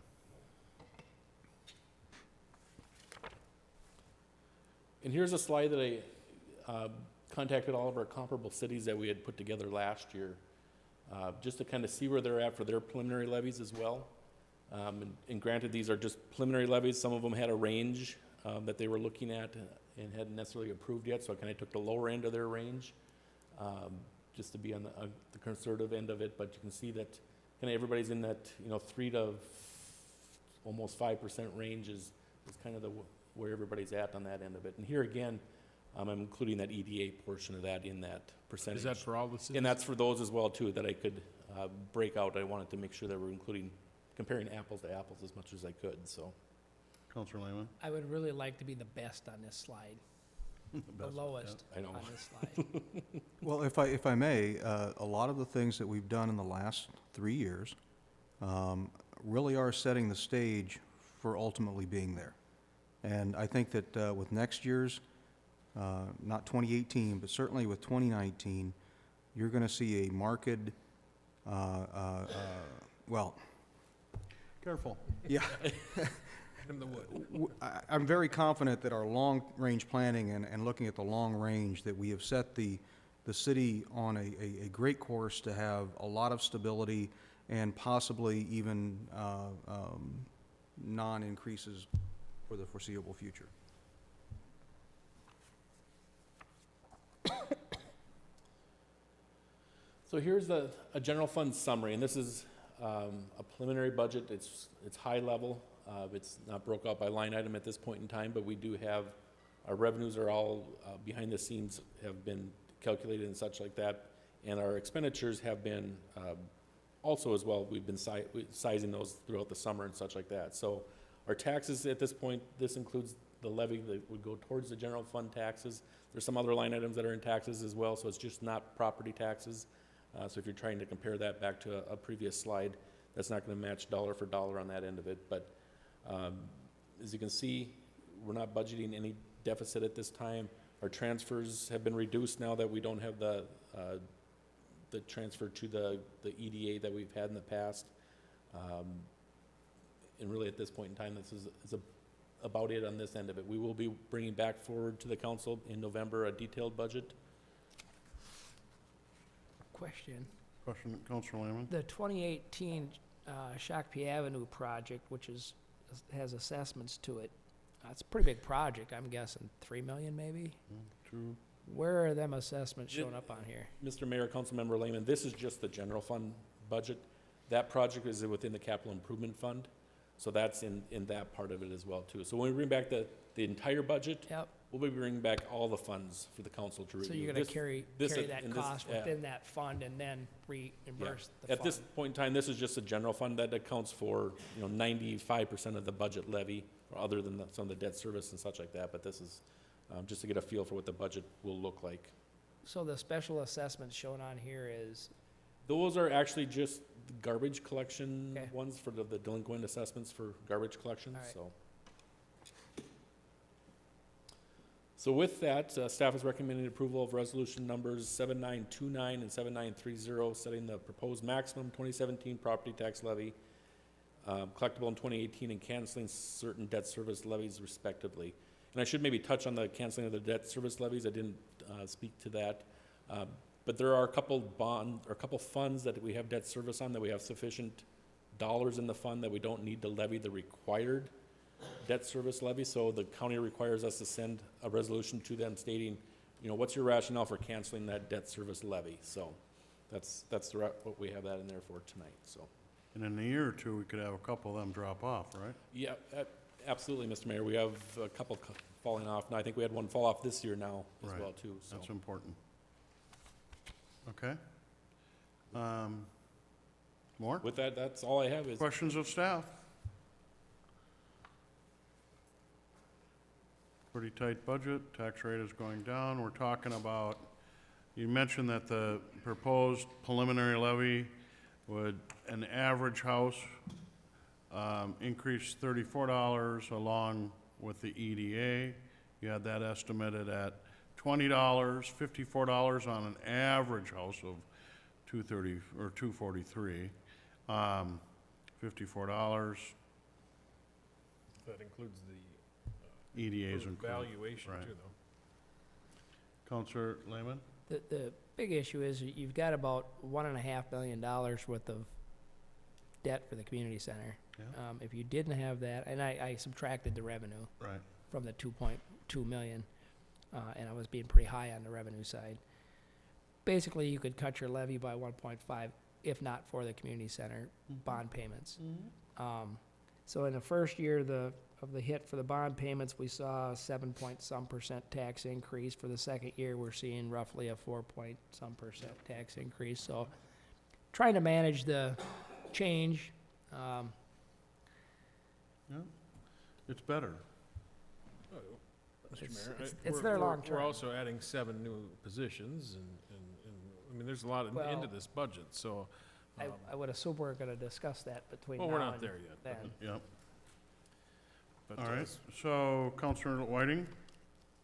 Speaker 8: And here's a slide that I contacted all of our comparable cities that we had put together last year, just to kind of see where they're at for their preliminary levies as well. And granted, these are just preliminary levies. Some of them had a range that they were looking at and hadn't necessarily approved yet, so I kind of took the lower end of their range, just to be on the conservative end of it. But you can see that kind of everybody's in that, 3 to almost 5% range is kind of where everybody's at on that end of it. And here again, I'm including that EDA portion of that in that percentage.
Speaker 3: Is that for all the cities?
Speaker 8: And that's for those as well too, that I could break out. I wanted to make sure that we're comparing apples to apples as much as I could, so.
Speaker 1: Counselor Lehman?
Speaker 5: I would really like to be the best on this slide, the
Speaker 1: Best,
Speaker 5: lowest
Speaker 8: I know.
Speaker 5: on this slide.
Speaker 4: Well, if I may, a lot of the things that we've done in the last 3 years really are setting the stage for ultimately being there. And I think that with next year's, not 2018, but certainly with 2019, you're going to see a marked, well,
Speaker 1: Careful.
Speaker 4: yeah. I'm very confident that our long-range planning and looking at the long range, that we have set the city on a great course to have a lot of stability and possibly even non-increases for the foreseeable future.
Speaker 8: So here's a general fund summary, and this is a preliminary budget. It's high level. It's not broke out by line item at this point in time, but we do have, our revenues are all behind the scenes, have been calculated and such like that, and our expenditures have been also as well. We've been sizing those throughout the summer and such like that. So our taxes at this point, this includes the levy that would go towards the general fund taxes. There's some other line items that are in taxes as well, so it's just not property taxes. So if you're trying to compare that back to a previous slide, that's not going to match dollar for dollar on that end of it. But as you can see, we're not budgeting any deficit at this time. Our transfers have been reduced now that we don't have the transfer to the EDA that we've had in the past. And really at this point in time, this is about it on this end of it. We will be bringing back forward to the council in November a detailed budget.
Speaker 5: Question.
Speaker 1: Question, Counselor Lehman?
Speaker 5: The 2018 Shakopee Avenue project, which has assessments to it, that's a pretty big project. I'm guessing 3 million maybe?
Speaker 1: 2.
Speaker 5: Where are them assessments showing up on here?
Speaker 8: Mr. Mayor, Councilmember Lehman, this is just the general fund budget. That project is within the capital improvement fund, so that's in that part of it as well too. So when we bring back the entire budget,
Speaker 5: Yep.
Speaker 8: we'll be bringing back all the funds for the council to review.
Speaker 5: So you're gonna carry that
Speaker 8: and
Speaker 5: cost
Speaker 8: yeah.
Speaker 5: within that fund and then reimburse the fund?
Speaker 8: At this point in time, this is just a general fund that accounts for, 95% of the budget levy, or other than some of the debt service and such like that, but this is just to get a feel for what the budget will look like.
Speaker 5: So the special assessments shown on here is,
Speaker 8: Those are actually just the garbage collection
Speaker 5: Okay.
Speaker 8: ones for the delinquent assessments for garbage collection,
Speaker 5: All right.
Speaker 8: so. So with that, staff is recommending approval of resolution numbers 7929 and 7930, setting the proposed maximum 2017 property tax levy collectible in 2018 and canceling certain debt service levies respectively. And I should maybe touch on the canceling of the debt service levies. I didn't speak to that. But there are a couple funds that we have debt service on that we have sufficient dollars in the fund that we don't need to levy the required debt service levy. So the county requires us to send a resolution to them stating, what's your rationale for canceling that debt service levy? So that's what we have that in there for tonight, so.
Speaker 1: And in a year or two, we could have a couple of them drop off, right?
Speaker 8: Yeah, absolutely, Mr. Mayor. We have a couple falling off. Now, I think we had one fall off this year now as
Speaker 1: Right.
Speaker 8: well, too, so.
Speaker 1: That's important. Okay. More?
Speaker 8: With that, that's all I have is.
Speaker 1: Questions of staff? Pretty tight budget, tax rate is going down. We're talking about, you mentioned that the proposed preliminary levy would, an average house, increase $34 along with the EDA, You had that estimated at $20, $54 on an average house of 230, or 243. $54,
Speaker 3: That includes the
Speaker 1: EDA's included.
Speaker 3: valuation
Speaker 1: right.
Speaker 3: too, though.
Speaker 1: Counselor Lehman?
Speaker 5: The big issue is you've got about $1.5 million worth of debt for the community center.
Speaker 1: Yeah.
Speaker 5: If you didn't have that, and I subtracted the revenue
Speaker 1: Right.
Speaker 5: from the 2.2 million, and I was being pretty high on the revenue side. Basically, you could cut your levy by 1.5 if not for the community center bond payments. So in the first year of the hit for the bond payments, we saw a 7-point-some% tax increase. For the second year, we're seeing roughly a 4-point-some% tax increase. So trying to manage the change.
Speaker 1: Yeah. It's better.
Speaker 3: Mr.
Speaker 5: It's-
Speaker 3: Mayor,
Speaker 5: it's- it's their long
Speaker 3: We're
Speaker 5: term.
Speaker 3: also adding 7 new positions, and, I mean, there's a lot
Speaker 5: Well,
Speaker 3: into this budget, so.
Speaker 5: I would assume we're gonna discuss that between now
Speaker 3: Well,
Speaker 5: and
Speaker 3: we're not there yet.
Speaker 5: then.
Speaker 1: Yep.
Speaker 3: But,
Speaker 1: All right. So, Counselor Whiting?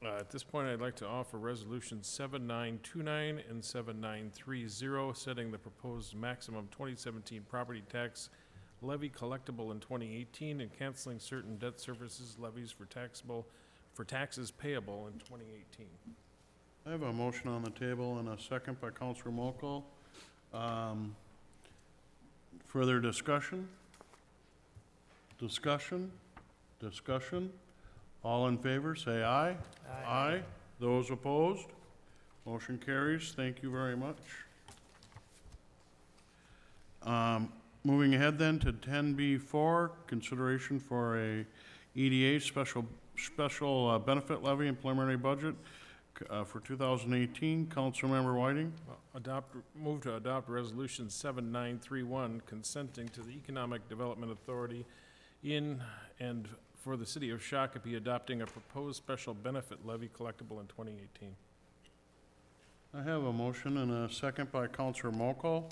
Speaker 3: At this point, I'd like to offer Resolution 7929 and 7930, setting the proposed maximum 2017 property tax levy collectible in 2018 and canceling certain debt services levies for taxes payable in 2018.
Speaker 1: I have a motion on the table and a second by Counselor Mokel. Further discussion? Discussion? Discussion? All in favor, say aye. Aye. Those opposed? Motion carries. Thank you very much. Moving ahead then to 10B4, consideration for a EDA special benefit levy and preliminary budget for 2018. Councilmember Whiting?
Speaker 3: Move to adopt Resolution 7931, consenting to the Economic Development Authority in and for the city of Shakopee adopting a proposed special benefit levy collectible in 2018.
Speaker 1: I have a motion and a second by Counselor Mokel.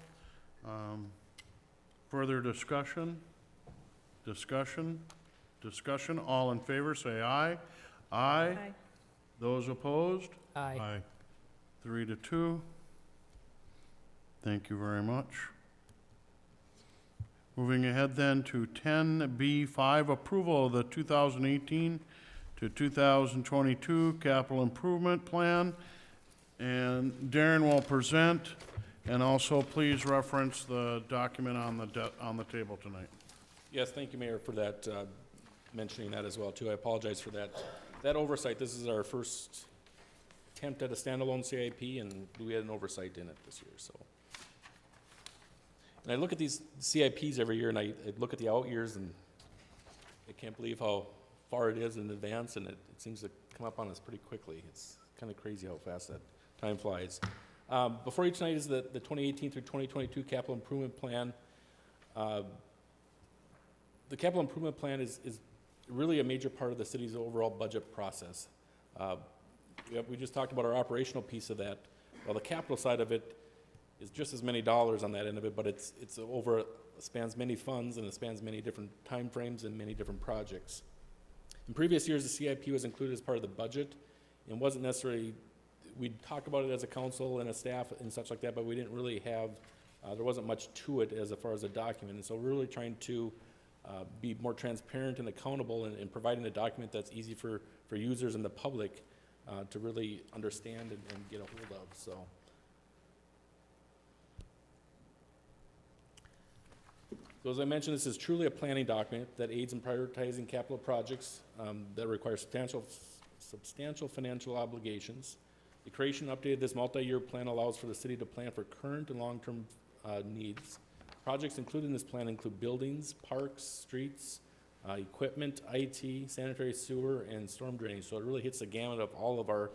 Speaker 1: Further discussion? Discussion? Discussion? All in favor, say aye. Aye. Those opposed?
Speaker 5: Aye.
Speaker 1: 3-2. Thank you very much. Moving ahead then to 10B5, approval of the 2018 to 2022 capital improvement plan. And Darren will present, and also please reference the document on the table tonight.
Speaker 8: Yes, thank you, Mayor, for that, mentioning that as well, too. I apologize for that oversight. This is our first attempt at a standalone CIP, and we had an oversight in it this year, so. And I look at these CIPs every year, and I look at the out years, and I can't believe how far it is in advance, and it seems to come up on us pretty quickly. It's kind of crazy how fast that time flies. Before you tonight is the 2018 through 2022 capital improvement plan. The capital improvement plan is really a major part of the city's overall budget process. We just talked about our operational piece of that. Well, the capital side of it is just as many dollars on that end of it, but it spans many funds, and it spans many different timeframes and many different projects. In previous years, the CIP was included as part of the budget and wasn't necessarily, we'd talk about it as a council and a staff and such like that, but we didn't really have, there wasn't much to it as far as a document. And so we're really trying to be more transparent and accountable and providing a document that's easy for users and the public to really understand and get a hold of, so. So as I mentioned, this is truly a planning document that aids in prioritizing capital projects that require substantial financial obligations. The creation and update of this multi-year plan allows for the city to plan for current and long-term needs. Projects included in this plan include buildings, parks, streets, equipment, IT, sanitary sewer, and storm drainage. So it really hits the gamut of all of our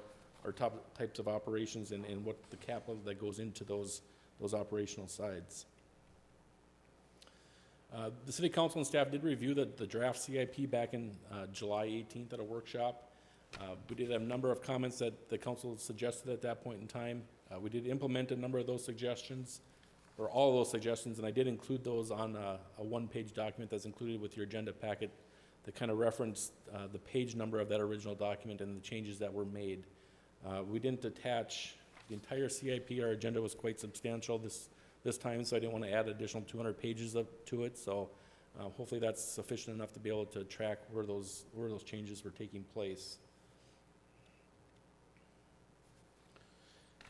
Speaker 8: top types of operations and what the capital that goes into those operational sides. The City Council and staff did review the draft CIP back in July 18th at a workshop. We did have a number of comments that the council suggested at that point in time. We did implement a number of those suggestions, or all of those suggestions, and I did include those on a one-page document that's included with your agenda packet that kind of reference the page number of that original document and the changes that were made. We didn't attach the entire CIP. Our agenda was quite substantial this time, so I didn't want to add additional 200 pages to it. So hopefully that's sufficient enough to be able to track where those changes were taking place.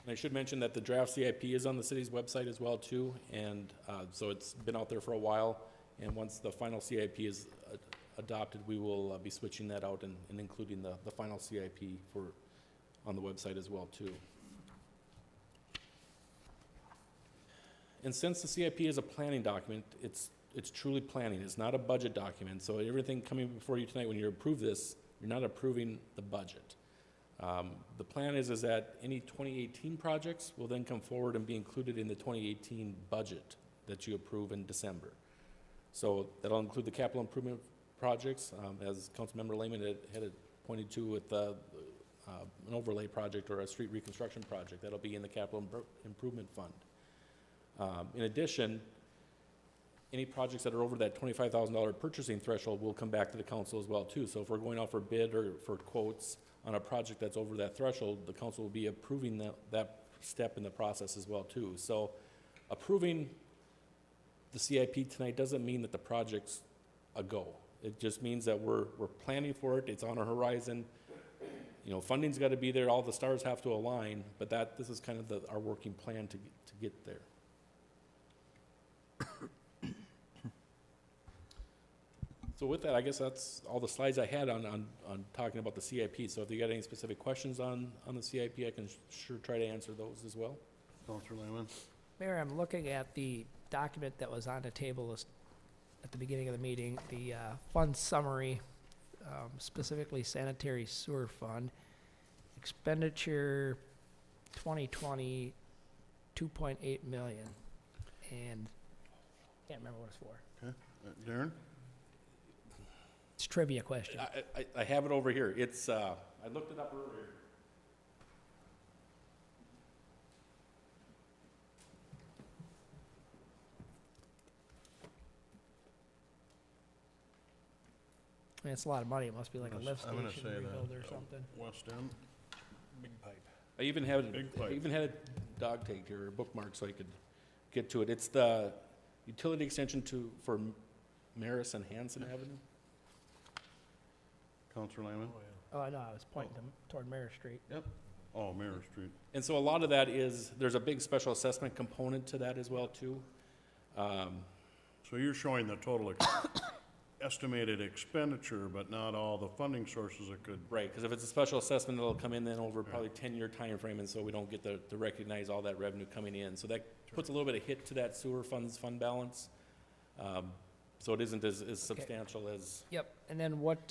Speaker 8: And I should mention that the draft CIP is on the city's website as well too, and so it's been out there for a while. And once the final CIP is adopted, we will be switching that out and including the final CIP on the website as well too. And since the CIP is a planning document, it's truly planning. It's not a budget document. So everything coming before you tonight, when you approve this, you're not approving the budget. The plan is that any 2018 projects will then come forward and be included in the 2018 budget that you approve in December. So that'll include the capital improvement projects, as Councilmember Lehman had pointed to with an overlay project or a street reconstruction project. That'll be in the capital improvement fund. In addition, any projects that are over that $25,000 purchasing threshold will come back to the council as well too. So if we're going out for bid or for quotes on a project that's over that threshold, the council will be approving that step in the process as well too. So approving the CIP tonight doesn't mean that the project's a go. It just means that we're planning for it. It's on our horizon. You know, funding's got to be there. All the stars have to align. But this is kind of our working plan to get there. So with that, I guess that's all the slides I had on talking about the CIP. So if you got any specific questions on the CIP, I can sure try to answer those as well.
Speaker 1: Councilor Lehman?
Speaker 5: Mayor, I'm looking at the document that was on the table at the beginning of the meeting, the fund summary, specifically sanitary sewer fund, expenditure 2020, 2.8 million, and can't remember what it's for.
Speaker 1: Okay. Darren?
Speaker 5: It's a trivia question.
Speaker 8: I have it over here. It's I looked it up earlier.
Speaker 5: I mean, it's a lot of money. It must be like a lift
Speaker 1: I'm gonna
Speaker 5: station
Speaker 1: say
Speaker 5: rebuild
Speaker 1: that.
Speaker 5: or something.
Speaker 1: West End?
Speaker 15: Big pipe.
Speaker 8: I even had it.
Speaker 1: Big pipe.
Speaker 8: I even had it dog tagged here, or bookmarked, so I could get to it. It's the utility extension for Maris and Hanson Avenue.
Speaker 1: Councilor Lehman?
Speaker 5: Oh, I know. I was pointing toward Mare Street.
Speaker 1: Yep. Oh, Mirror Street.
Speaker 8: And so a lot of that is there's a big special assessment component to that as well too.
Speaker 1: So you're showing the total estimated expenditure, but not all the funding sources that could.
Speaker 8: Right, because if it's a special assessment, it'll come in then over probably 10-year time frame, and so we don't get to recognize all that revenue coming in. So that puts a little bit of hit to that sewer fund balance. So it isn't as substantial as.
Speaker 5: Yep. And then what,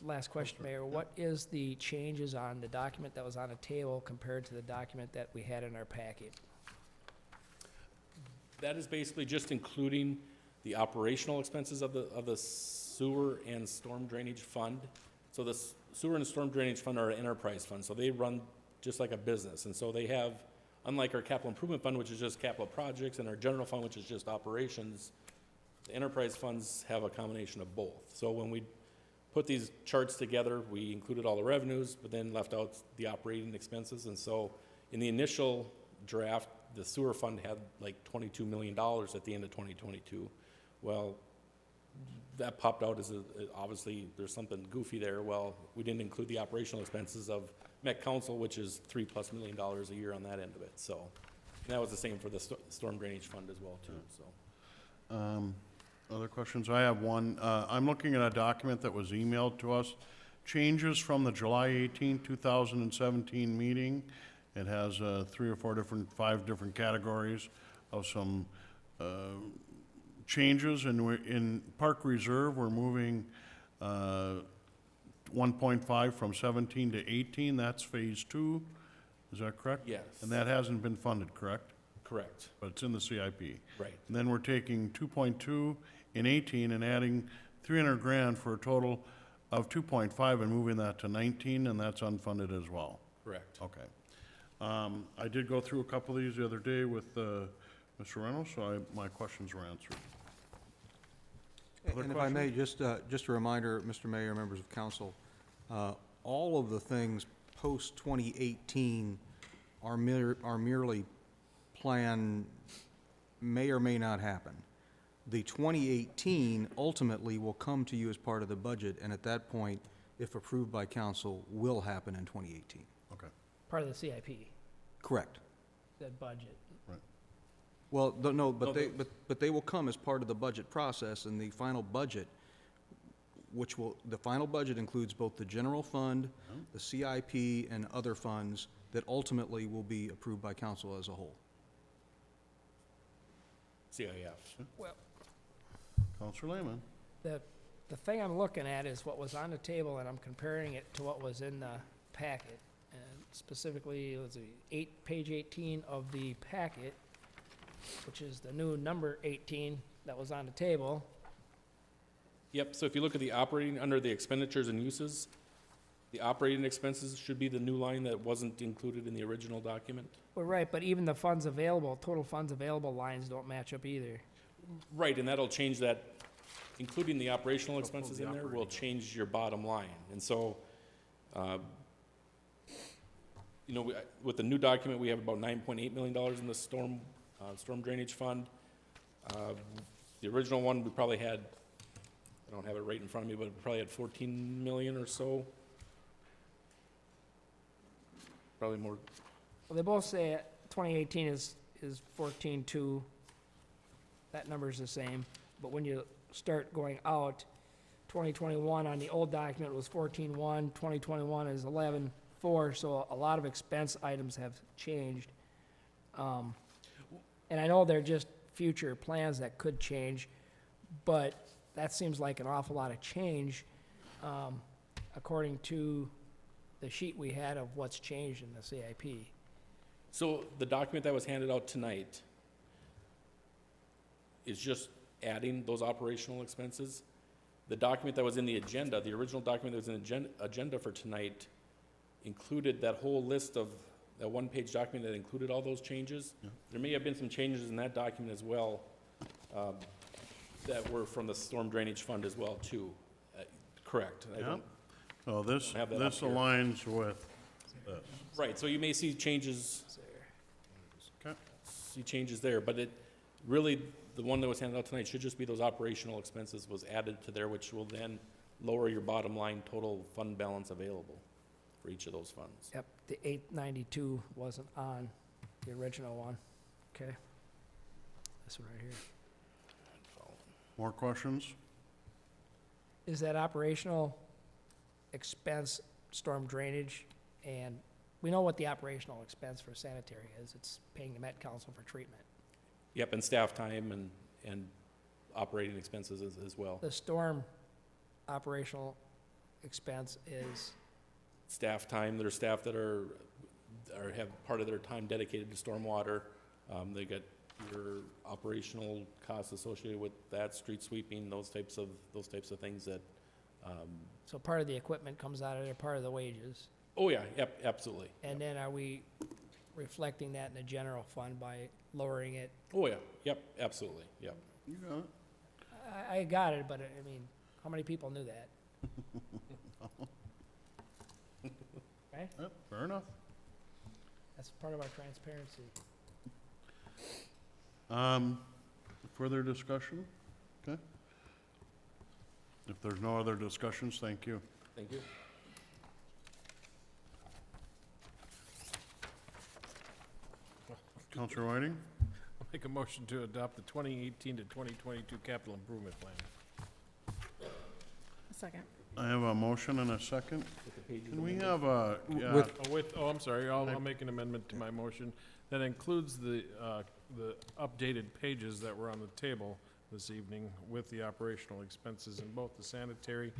Speaker 5: last question, Mayor, what is the changes on the document that was on the table compared to the document that we had in our packet?
Speaker 8: That is basically just including the operational expenses of the sewer and storm drainage fund. So the sewer and storm drainage fund are an enterprise fund, so they run just like a business. And so they have, unlike our capital improvement fund, which is just capital projects, and our general fund, which is just operations, the enterprise funds have a combination of both. So when we put these charts together, we included all the revenues, but then left out the operating expenses. And so in the initial draft, the sewer fund had like $22 million at the end of 2022. Well, that popped out as obviously there's something goofy there. Well, we didn't include the operational expenses of Met Council, which is $3+ million a year on that end of it. So and that was the same for the storm drainage fund as well too. So.
Speaker 1: Other questions? I have one. I'm looking at a document that was emailed to us. Changes from the July 18, 2017 meeting. It has 5 different categories of some changes. And in Park Reserve, we're moving 1.5 from 17 to 18. That's phase 2. Is that correct?
Speaker 8: Yes.
Speaker 1: And that hasn't been funded, correct?
Speaker 8: Correct.
Speaker 1: But it's in the CIP.
Speaker 8: Right.
Speaker 1: And then we're taking 2.2 in 18 and adding 300 grand for a total of 2.5 and moving that to 19, and that's unfunded as well.
Speaker 8: Correct.
Speaker 1: Okay. I did go through a couple of these the other day with Mr. Reynolds, so my questions were answered. Other
Speaker 4: And if I may,
Speaker 1: questions?
Speaker 4: just a reminder, Mr. Mayor, members of council, all of the things post-2018 are merely plan, may or may not happen. The 2018 ultimately will come to you as part of the budget, and at that point, if approved by council, will happen in 2018.
Speaker 1: Okay.
Speaker 5: Part of the CIP,
Speaker 4: Correct.
Speaker 5: that budget.
Speaker 4: Well, no, but
Speaker 8: No,
Speaker 4: but they will come as part of the budget process, and the final budget, the final budget includes both the general fund, the CIP, and other funds that ultimately will be approved by council as a whole.
Speaker 8: CIF.
Speaker 5: Well,
Speaker 1: Counselor Lehman?
Speaker 5: the thing I'm looking at is what was on the table, and I'm comparing it to what was in the packet. And specifically, it was page 18 of the packet, which is the new number 18 that was on the table.
Speaker 8: Yep, so if you look at the operating, under the expenditures and uses, the operating expenses should be the new line that wasn't included in the original document.
Speaker 5: Well, right, but even the funds available, total funds available lines don't match up either.
Speaker 8: Right, and that'll change that, including the operational expenses
Speaker 1: the
Speaker 8: in there, will
Speaker 1: operating.
Speaker 8: change your bottom line. And so, you know, with the new document, we have about $9.8 million in the storm drainage fund. The original one, we probably had, I don't have it right in front of me, but we probably had 14 million or so. Probably more.
Speaker 5: Well, they both say 2018 is 14.2. That number's the same, but when you start going out, 2021 on the old document was 14.1, 2021 is 11.4, so a lot of expense items have changed. And I know they're just future plans that could change, but that seems like an awful lot of change, according to the sheet we had of what's changed in the CIP.
Speaker 8: So the document that was handed out tonight is just adding those operational expenses. The document that was in the agenda, the original document that was in the agenda for tonight, included that whole list of, that one-page document that included all those changes.
Speaker 1: Yeah.
Speaker 8: There may have been some changes in that document as well, that were from the storm drainage fund as well, too. Correct. I
Speaker 1: Yeah.
Speaker 8: don't-
Speaker 1: So this
Speaker 8: have that up here.
Speaker 1: aligns with this.
Speaker 8: Right, so you may see changes,
Speaker 1: Okay.
Speaker 8: there, but it, really, the one that was handed out tonight should just be those operational expenses was added to there, which will then lower your bottom line total fund balance available for each of those funds.
Speaker 5: Yep, the 892 wasn't on the original one. Okay. This one right here.
Speaker 1: More questions?
Speaker 5: Is that operational expense storm drainage? And we know what the operational expense for sanitary is. It's paying the Met Council for treatment.
Speaker 8: Yep, and staff time and operating expenses as well.
Speaker 5: The storm operational expense is,
Speaker 8: Staff time, there are staff that have part of their time dedicated to stormwater. They got your operational costs associated with that, street sweeping, those types of things that,
Speaker 5: so part of the equipment comes out of there, part of the wages.
Speaker 8: oh yeah, yep, absolutely.
Speaker 5: And then are we reflecting that in the general fund by lowering it?
Speaker 8: Oh yeah, yep, absolutely, yep.
Speaker 1: You got it.
Speaker 5: I got it, but I mean, how many people knew that? Right?
Speaker 1: Yep, fair enough.
Speaker 5: That's part of our transparency.
Speaker 1: Further discussion? Okay. If there's no other discussions, thank you.
Speaker 8: Thank you.
Speaker 1: Counselor Whiting?
Speaker 3: I'll make a motion to adopt the 2018 to 2022 capital improvement plan.
Speaker 11: A second.
Speaker 1: I have a motion and a second.
Speaker 8: With the pages
Speaker 1: Can we
Speaker 8: amended.
Speaker 1: have a, yeah,
Speaker 4: With-
Speaker 3: I'm sorry, I'll make an amendment to my motion that includes the updated pages that were on the table this evening with the operational expenses in both the sanitary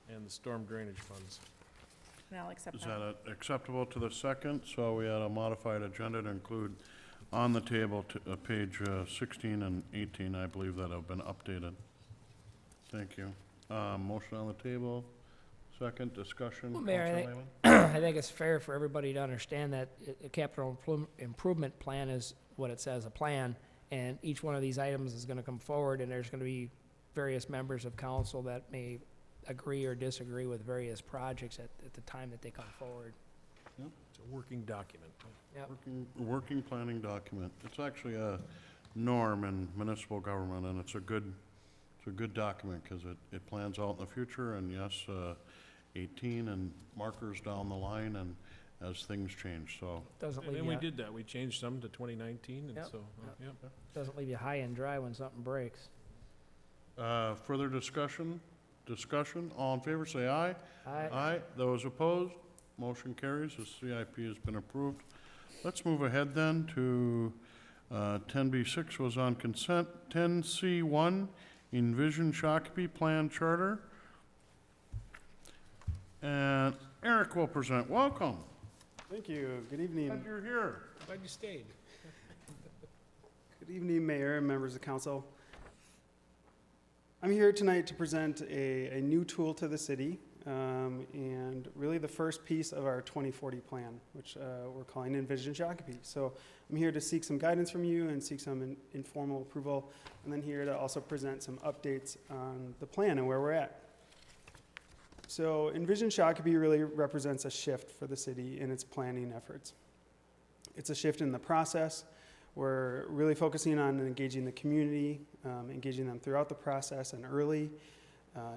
Speaker 3: and the storm drainage funds.
Speaker 11: And I'll accept
Speaker 1: is
Speaker 11: that.
Speaker 1: that acceptable to the second? So we had a modified agenda to include on the table page 16 and 18, I believe, that have been updated. Thank you. Motion on the table, second discussion.
Speaker 5: Well, Mayor, I
Speaker 1: Counselor
Speaker 5: think-
Speaker 1: Lehman?
Speaker 5: I think it's fair for everybody to understand that a capital improvement plan is what it says, a plan, and each one of these items is gonna come forward, and there's gonna be various members of council that may agree or disagree with various projects at the time that they come forward.
Speaker 3: It's a working document.
Speaker 5: Yep.
Speaker 1: Working planning document. It's actually a norm in municipal government, and it's a good document, because it plans out in the future, and yes, 18 and markers down the line, and as things change, so.
Speaker 5: Doesn't leave
Speaker 3: And we
Speaker 5: you,
Speaker 3: did that. We changed some to 2019, and
Speaker 5: Yep.
Speaker 3: so,
Speaker 5: Yep.
Speaker 3: yep.
Speaker 5: doesn't leave you high and dry when something breaks.
Speaker 1: Further discussion? All in favor, say aye.
Speaker 5: Aye.
Speaker 1: Aye. Those opposed? Motion carries. The CIP has been approved. Let's move ahead then to 10B6 was on consent. 10C1, Envision Shakopee Plan Charter. And Eric will present. Welcome.
Speaker 16: Thank you. Good evening.
Speaker 1: Glad you're here.
Speaker 3: Glad you stayed.
Speaker 16: Good evening, Mayor and members of council. I'm here tonight to present a new tool to the city, and really the first piece of our 2040 plan, which we're calling Envision Shakopee. So I'm here to seek some guidance from you and seek some informal approval, and then here to also present some updates on the plan and where we're at. So Envision Shakopee really represents a shift for the city in its planning efforts. It's a shift in the process. We're really focusing on engaging the community, engaging them throughout the process and early.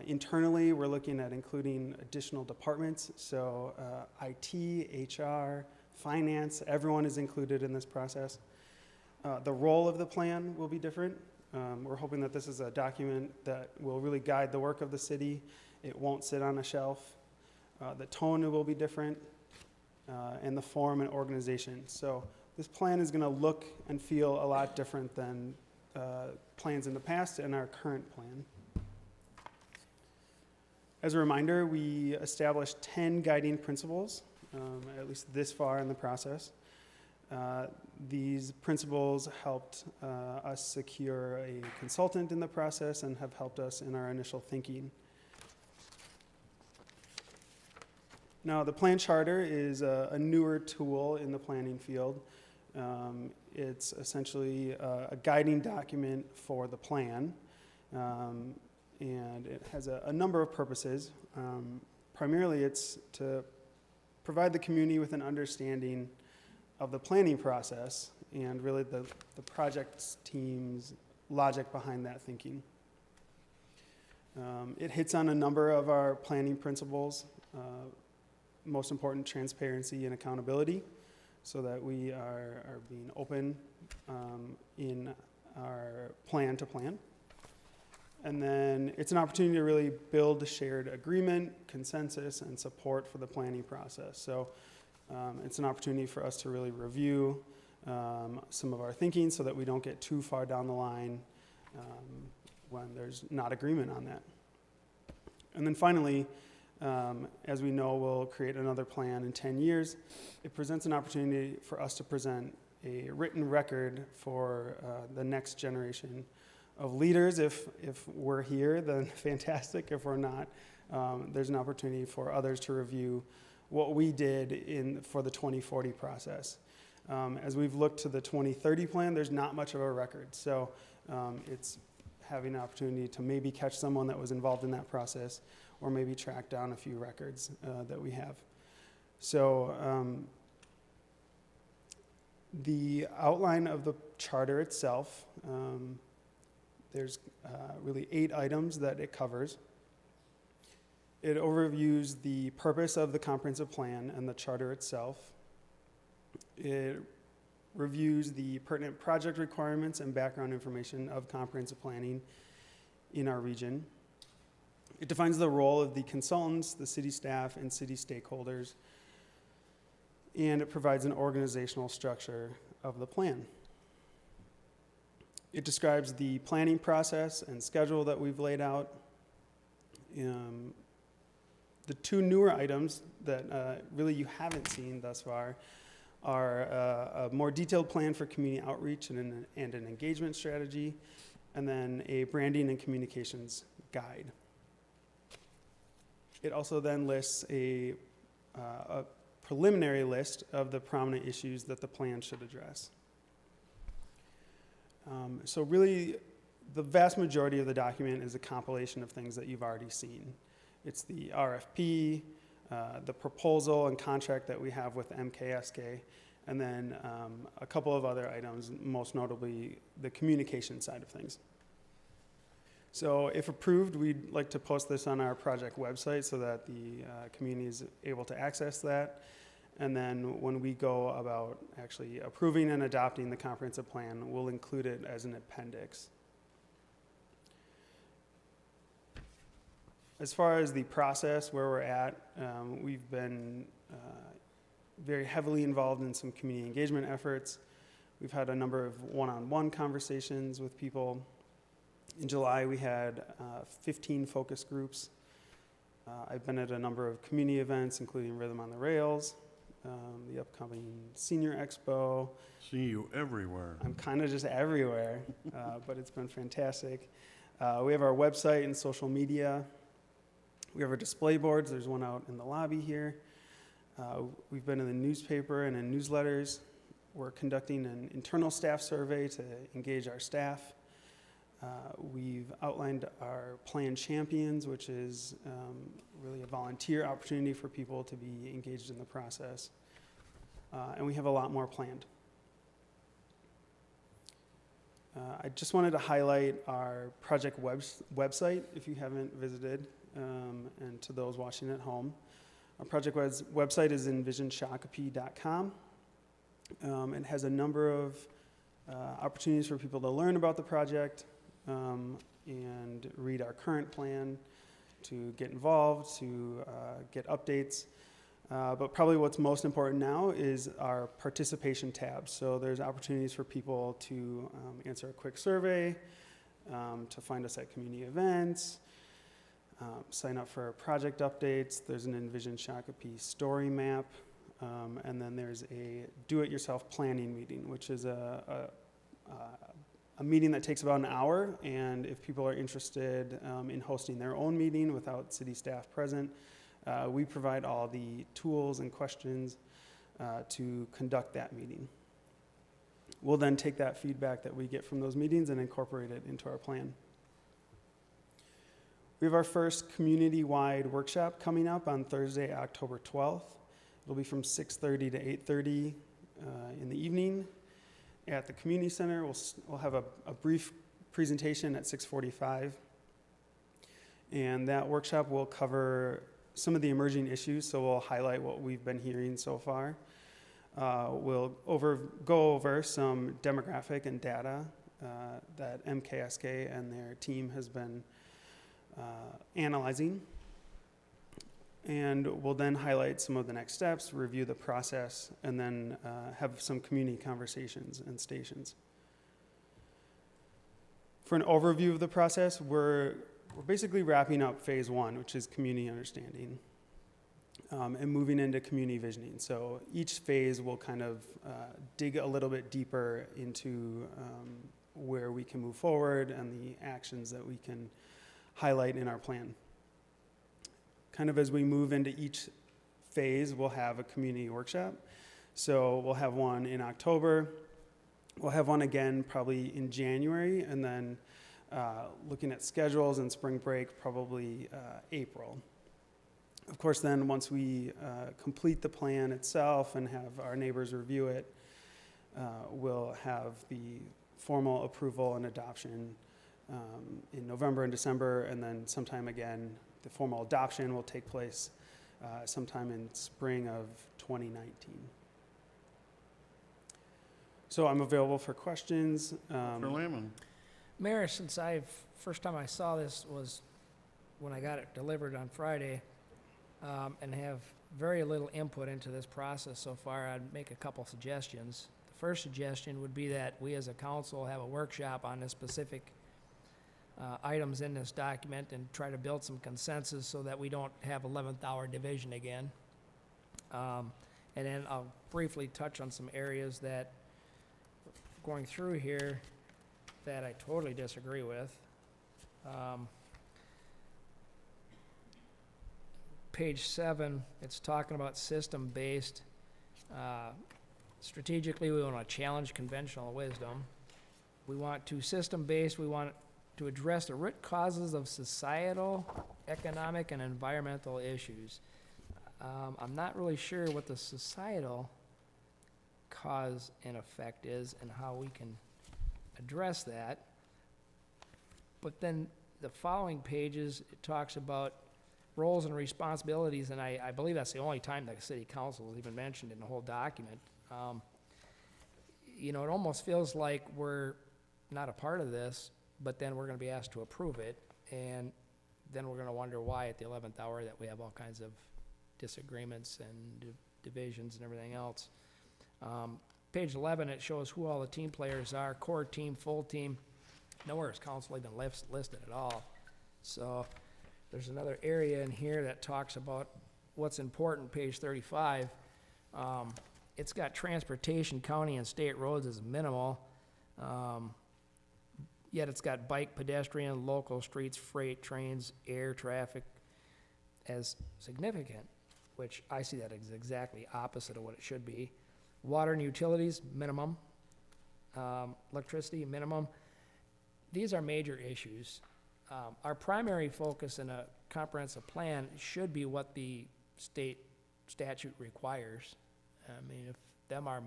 Speaker 16: Internally, we're looking at including additional departments, so IT, HR, finance, everyone is included in this process. The role of the plan will be different. We're hoping that this is a document that will really guide the work of the city. It won't sit on a shelf. The tone will be different, and the form and organization. So this plan is going to look and feel a lot different than plans in the past and our current plan. As a reminder, we established 10 guiding principles, at least this far in the process. These principles helped us secure a consultant in the process and have helped us in our initial thinking. Now, the plan charter is a newer tool in the planning field. It's essentially a guiding document for the plan, and it has a number of purposes. Primarily, it's to provide the community with an understanding of the planning process and really the project team's logic behind that thinking. It hits on a number of our planning principles, most important, transparency and accountability, so that we are being open in our plan to plan. And then it's an opportunity to really build a shared agreement, consensus, and support for the planning process. So it's an opportunity for us to really review some of our thinking so that we don't get too far down the line when there's not agreement on that. And then finally, as we know, we'll create another plan in 10 years. It presents an opportunity for us to present a written record for the next generation of leaders. If we're here, then fantastic. If we're not, there's an opportunity for others to review what we did for the 2040 process. As we've looked to the 2030 plan, there's not much of a record. So it's having an opportunity to maybe catch someone that was involved in that process, or maybe track down a few records that we have. So the outline of the charter itself, there's really 8 items that it covers. It overviews the purpose of the comprehensive plan and the charter itself. It reviews the pertinent project requirements and background information of comprehensive planning in our region. It defines the role of the consultants, the city staff, and city stakeholders, and it provides an organizational structure of the plan. It describes the planning process and schedule that we've laid out. The 2 newer items that really you haven't seen thus far are a more detailed plan for community outreach and an engagement strategy, and then a branding and communications guide. It also then lists a preliminary list of the prominent issues that the plan should address. So really, the vast majority of the document is a compilation of things that you've already seen. It's the RFP, the proposal and contract that we have with MKSK, and then a couple of other items, most notably the communication side of things. So if approved, we'd like to post this on our project website so that the community is able to access that. And then when we go about actually approving and adopting the comprehensive plan, we'll include it as an appendix. As far as the process, where we're at, we've been very heavily involved in some community engagement efforts. We've had a number of one-on-one conversations with people. In July, we had 15 focus groups. I've been at a number of community events, including Rhythm on the Rails, the upcoming Senior Expo.
Speaker 1: See you everywhere.
Speaker 16: I'm kind of just everywhere, but it's been fantastic. We have our website and social media. We have our display boards. There's one out in the lobby here. We've been in the newspaper and in newsletters. We're conducting an internal staff survey to engage our staff. We've outlined our Plan Champions, which is really a volunteer opportunity for people to be engaged in the process. And we have a lot more planned. I just wanted to highlight our project website, if you haven't visited, and to those watching at home. Our project website is envisionshakopee.com. It has a number of opportunities for people to learn about the project, and read our current plan, to get involved, to get updates. But probably what's most important now is our participation tab. So there's opportunities for people to answer a quick survey, to find us at community events, sign up for project updates. There's an Envision Shakopee story map, and then there's a do-it-yourself planning meeting, which is a meeting that takes about an hour, and if people are interested in hosting their own meeting without city staff present, we provide all the tools and questions to conduct that meeting. We'll then take that feedback that we get from those meetings and incorporate it into our plan. We have our first community-wide workshop coming up on Thursday, October 12th. It'll be from 6:30 to 8:30 in the evening at the community center. We'll have a brief presentation at 6:45. And that workshop will cover some of the emerging issues, so we'll highlight what we've been hearing so far. We'll go over some demographic and data that MKSK and their team has been analyzing. And we'll then highlight some of the next steps, review the process, and then have some community conversations and stations. For an overview of the process, we're basically wrapping up phase one, which is community understanding, and moving into community visioning. So each phase will kind of dig a little bit deeper into where we can move forward and the actions that we can highlight in our plan. Kind of as we move into each phase, we'll have a community workshop. So we'll have one in October. We'll have one again probably in January, and then looking at schedules and spring break, probably April. Of course, then once we complete the plan itself and have our neighbors review it, we'll have the formal approval and adoption in November and December, and then sometime again, the formal adoption will take place sometime in spring of 2019. So I'm available for questions.
Speaker 1: Mr. Lehman.
Speaker 5: Mayor, since first time I saw this was when I got it delivered on Friday, and have very little input into this process so far, I'd make a couple suggestions. The first suggestion would be that we as a council have a workshop on the specific items in this document and try to build some consensus so that we don't have 11th hour division again. And then I'll briefly touch on some areas that going through here that I totally disagree with. Page 7, it's talking about system-based. Strategically, we want to challenge conventional wisdom. We want to system-based. We want to address the root causes of societal, economic, and environmental issues. I'm not really sure what the societal cause and effect is and how we can address that. But then the following pages, it talks about roles and responsibilities, and I believe that's the only time the city council is even mentioned in the whole document. You know, it almost feels like we're not a part of this, but then we're gonna be asked to approve it, and then we're gonna wonder why at the 11th hour that we have all kinds of disagreements and divisions and everything else. Page 11, it shows who all the team players are, core team, full team. Nowhere is council even listed at all. So there's another area in here that talks about what's important, page 35. It's got transportation, county and state roads as minimal. Yet it's got bike, pedestrian, local streets, freight, trains, air traffic as significant, which I see that as exactly opposite of what it should be. Water and utilities, minimum. Electricity, minimum. These are major issues. Our primary focus in a comprehensive plan should be what the state statute requires. I mean, if them are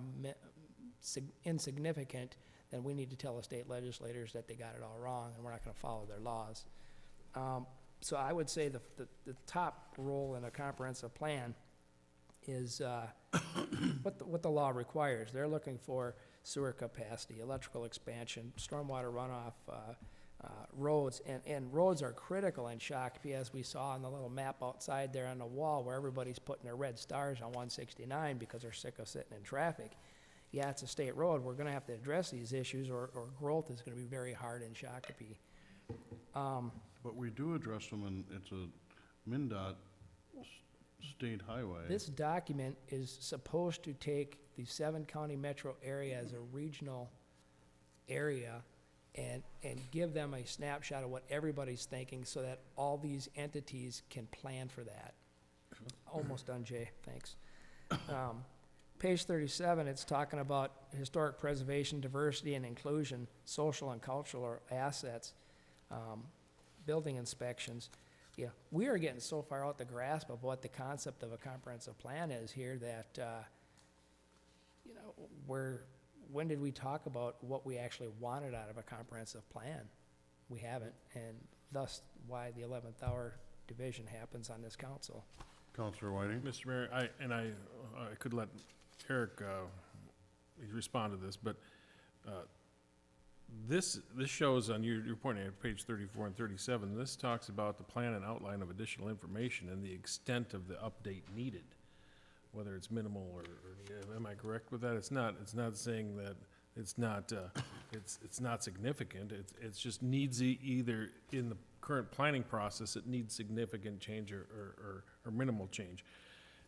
Speaker 5: insignificant, then we need to tell the state legislators that they got it all wrong and we're not gonna follow their laws. So I would say the top role in a comprehensive plan is what the law requires. They're looking for sewer capacity, electrical expansion, stormwater runoff, roads, and roads are critical in Shakopee, as we saw on the little map outside there on the wall where everybody's putting their red stars on 169 because they're sick of sitting in traffic. Yeah, it's a state road. We're gonna have to address these issues or growth is gonna be very hard in Shakopee.
Speaker 1: But we do address them, and it's a MnDOT state highway.
Speaker 5: This document is supposed to take the 7-county metro area as a regional area and give them a snapshot of what everybody's thinking so that all these entities can plan for that. Almost done, Jay, thanks. Page 37, it's talking about historic preservation, diversity and inclusion, social and cultural assets, building inspections. Yeah, we are getting so far out the grasp of what the concept of a comprehensive plan is here that, you know, when did we talk about what we actually wanted out of a comprehensive plan? We haven't, and thus why the 11th hour division happens on this council.
Speaker 1: Councilor Whiting?
Speaker 3: Mr. Mayor, I could let Eric respond to this, but this shows on, you're pointing at page 34 and 37, this talks about the plan and outline of additional information and the extent of the update needed, whether it's minimal or am I correct with that? It's not saying that it's not significant. It's just needs either in the current planning process, it needs significant change or minimal change.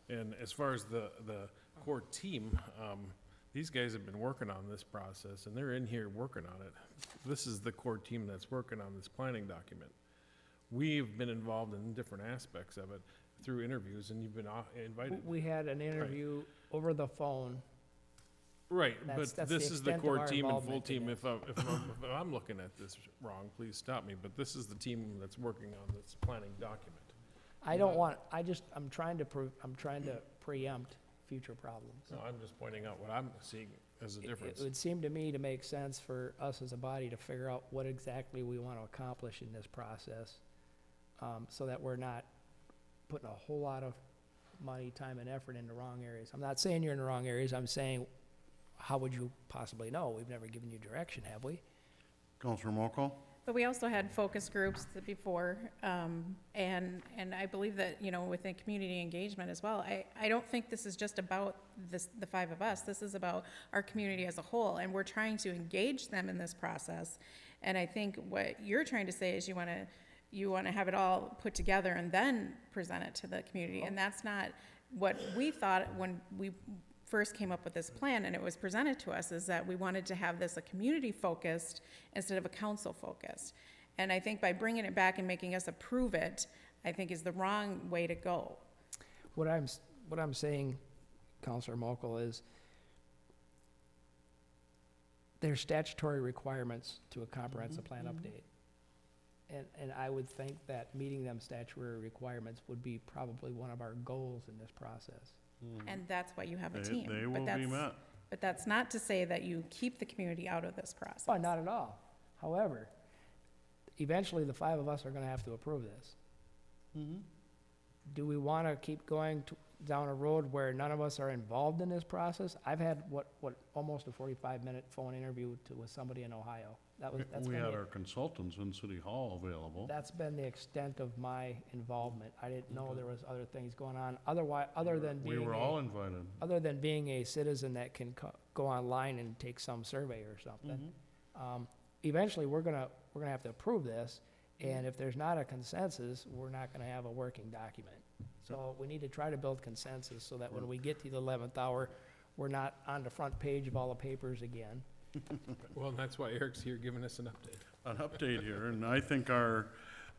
Speaker 3: And as far as the core team, these guys have been working on this process, and they're in here working on it. This is the core team that's working on this planning document. We've been involved in different aspects of it through interviews, and you've been invited.
Speaker 5: We had an interview over the phone.
Speaker 3: Right,
Speaker 5: That's
Speaker 3: but
Speaker 5: the
Speaker 3: this is the
Speaker 5: extent of
Speaker 3: core
Speaker 5: our
Speaker 3: team and full
Speaker 5: involvement in
Speaker 3: team.
Speaker 5: this.
Speaker 3: If I'm looking at this wrong, please stop me, but this is the team that's working on this planning document.
Speaker 5: I'm trying to preempt future problems.
Speaker 3: No, I'm just pointing out what I'm seeing as a difference.
Speaker 5: It would seem to me to make sense for us as a body to figure out what exactly we want to accomplish in this process, so that we're not putting a whole lot of money, time, and effort in the wrong areas. I'm not saying you're in the wrong areas. I'm saying, how would you possibly know? We've never given you direction, have we?
Speaker 1: Councilor Mokel?
Speaker 11: But we also had focus groups before, and I believe that, you know, within community engagement as well. I don't think this is just about the 5 of us. This is about our community as a whole, and we're trying to engage them in this process. And I think what you're trying to say is you want to have it all put together and then present it to the community, and that's not what we thought when we first came up with this plan and it was presented to us, is that we wanted to have this a community focused instead of a council focused. And I think by bringing it back and making us approve it, I think is the wrong way to go.
Speaker 5: What I'm saying, Councilor Mokel, is there's statutory requirements to a comprehensive plan update. And I would think that meeting them statutory requirements would be probably one of our goals in this process.
Speaker 11: And that's why you have a
Speaker 1: They-
Speaker 11: team.
Speaker 1: they
Speaker 11: But
Speaker 1: will be
Speaker 11: that's-
Speaker 1: met.
Speaker 11: But that's not to say that you keep the community out of this process.
Speaker 5: Oh, not at all. However, eventually the 5 of us are gonna have to approve this. Do we wanna keep going down a road where none of us are involved in this process? I've had almost a 45-minute phone interview with somebody in Ohio. That's
Speaker 1: We
Speaker 5: been
Speaker 1: had
Speaker 5: the-
Speaker 1: our consultants in City Hall available.
Speaker 5: That's been the extent of my involvement. I didn't know there was other things going on, other than
Speaker 1: We
Speaker 5: being
Speaker 1: were all invited.
Speaker 5: other than being a citizen that can go online and take some survey or something. Eventually, we're gonna have to approve this, and if there's not a consensus, we're not gonna have a working document. So we need to try to build consensus so that when we get to the 11th hour, we're not on the front page of all the papers again.
Speaker 3: Well, that's why Eric's here giving us an update.
Speaker 1: An update here, and I think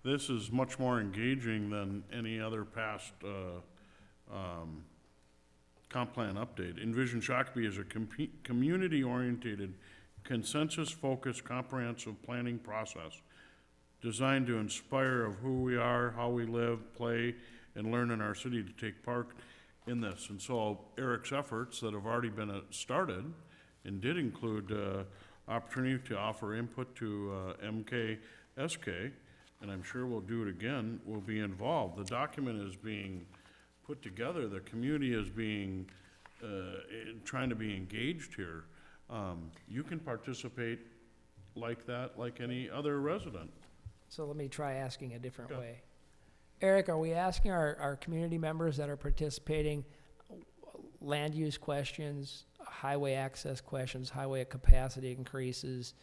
Speaker 1: this is much more engaging than any other past, comp plan update. Envision Shakopee is a community-oriented, consensus-focused, comprehensive planning process designed to inspire of who we are, how we live, play, and learn in our city to take part in this. And so Eric's efforts that have already been started and did include opportunity to offer input to MKSK, and I'm sure we'll do it again, will be involved. The document is being put together, the community is being, trying to be engaged here. You can participate like that, like any other resident.
Speaker 5: So let me try asking a different
Speaker 1: Okay.
Speaker 5: way. Eric, are we asking our community members that are participating land use questions, highway access questions, highway capacity increases,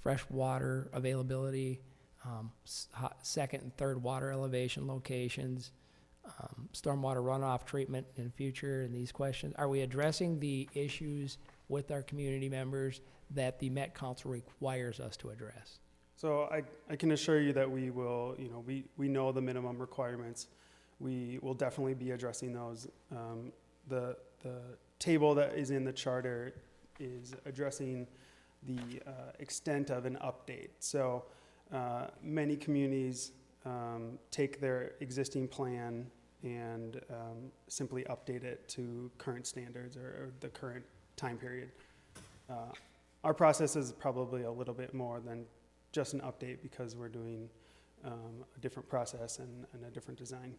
Speaker 5: fresh water availability, second and third water elevation locations, stormwater runoff treatment in future, and these questions? Are we addressing the issues with our community members that the Met Council requires us to address?
Speaker 16: So I can assure you that we will, we know the minimum requirements. We will definitely be addressing those. The table that is in the charter is addressing the extent of an update. So many communities take their existing plan and simply update it to current standards or the current time period. Our process is probably a little bit more than just an update because we're doing a different process and a different design.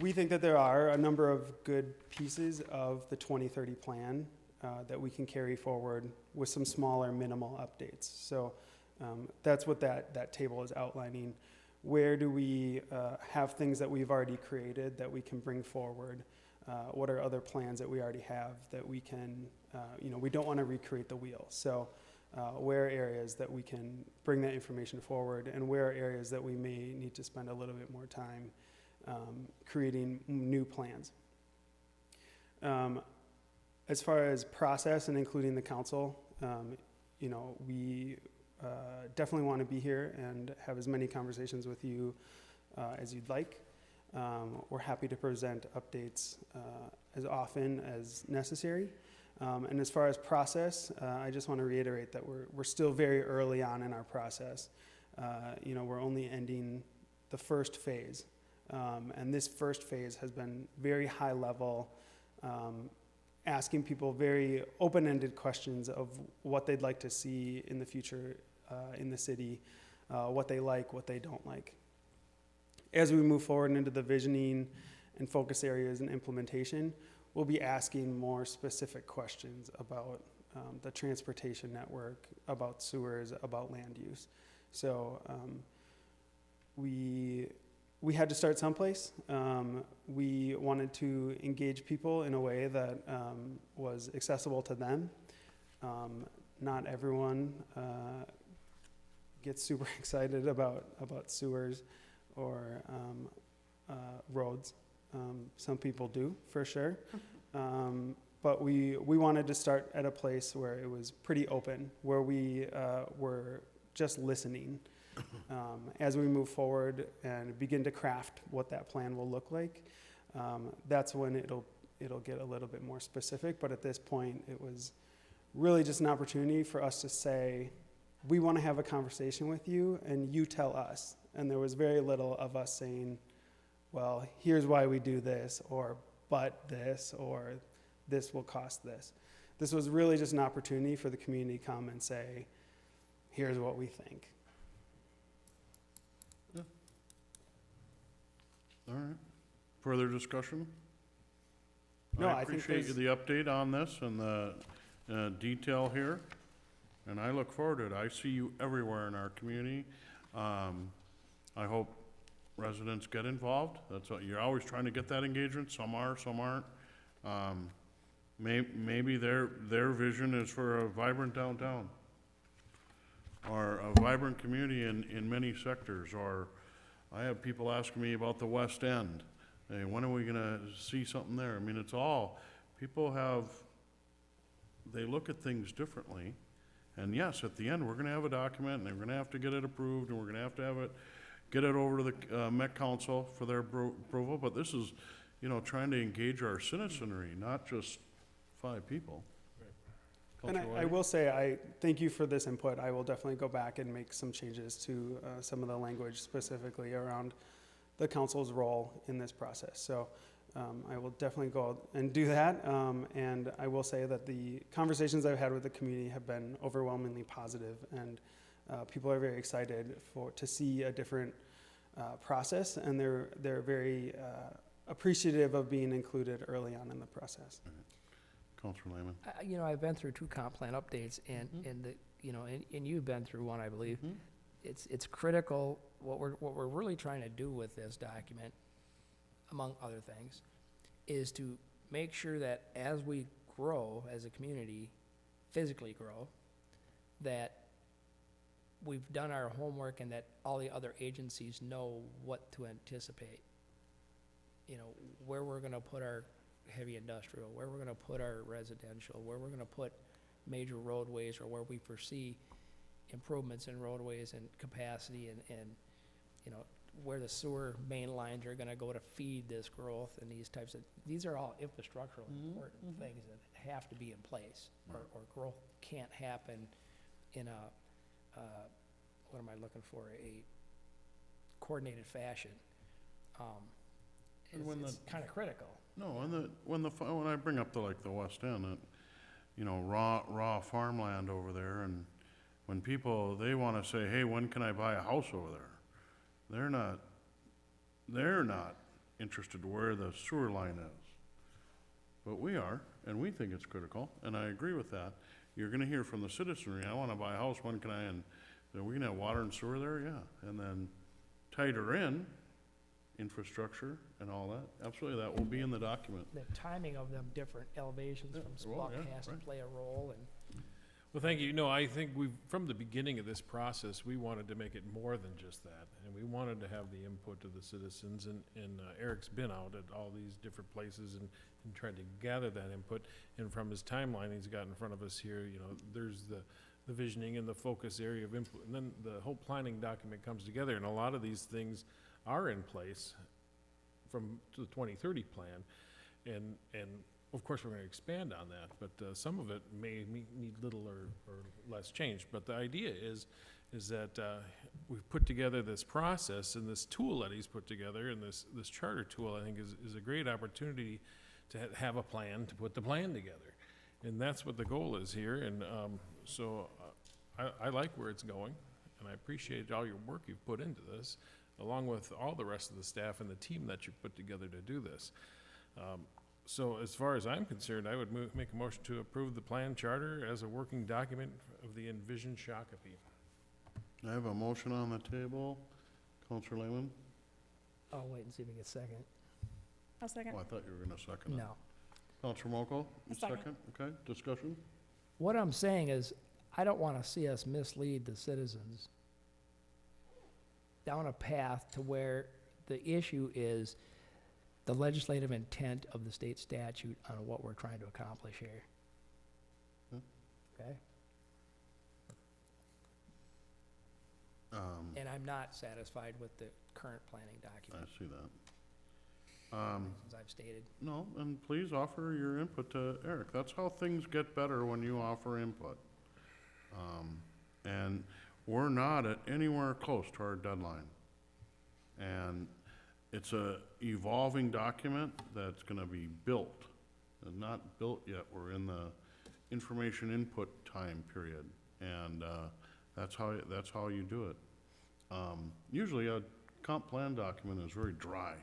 Speaker 16: We think that there are a number of good pieces of the 2030 plan that we can carry forward with some smaller minimal updates. So that's what that table is outlining. Where do we have things that we've already created that we can bring forward? What are other plans that we already have that we can, we don't want to recreate the wheel. So where are areas that we can bring that information forward, and where are areas that we may need to spend a little bit more time creating new plans. As far as process and including the council, we definitely want to be here and have as many conversations with you as you'd like. We're happy to present updates as often as necessary. And as far as process, I just want to reiterate that we're still very early on in our process. We're only ending the first phase. And this first phase has been very high level, asking people very open-ended questions of what they'd like to see in the future in the city, what they like, what they don't like. As we move forward into the visioning and focus areas and implementation, we'll be asking more specific questions about the transportation network, about sewers, about land use. So we had to start someplace. We wanted to engage people in a way that was accessible to them. Not everyone gets super excited about sewers or roads. Some people do, for sure. But we wanted to start at a place where it was pretty open, where we were just listening. As we move forward and begin to craft what that plan will look like, that's when it'll get a little bit more specific. But at this point, it was really just an opportunity for us to say, we want to have a conversation with you, and you tell us. And there was very little of us saying, well, here's why we do this, or but this, or this will cost this. This was really just an opportunity for the community to come and say, here's what we think.
Speaker 1: All right. Further discussion?
Speaker 16: No,
Speaker 1: I
Speaker 16: I think
Speaker 1: appreciate the update on this and the detail here, and I look forward to it. I see you everywhere in our community. I hope residents get involved. That's what, you're always trying to get that engagement. Some are, some aren't. Maybe their vision is for a vibrant downtown, or a vibrant community in many sectors, or I have people asking me about the West End. Hey, when are we gonna see something there? I mean, it's all, people they look at things differently. And yes, at the end, we're gonna have a document, and we're gonna have to get it approved, and we're gonna have to get it over to the Met Council for their approval, but this is, trying to engage our citizenry, not just 5 people.
Speaker 16: And I will say, I thank you for this input. I will definitely go back and make some changes to some of the language specifically around the council's role in this process. So I will definitely go out and do that. And I will say that the conversations I've had with the community have been overwhelmingly positive, and people are very excited to see a different process, and they're very appreciative of being included early on in the process.
Speaker 1: Councilor Lehman.
Speaker 5: I've been through 2 comp plan updates, and and you've been through one, I believe. It's critical. What we're really trying to do with this document, among other things, is to make sure that as we grow as a community, physically grow, that we've done our homework and that all the other agencies know what to anticipate. Where we're going to put our heavy industrial, where we're going to put our residential, where we're going to put major roadways, or where we foresee improvements in roadways and capacity, and where the sewer main lines are going to go to feed this growth, and these are all infrastructural important things that have to be in place, or growth can't happen in a what am I looking for, a coordinated fashion. It's kind of critical.
Speaker 1: No, when I bring up the West End, raw farmland over there, and when people, they want to say, hey, when can I buy a house over there? They're not interested where the sewer line is. But we are, and we think it's critical, and I agree with that. You're gonna hear from the citizenry, I want to buy a house, when can I, and are we gonna have water and sewer there? Yeah. And then tighter in, infrastructure and all that, absolutely, that will be in the document.
Speaker 5: The timing of them different elevations from Spuck has to play a role, and
Speaker 3: Well, thank you. No, I think from the beginning of this process, we wanted to make it more than just that. And we wanted to have the input of the citizens, and Eric's been out at all these different places and tried to gather that input. And from his timeline he's got in front of us here, there's the visioning and the focus area of input. And then the whole planning document comes together, and a lot of these things are in place from the 2030 plan. And of course, we're going to expand on that, but some of it may need little or less change. But the idea is that we've put together this process, and this tool that he's put together, and this charter tool, I think, is a great opportunity to have a plan, to put the plan together. And that's what the goal is here. And so I like where it's going, and I appreciate all your work you've put into this, along with all the rest of the staff and the team that you've put together to do this. So as far as I'm concerned, I would make a motion to approve the plan charter as a working document of the envisioned Shakopee.
Speaker 1: I have a motion on the table. Counselor Lehman?
Speaker 5: I'll wait and see if we get a second.
Speaker 11: I'll second.
Speaker 1: Oh, I thought you were gonna second it.
Speaker 5: No.
Speaker 1: Counselor Mokel,
Speaker 11: A second.
Speaker 1: Okay, discussion?
Speaker 5: What I'm saying is, I don't want to see us mislead the citizens down a path to where the issue is the legislative intent of the state statute on what we're trying to accomplish here. Okay? And I'm not satisfied with the current planning
Speaker 1: I
Speaker 5: document,
Speaker 1: see that.
Speaker 5: as I've stated.
Speaker 1: No, and please offer your input to Eric. That's how things get better, when you offer input. And we're not at anywhere close to our deadline. And it's a evolving document that's gonna be built. And not built yet, we're in the information input time period. And, that's how you do it. Usually a comp plan document is very dry.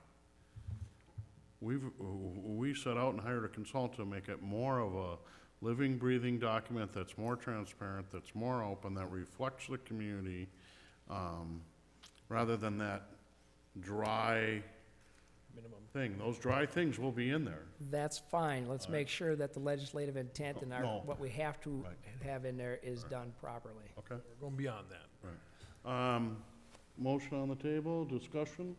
Speaker 1: We set out and hired a consultant to make it more of a living, breathing document that's more transparent, that's more open, that reflects the community, rather than that dry
Speaker 3: Minimum.
Speaker 1: thing. Those dry things will be in there.
Speaker 5: That's fine. Let's make sure that the legislative intent and
Speaker 1: No.
Speaker 5: what we have to
Speaker 1: Right.
Speaker 5: have in there is done properly.
Speaker 1: Okay?
Speaker 3: We're going beyond that.
Speaker 1: Motion on the table, discussion?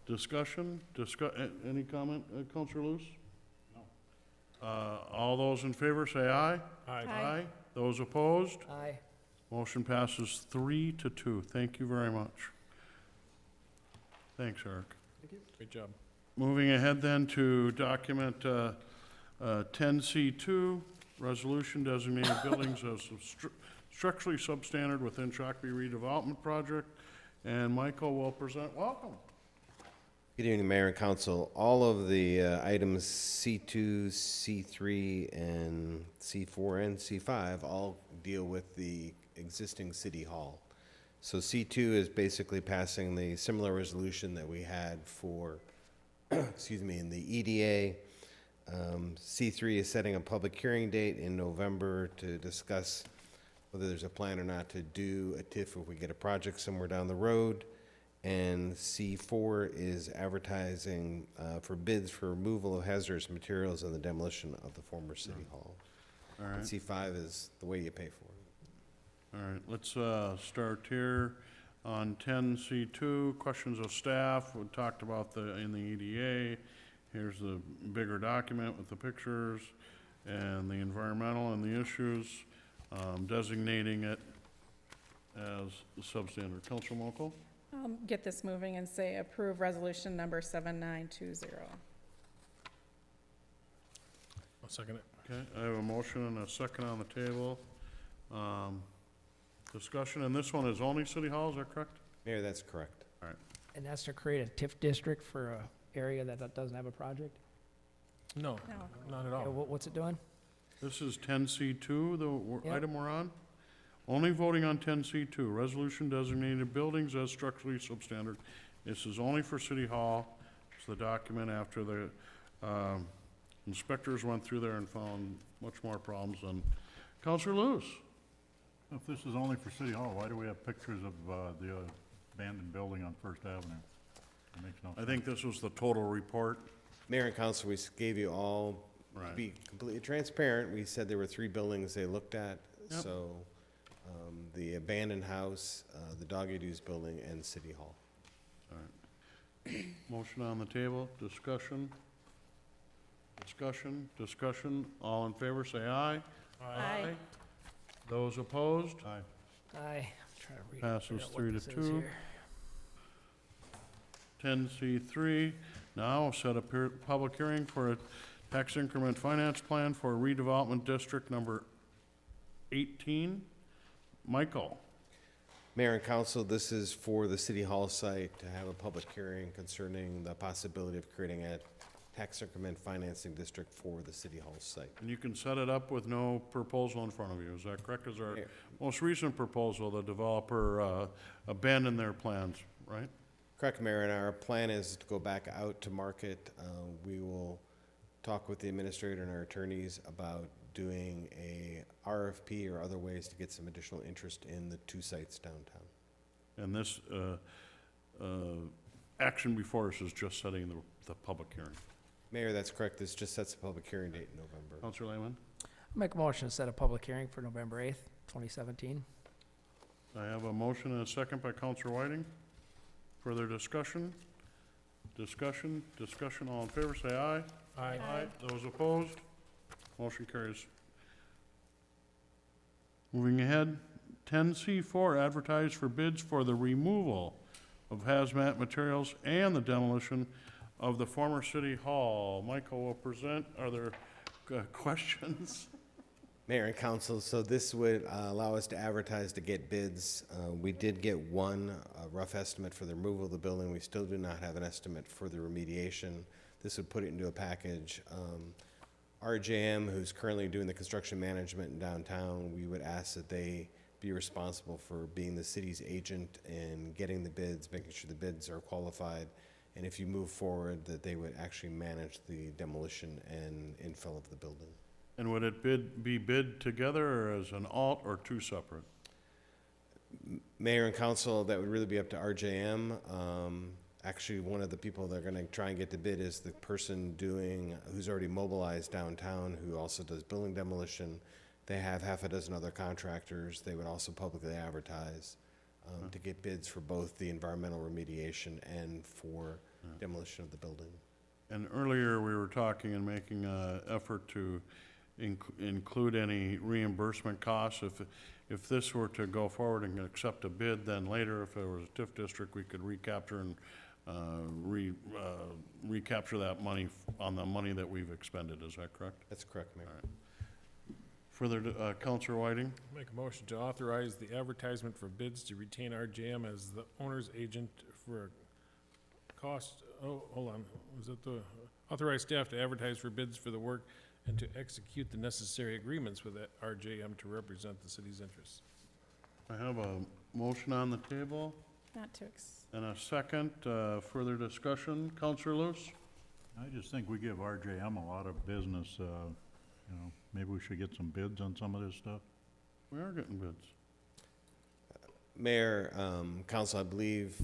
Speaker 1: Any comment, Counselor Loose? No. All those in favor say aye.
Speaker 3: Aye.
Speaker 1: Aye. Those opposed?
Speaker 5: Aye.
Speaker 1: Motion passes 3-2. Thank you very much. Thanks, Eric.
Speaker 3: Great job.
Speaker 1: Moving ahead then to document 10C2, resolution designating buildings as structurally substandard within Shakopee redevelopment project. And Michael will present. Welcome.
Speaker 10: Good evening, Mayor and Council. All of the items C2, C3, and C4 and C5 all deal with the existing City Hall. So C2 is basically passing the similar resolution that we had for, excuse me, in the EDA. C3 is setting a public hearing date in November to discuss whether there's a plan or not to do a TIF if we get a project somewhere down the road. And C4 is advertising for bids for removal of hazardous materials and the demolition of the former City Hall.
Speaker 1: All right.
Speaker 10: And C5 is the way you pay for it.
Speaker 1: All right, let's start here on 10C2, questions of staff. We talked about in the EDA. Here's the bigger document with the pictures and the environmental and the issues, designating it as substandard. Councilor Mokel?
Speaker 11: Get this moving and say approve resolution number 7920.
Speaker 3: I'll second it.
Speaker 1: Okay, I have a motion and a second on the table. Discussion, and this one is only City Hall, is that correct?
Speaker 10: Mayor, that's correct.
Speaker 1: All right.
Speaker 5: And that's to create a TIF district for a area that doesn't have a project?
Speaker 3: No,
Speaker 11: No.
Speaker 3: not at
Speaker 5: Okay,
Speaker 3: all.
Speaker 5: what's it doing?
Speaker 1: This is 10C2, the
Speaker 5: Yep.
Speaker 1: item we're on. Only voting on 10C2, resolution designated buildings as structurally substandard. This is only for City Hall. It's the document after the inspectors went through there and found much more problems than Councilor Lewis.
Speaker 9: If this is only for City Hall, why do we have pictures of the abandoned building on First Avenue? It makes no sense.
Speaker 1: I think this was the total report.
Speaker 10: Mayor and Council, we gave you all, to
Speaker 1: Right.
Speaker 10: be completely transparent, we said there were 3 buildings they looked at.
Speaker 1: Yep.
Speaker 10: So, the abandoned house, the Doggy Doos building, and City Hall.
Speaker 1: All right. Motion on the table, discussion. Discussion. All in favor, say aye.
Speaker 11: Aye.
Speaker 1: Those opposed?
Speaker 9: Aye.
Speaker 5: Aye. I'm trying to read
Speaker 1: Passes
Speaker 5: figure out what
Speaker 1: 3 to
Speaker 5: this is
Speaker 1: 2.
Speaker 5: here.
Speaker 1: 10C3, now set a public hearing for a tax increment finance plan for redevelopment district number 18. Michael?
Speaker 10: Mayor and Council, this is for the City Hall site to have a public hearing concerning the possibility of creating a tax increment financing district for the City Hall site.
Speaker 1: And you can set it up with no proposal in front of you, is that correct? Is our
Speaker 10: Yeah.
Speaker 1: most recent proposal, the developer abandoned their plans, right?
Speaker 10: Correct, Mayor, and our plan is to go back out to market. We will talk with the administrator and our attorneys about doing a RFP or other ways to get some additional interest in the 2 sites downtown.
Speaker 1: And this action before us is just setting the public hearing.
Speaker 10: Mayor, that's correct. This just sets a public hearing date in November.
Speaker 1: Councilor Lehman?
Speaker 5: Make a motion to set a public hearing for November 8th, 2017.
Speaker 1: I have a motion and a second by Councilor Whiting. Further discussion? Discussion, all in favor, say aye.
Speaker 3: Aye.
Speaker 1: Those opposed? Motion carries. Moving ahead, 10C4, advertise for bids for the removal of hazmat materials and the demolition of the former City Hall. Michael will present. Are there questions?
Speaker 10: Mayor and council, so this would allow us to advertise to get bids. We did get one rough estimate for the removal of the building. We still do not have an estimate for the remediation. This would put it into a package. RJM, who's currently doing the construction management in downtown, we would ask that they be responsible for being the city's agent and getting the bids, making sure the bids are qualified, and if you move forward, that they would actually manage the demolition and infill of the building.
Speaker 1: And would it be bid together or as an alt or two separate?
Speaker 10: Mayor and council, that would really be up to RJM. Actually, one of the people that are gonna try and get the bid is the person who's already mobilized downtown, who also does building demolition. They have half a dozen other contractors. They would also publicly advertise to get bids for both the environmental remediation and for demolition of the building.
Speaker 1: And earlier, we were talking and making an effort to include any reimbursement costs. If this were to go forward and accept a bid, then later, if there was a TIF district, we could recapture and recapture that money on the money that we've expended. Is that correct?
Speaker 10: That's correct, Mayor.
Speaker 1: All right. Further, Councilor Whiting?
Speaker 3: Make a motion to authorize the advertisement for bids to retain RJM as the owner's agent for cost, hold on, was it the, authorize staff to advertise for bids for the work and to execute the necessary agreements with RJM to represent the city's interests.
Speaker 1: I have a motion on the table
Speaker 11: Not to
Speaker 1: and a second. Further discussion. Councilor Lewis?
Speaker 9: I just think we give RJM a lot of business, you know, maybe we should get some bids on some of this stuff.
Speaker 1: We are getting bids.
Speaker 10: Mayor, council, I believe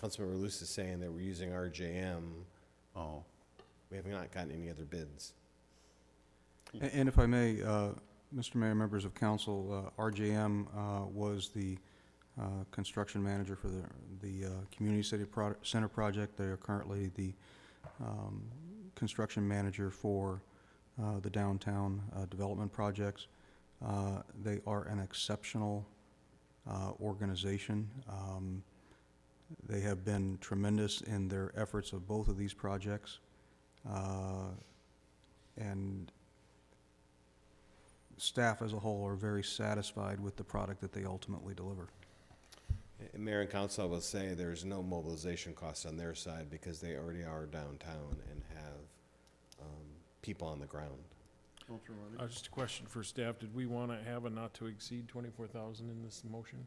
Speaker 10: Councilmember Luce is saying that we're using RJM.
Speaker 1: Oh.
Speaker 10: We have not gotten any other bids.
Speaker 4: And if I may, Mr. Mayor, members of council, RJM was the construction manager for the Community City Center project. They are currently the construction manager for the downtown development projects. They are an exceptional organization. They have been tremendous in their efforts of both of these projects. And staff as a whole are very satisfied with the product that they ultimately deliver.
Speaker 10: Mayor and council, I will say there's no mobilization costs on their side because they already are downtown and have people on the ground.
Speaker 3: Just a question for staff. Did we want to have a not to exceed 24,000 in this motion?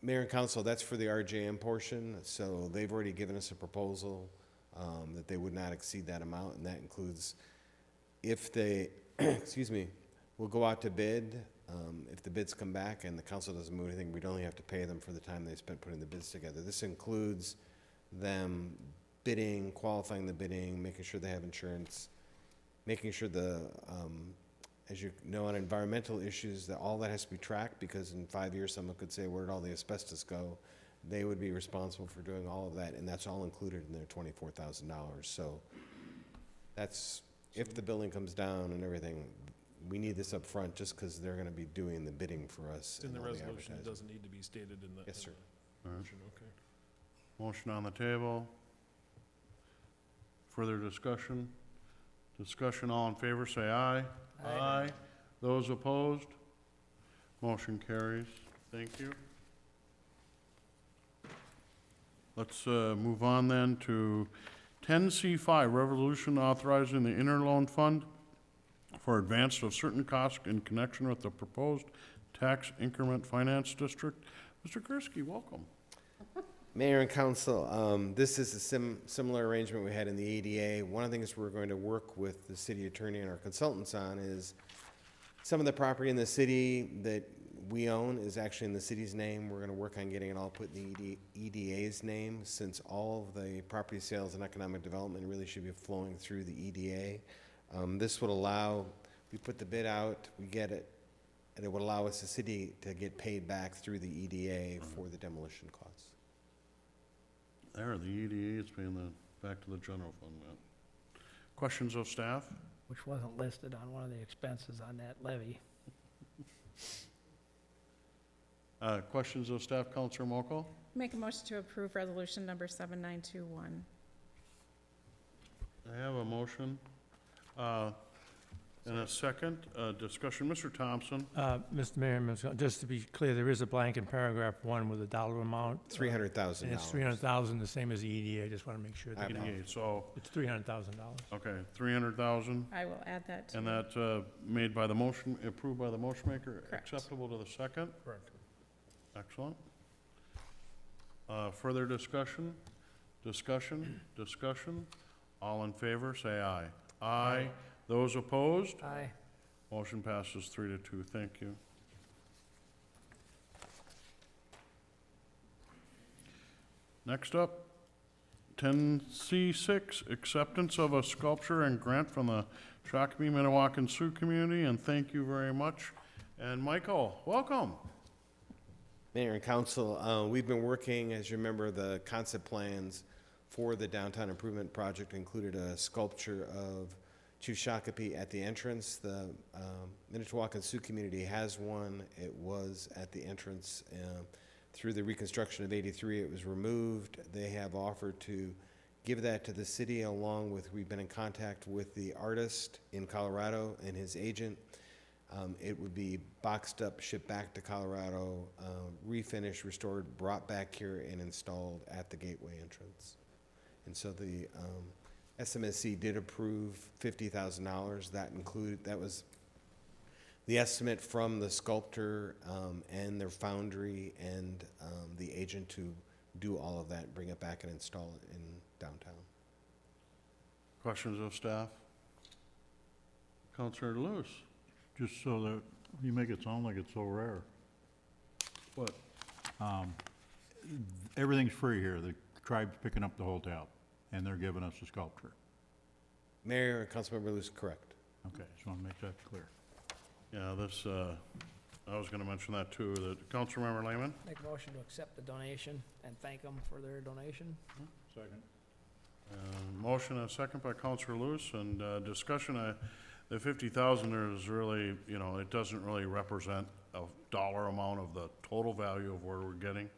Speaker 10: Mayor and council, that's for the RJM portion. So they've already given us a proposal that they would not exceed that amount, and that includes if they, excuse me, will go out to bid. If the bids come back and the council doesn't move anything, we'd only have to pay them for the time they spent putting the bids together. This includes them bidding, qualifying the bidding, making sure they have insurance, making sure as you know, on environmental issues, that all that has to be tracked, because in 5 years, someone could say, where did all the asbestos go? They would be responsible for doing all of that, and that's all included in their $24,000. So that's, if the building comes down and everything, we need this up front just because they're going to be doing the bidding for us.
Speaker 3: In the
Speaker 10: all the
Speaker 3: resolution, it
Speaker 10: advertising.
Speaker 3: doesn't need to be stated in the.
Speaker 10: Yes, sir.
Speaker 3: in the motion, okay.
Speaker 1: Motion on the table. Further discussion? Discussion, all in favor, say aye.
Speaker 5: Aye.
Speaker 1: Those opposed? Motion carries. Thank you. Let's move on then to 10C5, Resolution authorizing the interloan fund for advance of certain costs in connection with the proposed tax increment finance district. Mr. Gursky, welcome.
Speaker 10: Mayor and council, this is a similar arrangement we had in the ADA. One of the things we're going to work with the city attorney and our consultants on is some of the property in the city that we own is actually in the city's name. We're going to work on getting it all put in the EDA's name, since all of the property sales and economic development really should be flowing through the EDA. This would allow, we put the bid out, we get it, and it would allow us, the city, to get paid back through the EDA for the demolition costs.
Speaker 1: There, the EDA is paying back to the general fund, man. Questions of staff?
Speaker 5: Which wasn't listed on one of the expenses on that levy.
Speaker 1: Questions of staff, Councilor Mokel?
Speaker 11: Make a motion to approve resolution number 7921.
Speaker 1: I have a motion and And a second, discussion, Mr. Thompson.
Speaker 12: Mr. Mayor, just to be clear, there is a blank in paragraph 1 with a dollar amount.
Speaker 10: $300,000.
Speaker 12: And it's 300,000, the same as the EDA. I just want to make sure that
Speaker 1: So,
Speaker 12: it's $300,000.
Speaker 1: okay, 300,000,
Speaker 11: I will add that
Speaker 1: and
Speaker 11: to,
Speaker 1: that's made by the motion, approved by the motion maker,
Speaker 11: Correct.
Speaker 1: acceptable to the second?
Speaker 3: Correct.
Speaker 1: Excellent. Further discussion? Discussion? All in favor, say aye. Aye. Those opposed?
Speaker 5: Aye.
Speaker 1: Motion passes 3-2. Thank you. Next up, 10C6, acceptance of a sculpture and grant from the Shakopee, Minnewacan Sioux community, and thank you very much. And Michael, welcome.
Speaker 10: Mayor and council, we've been working, as you remember, the concept plans for the downtown improvement project included a sculpture of Chief Shakopee at the entrance. The Minnewacan Sioux community has one. It was at the entrance. Through the reconstruction of '83, it was removed. They have offered to give that to the city along with, we've been in contact with the artist in Colorado and his agent. It would be boxed up, shipped back to Colorado, refinished, restored, brought back here and installed at the gateway entrance. And so the SMSC did approve $50,000. That was the estimate from the sculptor and their foundry and the agent to do all of that, bring it back and install it in downtown.
Speaker 1: Questions of staff? Councilor Lewis?
Speaker 9: Just so that you make it sound like it's so rare.
Speaker 1: What?
Speaker 9: Everything's free here. The tribe's picking up the whole tab, and they're giving us a sculpture.
Speaker 10: Mayor and Councilmember Lewis, correct.
Speaker 9: Okay, just want to make that clear.
Speaker 1: Yeah, this, I was gonna mention that too, that Councilmember Lehman?
Speaker 5: Make a motion to accept the donation and thank them for their donation.
Speaker 9: Second.
Speaker 1: Motion and a second by Councilor Lewis, and discussion, the 50,000 is really, it doesn't really represent a dollar amount of the total value of where we're getting.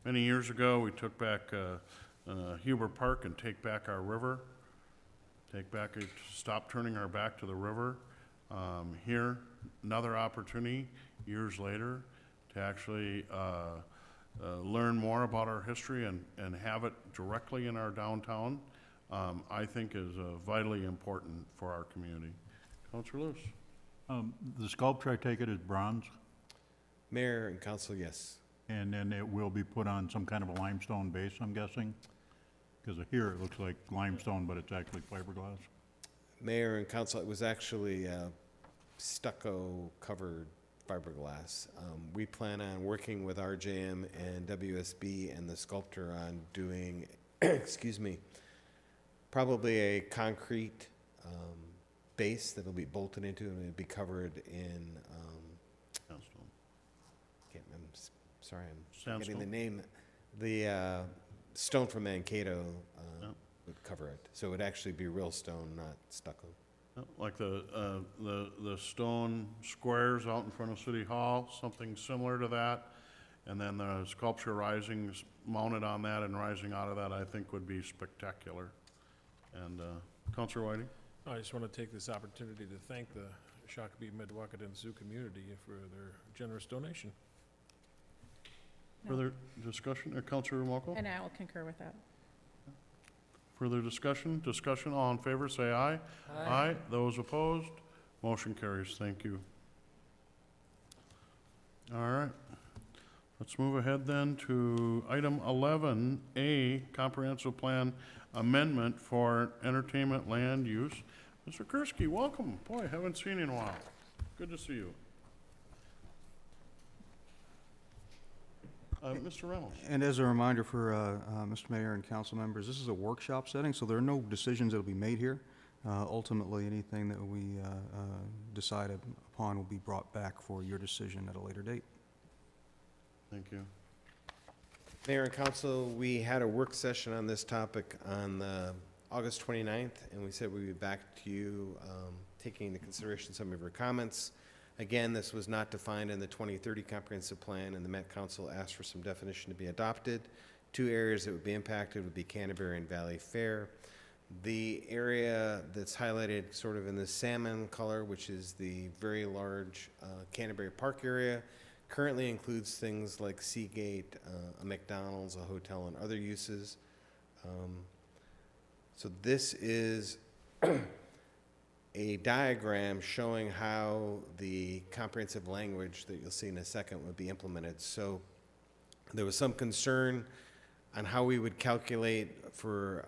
Speaker 1: Many years ago, we took back Huber Park and take back our river, stop turning our back to the river. Here, another opportunity, years later, to actually learn more about our history and have it directly in our downtown, I think is vitally important for our community. Councilor Lewis?
Speaker 9: The sculpture, I take it, is bronze,
Speaker 10: Mayor and council, yes.
Speaker 9: and then it will be put on some kind of a limestone base, I'm guessing? Because here it looks like limestone, but it's actually fiberglass.
Speaker 10: Mayor and council, it was actually stucco-covered fiberglass. We plan on working with RJM and WSB and the sculptor on doing, excuse me, probably a concrete base that'll be bolted into and it'll be covered in, sorry, I'm getting the name. The stone from Mankato would cover it. So it would actually be real stone, not stucco.
Speaker 1: Like the stone squares out in front of City Hall, something similar to that. And then the sculpture rising, mounted on that and rising out of that, I think would be spectacular. And Councilor Whiting?
Speaker 3: I just want to take this opportunity to thank the Shakopee, Minnewacan Sioux community for their generous donation.
Speaker 1: Further discussion, Councilor Moko?
Speaker 11: and I will concur with that.
Speaker 1: Further discussion? Discussion, all in favor, say aye. Aye. Those opposed? Motion carries. Thank you. All right. Let's move ahead then to item 11A, Comprehensive Plan Amendment for Entertainment Land Use. Mr. Kursky, welcome. Boy, haven't seen you in a while. Good to see you. Mr. Reynolds.
Speaker 4: And as a reminder for Mr. Mayor and council members, this is a workshop setting, so there are no decisions that will be made here. Ultimately, anything that we decide upon will be brought back for your decision at a later date.
Speaker 1: Thank you.
Speaker 10: Mayor and council, we had a work session on this topic on August 29th, and we said we'd be back to you taking into consideration some of your comments. Again, this was not defined in the 2030 comprehensive plan, and the Met Council asked for some definition to be adopted. Two areas that would be impacted would be Canterbury and Valley Fair. The area that's highlighted sort of in the salmon color, which is the very large Canterbury Park area, currently includes things like Seagate, a McDonald's, a hotel, and other uses. So this is a diagram showing how the comprehensive language that you'll see in a second would be implemented. So there was some concern on how we would calculate for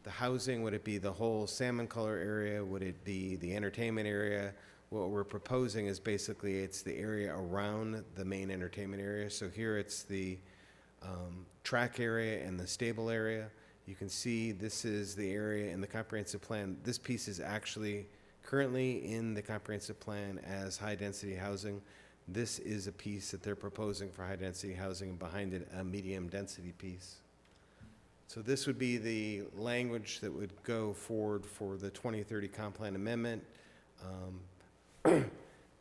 Speaker 10: the housing. Would it be the whole salmon color area? Would it be the entertainment area? What we're proposing is basically it's the area around the main entertainment area. So here it's the track area and the stable area. You can see this is the area in the comprehensive plan. This piece is actually currently in the comprehensive plan as high-density housing. This is a piece that they're proposing for high-density housing, and behind it, a medium-density piece. So this would be the language that would go forward for the 2030 comp plan amendment.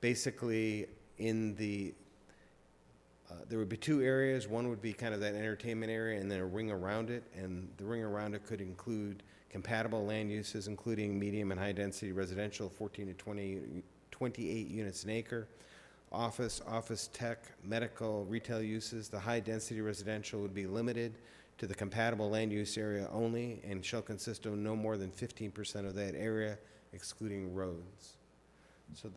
Speaker 10: Basically, in the there would be two areas. One would be kind of that entertainment area, and then a ring around it. And the ring around it could include compatible land uses, including medium and high-density residential, 14 to 28 units an acre, office, office tech, medical, retail uses. The high-density residential would be limited to the compatible land use area only and shall consist of no more than 15% of that area, excluding roads. So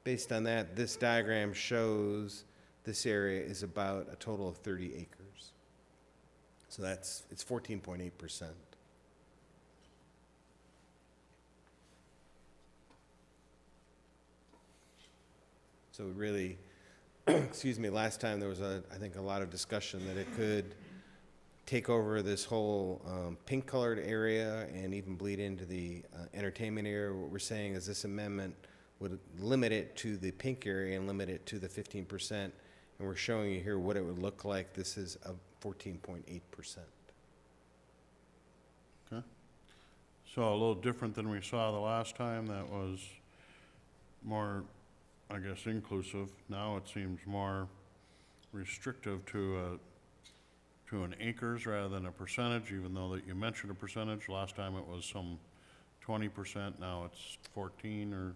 Speaker 10: based on that, this diagram shows this area is about a total of 30 acres. So it's 14.8%. So really, excuse me, last time there was I think a lot of discussion that it could take over this whole pink colored area and even bleed into the entertainment area. What we're saying is this amendment would limit it to the pink area and limit it to the 15%. And we're showing you here what it would look like. This is a 14.8%.
Speaker 1: Okay. So a little different than we saw the last time. That was more, I guess, inclusive. Now it seems more restrictive to an acres rather than a percentage, even though that you mentioned a percentage. Last time it was some 20%, now it's 14 or...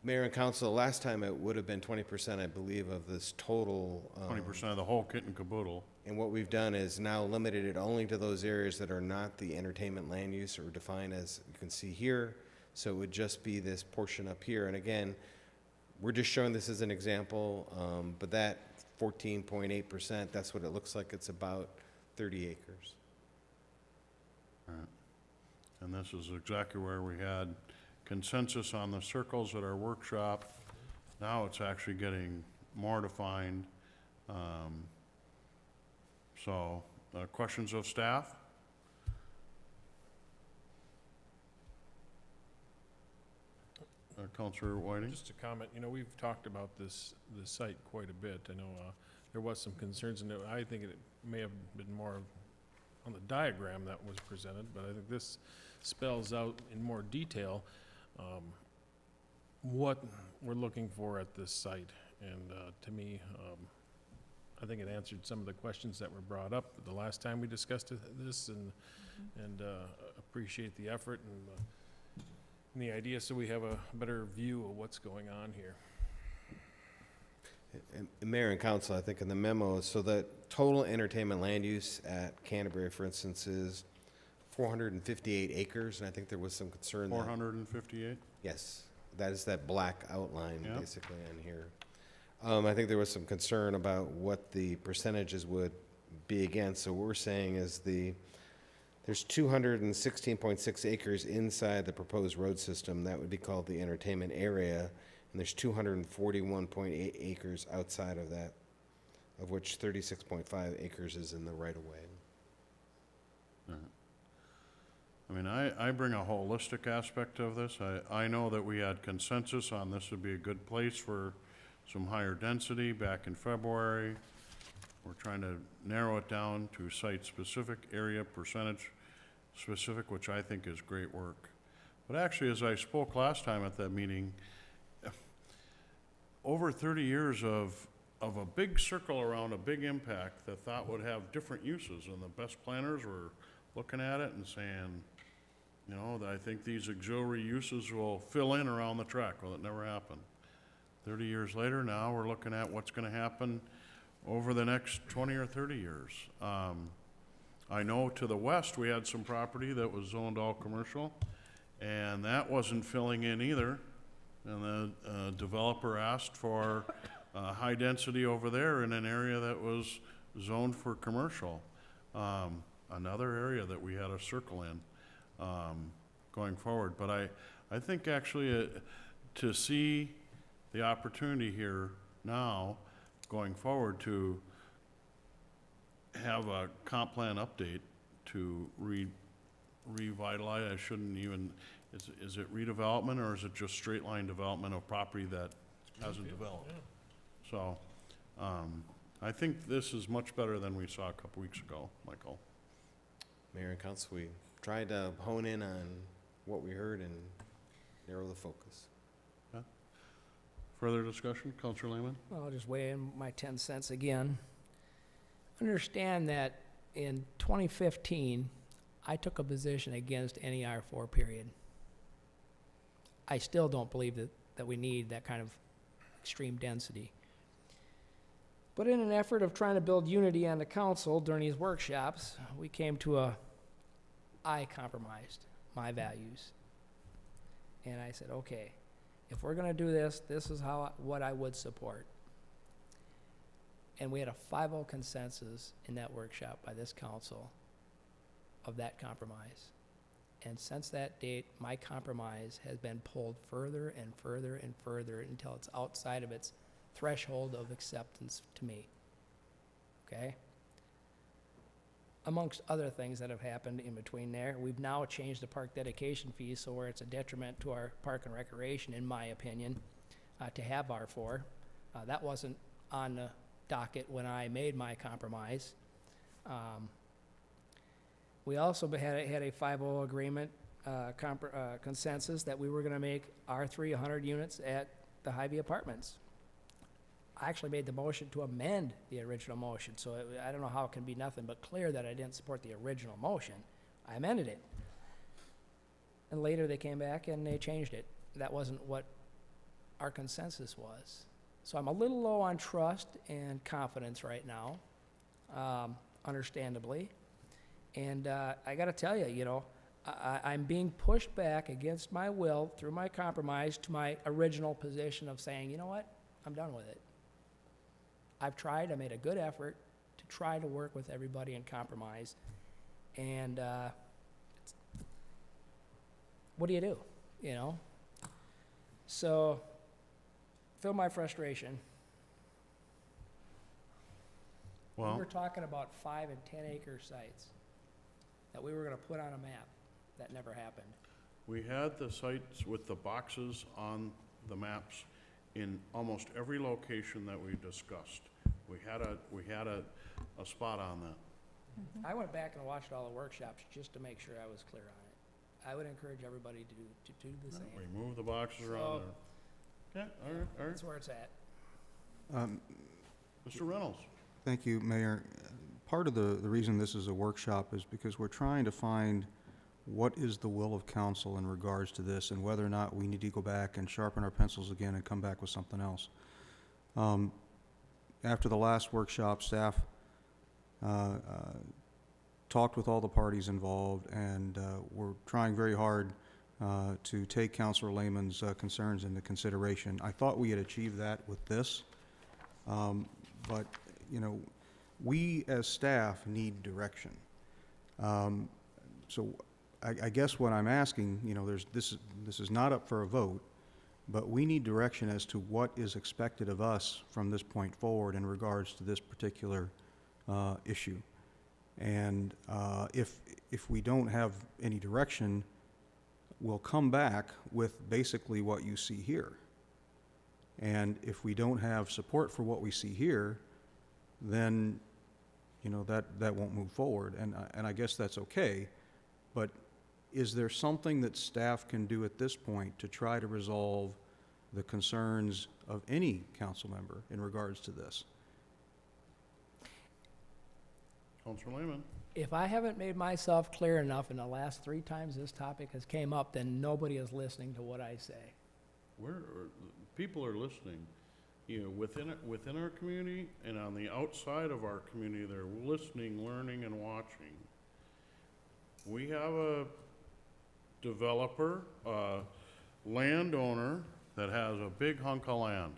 Speaker 10: Mayor and council, last time it would have been 20%, I believe, of this total.
Speaker 1: 20% of the whole kit and caboodle.
Speaker 10: And what we've done is now limited it only to those areas that are not the entertainment land use or defined as you can see here. So it would just be this portion up here. And again, we're just showing this as an example, but that 14.8%, that's what it looks like. It's about 30 acres.
Speaker 1: All right. And this is exactly where we had consensus on the circles at our workshop. Now it's actually getting more defined. Questions of staff? Councilor Whiting?
Speaker 3: Just a comment, you know, we've talked about this site quite a bit. I know there was some concerns, and I think it may have been more on the diagram that was presented, but I think this spells out in more detail what we're looking for at this site. And to me, I think it answered some of the questions that were brought up the last time we discussed this, and appreciate the effort and the idea, so we have a better view of what's going on here.
Speaker 10: And Mayor and council, I think in the memo, so the total entertainment land use at Canterbury, for instance, is 458 acres, and I think there was some concern that...
Speaker 1: 458?
Speaker 10: Yes, that is that black outline,
Speaker 1: Yeah.
Speaker 10: basically, on here. I think there was some concern about what the percentages would be again, so what we're saying is there's 216.6 acres inside the proposed road system. That would be called the entertainment area, and there's 241.8 acres outside of that, of which 36.5 acres is in the right-of-way.
Speaker 1: All right. I mean, I bring a holistic aspect of this. I know that we had consensus on this would be a good place for some higher density back in February. We're trying to narrow it down to site-specific, area percentage specific, which I think is great work. But actually, as I spoke last time at that meeting, over 30 years of a big circle around a big impact that thought would have different uses, and the best planners were looking at it and saying, you know, that I think these auxiliary uses will fill in around the track. Well, it never happened. 30 years later, now we're looking at what's gonna happen over the next 20 or 30 years. I know to the west, we had some property that was zoned all commercial, and that wasn't filling in either. And the developer asked for high density over there in an area that was zoned for commercial. Another area that we had to circle in going forward. But I think actually to see the opportunity here now going forward to have a comp plan update to revitalize, I shouldn't even, is it redevelopment or is it just straight line development of property that hasn't developed? So, I think this is much better than we saw a couple weeks ago, Michael.
Speaker 10: Mayor and council, we tried to hone in on what we heard and narrow the focus.
Speaker 1: Further discussion, Councilor Lehman?
Speaker 5: Well, I'll just weigh in my 10 cents again. Understand that in 2015, I took a position against any R4 period. I still don't believe that we need that kind of extreme density. But in an effort of trying to build unity on the council during these workshops, we came to I compromised my values. And I said, okay, if we're gonna do this, this is what I would support. And we had a 5-0 consensus in that workshop by this council of that compromise. And since that date, my compromise has been pulled further and further and further until it's outside of its threshold of acceptance to me. Okay? Amongst other things that have happened in between there, we've now changed the park dedication fee so where it's a detriment to our park and recreation, in my opinion, to have R4. That wasn't on the docket when I made my compromise. We also had a 5-0 agreement, consensus that we were gonna make R3 100 units at the Hy-Vee Apartments. I actually made the motion to amend the original motion, so I don't know how it can be nothing but clear that I didn't support the original motion. I amended it. And later they came back and they changed it. That wasn't what our consensus was. So I'm a little low on trust and confidence right now, understandably. And I gotta tell you, you know, I'm being pushed back against my will through my compromise to my original position of saying, you know what, I'm done with it. I've tried, I made a good effort to try to work with everybody and compromise. And what do, you know? So, feel my frustration.
Speaker 1: Well,
Speaker 5: We were talking about 5 and 10 acre sites that we were gonna put on a map. That never happened.
Speaker 1: we had the sites with the boxes on the maps in almost every location that we discussed. We had a spot on that.
Speaker 5: I went back and watched all the workshops just to make sure I was clear on it. I would encourage everybody to do the same.
Speaker 1: We moved the boxes around there. Okay, all right, all right.
Speaker 5: That's where it's at.
Speaker 1: Mr. Reynolds?
Speaker 4: Thank you, Mayor. Part of the reason this is a workshop is because we're trying to find what is the will of council in regards to this and whether or not we need to go back and sharpen our pencils again and come back with something else. After the last workshop, staff talked with all the parties involved, and we're trying very hard to take Councilor Lehman's concerns into consideration. I thought we had achieved that with this, but, you know, we as staff need direction. So I guess what I'm asking, you know, this is not up for a vote, but we need direction as to what is expected of us from this point forward in regards to this particular issue. And if we don't have any direction, we'll come back with basically what you see here. And if we don't have support for what we see here, then, you know, that won't move forward. And I guess that's okay, but is there something that staff can do at this point to try to resolve the concerns of any council member in regards to this?
Speaker 1: Counselor Lehman?
Speaker 5: If I haven't made myself clear enough in the last 3 times this topic has came up, then nobody is listening to what I say.
Speaker 1: People are listening. You know, within our community and on the outside of our community, they're listening, learning, and watching. We have a developer, a landowner that has a big hunk of land.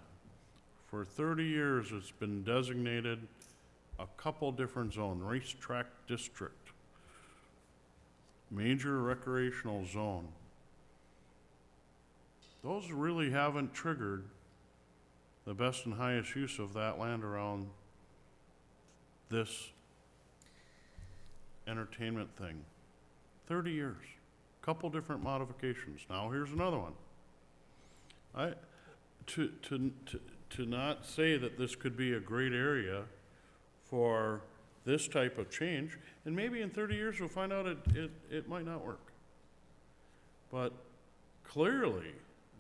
Speaker 1: For 30 years, it's been designated a couple different zones: racetrack district, major recreational zone. Those really haven't triggered the best and highest use of that land around this entertainment thing. 30 years, couple different modifications. Now here's another one. To not say that this could be a great area for this type of change, and maybe in 30 years we'll find out it might not work. But clearly,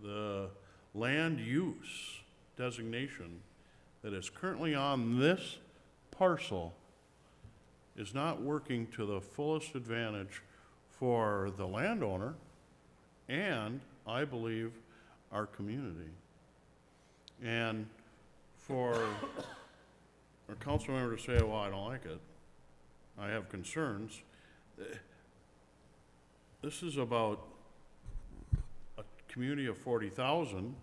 Speaker 1: the land use designation that is currently on this parcel is not working to the fullest advantage for the landowner and, I believe, our community. And for a council member to say, well, I don't like it, I have concerns, this is about a community of 40,000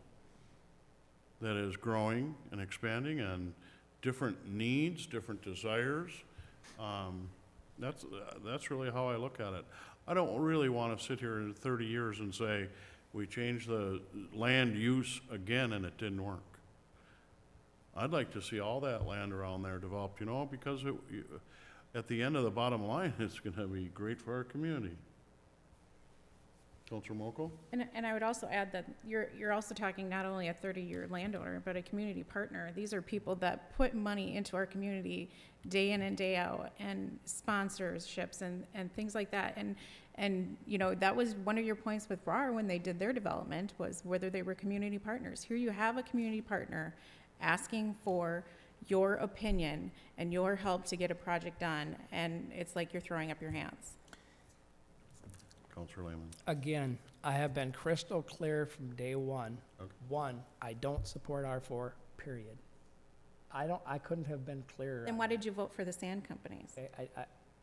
Speaker 1: that is growing and expanding, and different needs, different desires. That's really how I look at it. I don't really want to sit here in 30 years and say, we changed the land use again and it didn't work. I'd like to see all that land around there developed, because at the end of the bottom line, it's going to be great for our community. Councilor Mokel?
Speaker 11: And I would also add that you're also talking not only a 30-year landowner, but a community partner. These are people that put money into our community day in and day out, and sponsorships and things like that. And that was one of your points with RAR when they did their development, was whether they were community partners. Here you have a community partner asking for your opinion and your help to get a project done, and it's like you're throwing up your hands.
Speaker 1: Councilor Lehman?
Speaker 5: Again, I have been crystal clear from day one.
Speaker 1: Okay.
Speaker 5: One, I don't support R4, period. I couldn't have been clearer.
Speaker 11: Then
Speaker 5: on
Speaker 11: why
Speaker 5: that.
Speaker 11: did you vote for the sand companies?
Speaker 5: Okay,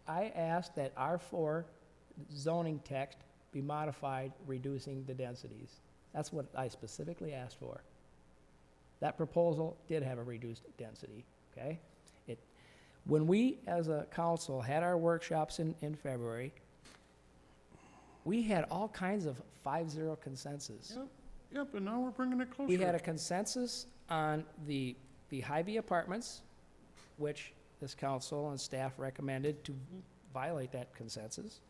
Speaker 5: I asked that R4 zoning text be modified, reducing the densities. That's what I specifically asked for. That proposal did have a reduced density, okay? When we, as a council, had our workshops in February, we had all kinds of 5-0 consensus.
Speaker 1: Yep, and now we're bringing it closer.
Speaker 5: We had a consensus on the Hy-Vee apartments, which this council and staff recommended to violate that consensus.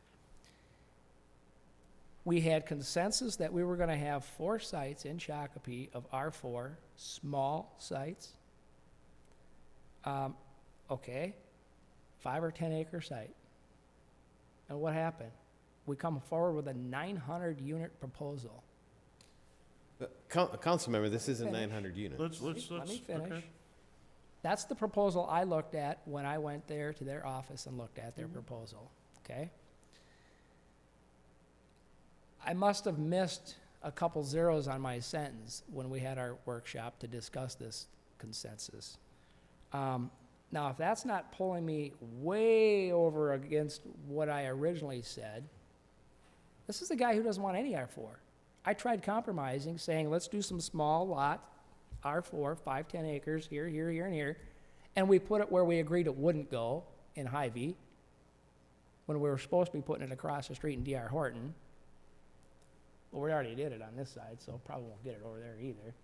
Speaker 5: We had consensus that we were going to have 4 sites in Shakopee of R4, small sites. Okay, 5 or 10 acre site. And what happened? We come forward with a 900 unit proposal.
Speaker 10: Council member, this isn't
Speaker 5: Finish.
Speaker 10: 900 units.
Speaker 5: Let me finish.
Speaker 1: okay.
Speaker 5: That's the proposal I looked at when I went there to their office and looked at their proposal, okay? I must have missed a couple zeros on my sentence when we had our workshop to discuss this consensus. Now, if that's not pulling me way over against what I originally said, this is the guy who doesn't want any R4. I tried compromising, saying, let's do some small lot, R4, 5, 10 acres, here, here, here, and here, and we put it where we agreed it wouldn't go in Hy-Vee, when we were supposed to be putting it across the street in D.R. Horton. Well, we already did it on this side, so probably won't get it over there either.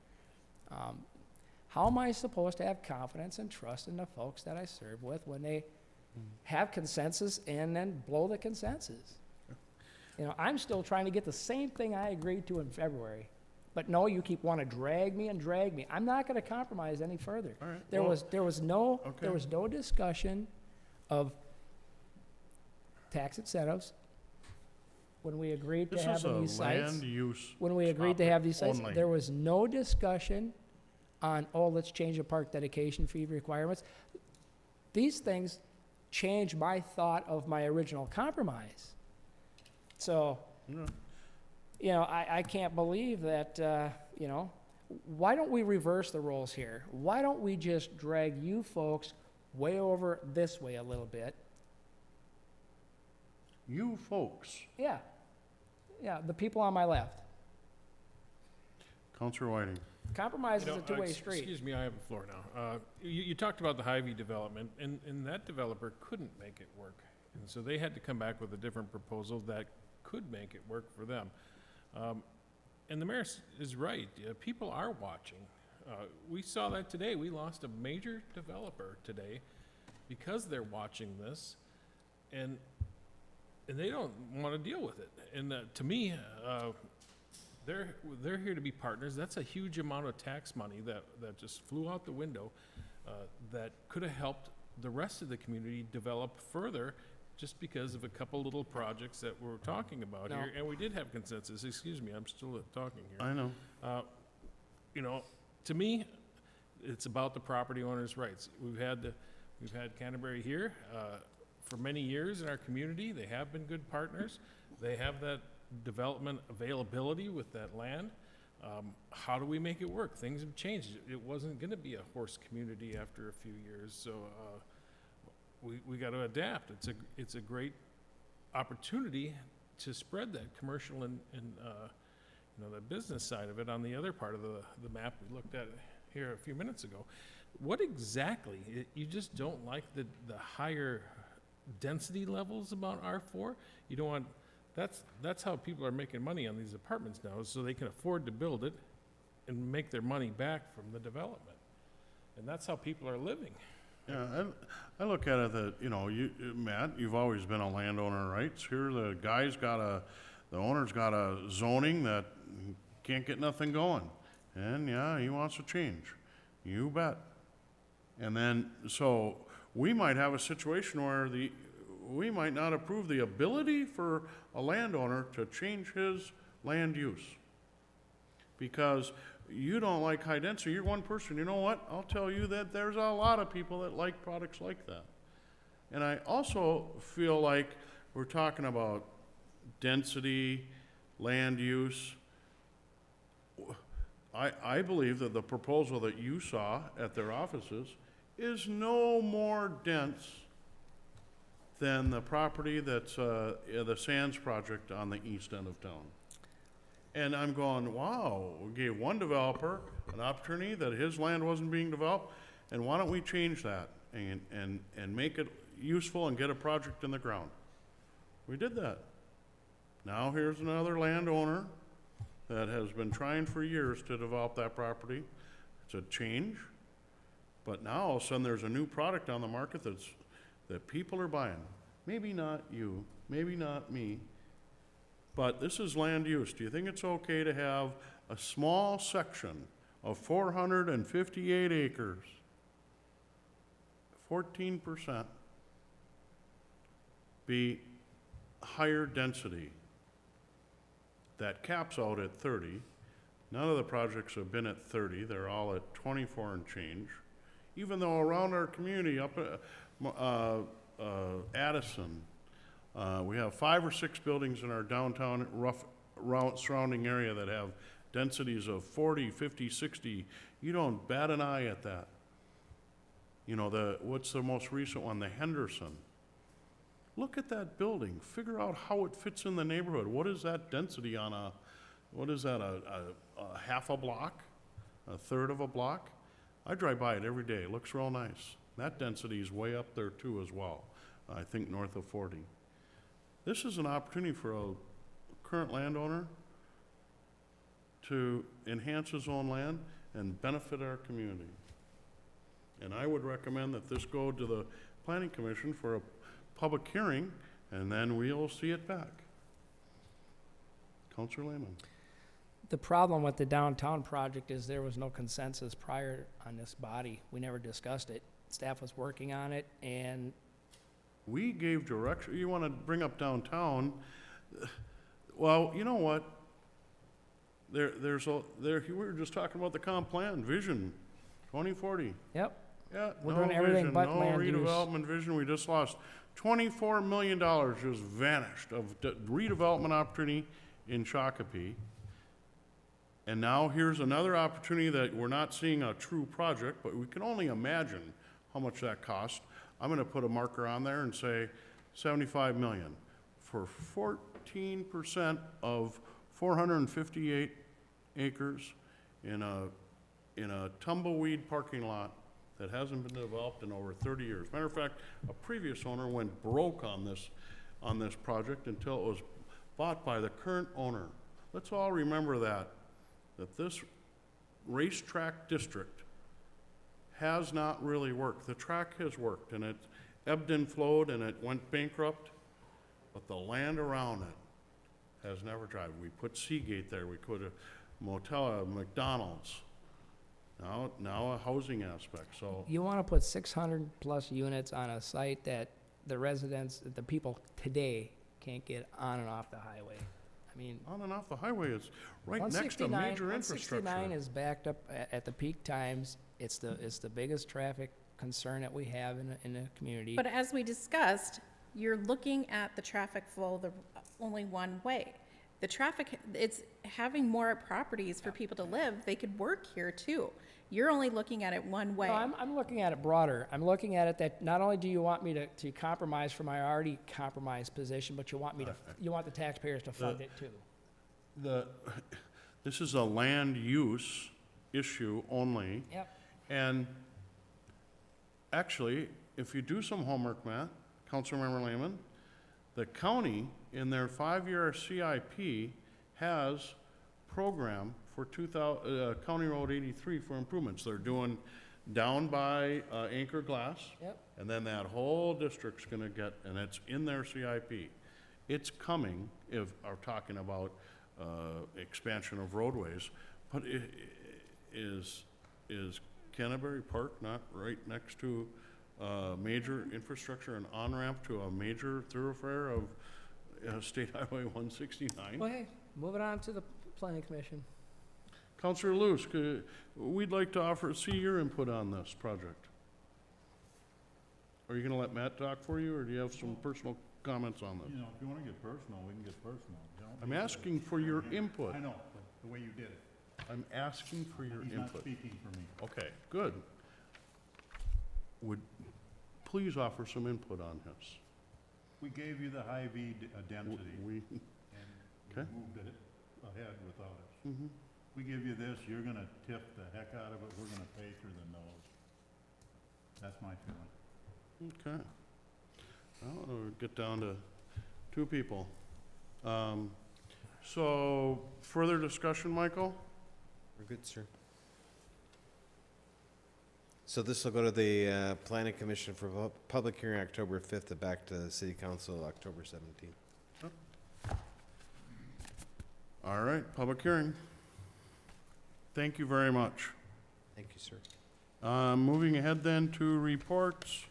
Speaker 5: How am I supposed to have confidence and trust in the folks that I serve with when they have consensus and then blow the consensus? I'm still trying to get the same thing I agreed to in February. But no, you keep wanting to drag me and drag me. I'm not going to compromise any further.
Speaker 1: All right,
Speaker 5: There
Speaker 1: well,
Speaker 5: was no discussion of tax incentives when we agreed to
Speaker 1: This is
Speaker 5: having
Speaker 1: a
Speaker 5: these sites.
Speaker 1: land use
Speaker 5: When we agreed to have these sites,
Speaker 1: only.
Speaker 5: there was no discussion on, let's change the park dedication fee requirements. These things change my thought of my original compromise. So,
Speaker 1: Yeah.
Speaker 5: you know, I can't believe that, you know, why don't we reverse the roles here? Why don't we just drag you folks way over this way a little bit?
Speaker 1: You folks.
Speaker 5: Yeah. Yeah, the people on my left.
Speaker 1: Counselor Whiting.
Speaker 5: Compromise
Speaker 3: You
Speaker 5: is
Speaker 3: know,
Speaker 5: a two-way
Speaker 3: ex-
Speaker 5: street.
Speaker 3: Excuse me, I have the floor now. You talked about the Hy-Vee development, and that developer couldn't make it work. And so they had to come back with a different proposal that could make it work for them. And the mayor is right. People are watching. We saw that today. We lost a major developer today because they're watching this, and they don't want to deal with it. And to me, they're here to be partners. That's a huge amount of tax money that just flew out the window that could have helped the rest of the community develop further just because of a couple little projects that we're talking about
Speaker 5: No.
Speaker 3: here. And we did have consensus. Excuse me, I'm still talking here.
Speaker 1: I know.
Speaker 3: You know, to me, it's about the property owner's rights. We've had Canterbury here for many years in our community. They have been good partners. They have that development availability with that land. How do we make it work? Things have changed. It wasn't going to be a horse community after a few years, so we got to adapt. It's a great opportunity to spread that commercial and you know, the business side of it on the other part of the map we looked at here a few minutes ago. What exactly? You just don't like the higher density levels about R4? You don't want, that's how people are making money on these apartments now, so they can afford to build it and make their money back from the development. And that's how people are living.
Speaker 1: Yeah, I look at it that, you know, Matt, you've always been a landowner, right? Here, the owner's got a zoning that can't get nothing going. And yeah, he wants to change. You bet. And then, so we might have a situation where we might not approve the ability for a landowner to change his land use. Because you don't like high density, you're one person. You know what? I'll tell you that there's a lot of people that like products like that. And I also feel like we're talking about density, land use. I believe that the proposal that you saw at their offices is no more dense than the property that's the Sands project on the east end of town. And I'm going, wow, we gave one developer an opportunity that his land wasn't being developed, and why don't we change that and make it useful and get a project in the ground? We did that. Now here's another landowner that has been trying for years to develop that property. It's a change, but now all of a sudden there's a new product on the market that people are buying. Maybe not you, maybe not me, but this is land use. Do you think it's okay to have a small section of 458 acres, 14%, be higher density? That caps out at 30. None of the projects have been at 30. They're all at 24 and change. Even though around our community, up Addison, we have 5 or 6 buildings in our downtown surrounding area that have densities of 40, 50, 60. You don't bat an eye at that. You know, what's the most recent one? The Henderson. Look at that building. Figure out how it fits in the neighborhood. What is that density on a half a block? A third of a block? I drive by it every day. It looks real nice. That density is way up there too as well. I think north of 40. This is an opportunity for a current landowner to enhance his own land and benefit our community. And I would recommend that this go to the Planning Commission for a public hearing, and then we'll see it back. Councilor Lehman.
Speaker 5: The problem with the downtown project is there was no consensus prior on this body. We never discussed it. Staff was working on it, and
Speaker 1: We gave direction. You want to bring up downtown? Well, you know what? We were just talking about the comp plan, Vision 2040.
Speaker 5: yep,
Speaker 1: Yeah,
Speaker 5: We're
Speaker 1: no
Speaker 5: doing everything
Speaker 1: vision,
Speaker 5: but
Speaker 1: no
Speaker 5: land use.
Speaker 1: redevelopment vision. We just lost $24 million just vanished of redevelopment opportunity in Shakopee. And now here's another opportunity that we're not seeing a true project, but we can only imagine how much that cost. I'm gonna put a marker on there and say 75 million for 14% of 458 acres in a tumbleweed parking lot that hasn't been developed in over 30 years. Matter of fact, a previous owner went broke on this project until it was bought by the current owner. Let's all remember that this racetrack district has not really worked. The track has worked, and it ebbed and flowed, and it went bankrupt, but the land around it has never tried. We put Seagate there, we put a motel, a McDonald's, now a housing aspect, so.
Speaker 5: You want to put 600-plus units on a site that the residents, the people today can't get on and off the highway. I mean,
Speaker 1: On and off the highway, it's right next to
Speaker 5: 169
Speaker 1: major infrastructure.
Speaker 5: 169 is backed up at the peak times. It's the biggest traffic concern that we have in the community.
Speaker 11: But as we discussed, you're looking at the traffic flow only one way. The traffic, it's having more properties for people to live. They could work here too. You're only looking at it one way.
Speaker 5: No, I'm looking at it broader. I'm looking at it that not only do you want me to compromise from my already compromised position, but you want the taxpayers to fund it too.
Speaker 1: This is a land use issue only.
Speaker 5: Yep.
Speaker 1: And actually, if you do some homework, Matt, Councilmember Lehman, the county in their 5-year CIP has program for County Road 83 for improvements. They're doing down by Anchor Glass.
Speaker 5: Yep.
Speaker 1: And then that whole district's gonna get, and it's in their CIP. It's coming, if are talking about expansion of roadways, but is Canterbury Park not right next to major infrastructure and on-ramp to a major thoroughfare of State Highway 169?
Speaker 5: Well, hey, moving on to the Planning Commission.
Speaker 1: Councilor Luce, we'd like to see your input on this project. Are you gonna let Matt talk for you, or do you have some personal comments on this?
Speaker 9: You know, if you wanna get personal, we can get personal.
Speaker 1: I'm asking for your input.
Speaker 9: I know, but the way you did it.
Speaker 1: I'm asking for your
Speaker 9: He's not
Speaker 1: input.
Speaker 9: speaking for me.
Speaker 1: Okay, good. Would please offer some input on this.
Speaker 9: We gave you the high V density,
Speaker 1: We,
Speaker 9: and
Speaker 1: Okay.
Speaker 9: you moved it ahead without us.
Speaker 1: mhm.
Speaker 9: We give you this, you're gonna tip the heck out of it, we're gonna pay through the nose. That's my feeling.
Speaker 1: Okay. Well, we'll get down to 2 people. So, further discussion, Michael?
Speaker 10: We're good, sir. So this will go to the Planning Commission for public hearing October 5th and back to City Council October 17th.
Speaker 1: All right, public hearing. Thank you very much.
Speaker 10: Thank you, sir.
Speaker 1: Moving ahead then to reports.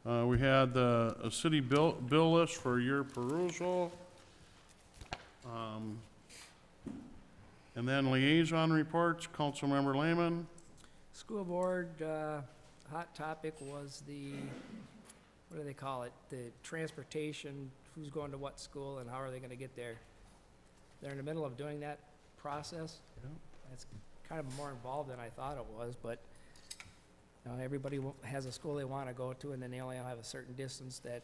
Speaker 1: We had a city bill list for your perusal. And then liaison reports, Councilmember Lehman.
Speaker 5: School board, hot topic was what do they call it? The transportation, who's going to what school and how are they gonna get there? They're in the middle of doing that process.
Speaker 1: Yeah.
Speaker 5: It's kind of more involved than I thought it was, but, you know, everybody has a school they wanna go to, and then they only have a certain distance that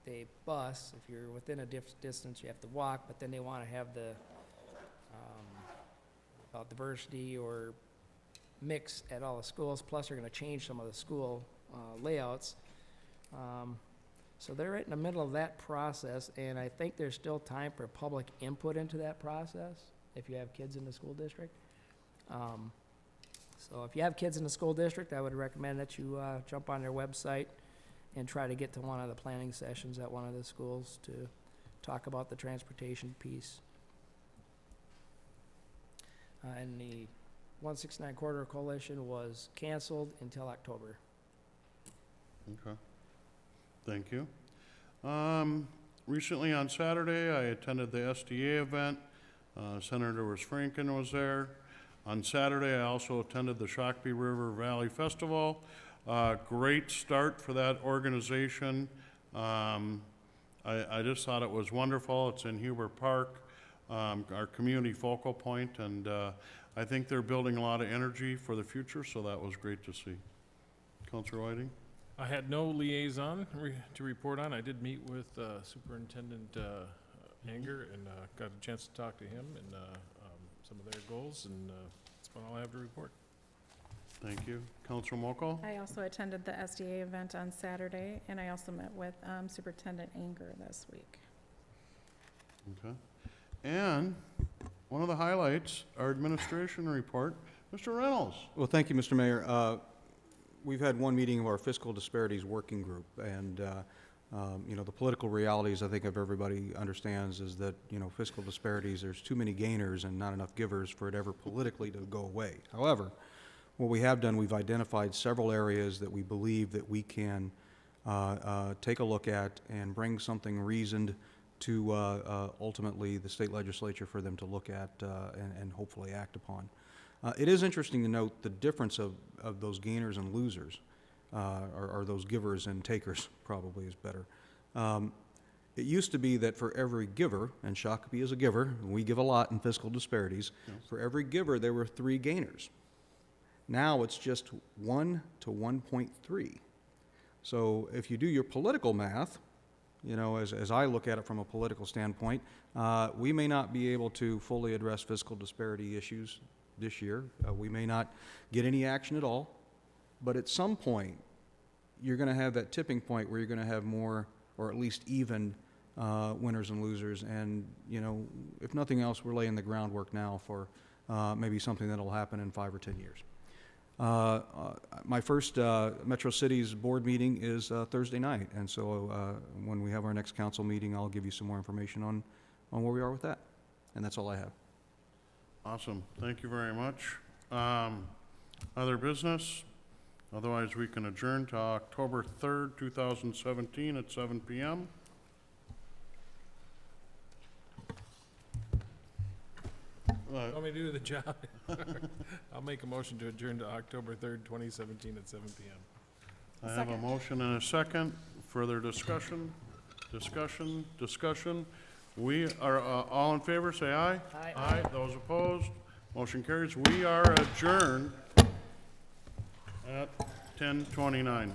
Speaker 5: they bus. If you're within a distance, you have to walk, but then they wanna have the, about diversity or mix at all the schools, plus they're gonna change some of the school layouts. So they're right in the middle of that process, and I think there's still time for public input into that process, if you have kids in the school district. So if you have kids in the school district, I would recommend that you jump on their website and try to get to one of the planning sessions at one of the schools to talk about the transportation piece. And the 169 Corridor Coalition was canceled until October.
Speaker 1: Okay. Thank you. Recently on Saturday, I attended the SDA event. Senator Franken was there. On Saturday, I also attended the Shakopee River Valley Festival. Great start for that organization. I just thought it was wonderful. It's in Huber Park, our community focal point, and I think they're building a lot of energy for the future, so that was great to see. Councilor Whiting?
Speaker 3: I had no liaison to report on. I did meet with Superintendent Anger and got a chance to talk to him and some of their goals, and that's about all I have to report.
Speaker 1: Thank you. Councilor Mokel?
Speaker 11: I also attended the SDA event on Saturday, and I also met with Superintendent Anger this week.
Speaker 1: Okay. And one of the highlights, our administration report, Mr. Reynolds.
Speaker 4: Well, thank you, Mr. Mayor. We've had one meeting of our Fiscal Disparities Working Group, and you know, the political realities, I think, of everybody understands is that, you know, fiscal disparities, there's too many gainers and not enough givers for it ever politically to go away. However, what we have done, we've identified several areas that we believe that we can take a look at and bring something reasoned to ultimately the state legislature for them to look at and hopefully act upon. It is interesting to note the difference of those gainers and losers, or those givers and takers probably is better. It used to be that for every giver, and Shakopee is a giver, and we give a lot in fiscal disparities, yes. For every giver there were 3 gainers. Now it's just 1 to 1.3. So if you do your political math, you know, as I look at it from a political standpoint, we may not be able to fully address fiscal disparity issues this year. We may not get any action at all, but at some point, you're going to have that tipping point where you're going to have more, or at least even, winners and losers. And, you know, if nothing else, we're laying the groundwork now for maybe something that'll happen in 5 or 10 years. My first Metro Cities board meeting is Thursday night, and so when we have our next council meeting, I'll give you some more information on where we are with that. And that's all I have.
Speaker 1: Awesome. Thank you very much. Other business? Otherwise, we can adjourn to October 3rd, 2017 at 7 p.m.
Speaker 3: Want me to do the job? I'll make a motion to adjourn to October 3rd, 2017 at 7 p.m.
Speaker 1: I have a motion and a second. Further discussion? Discussion? We are all in favor, say aye.
Speaker 5: Aye.
Speaker 1: Aye. Those opposed? Motion carries. We are adjourned at 10:29.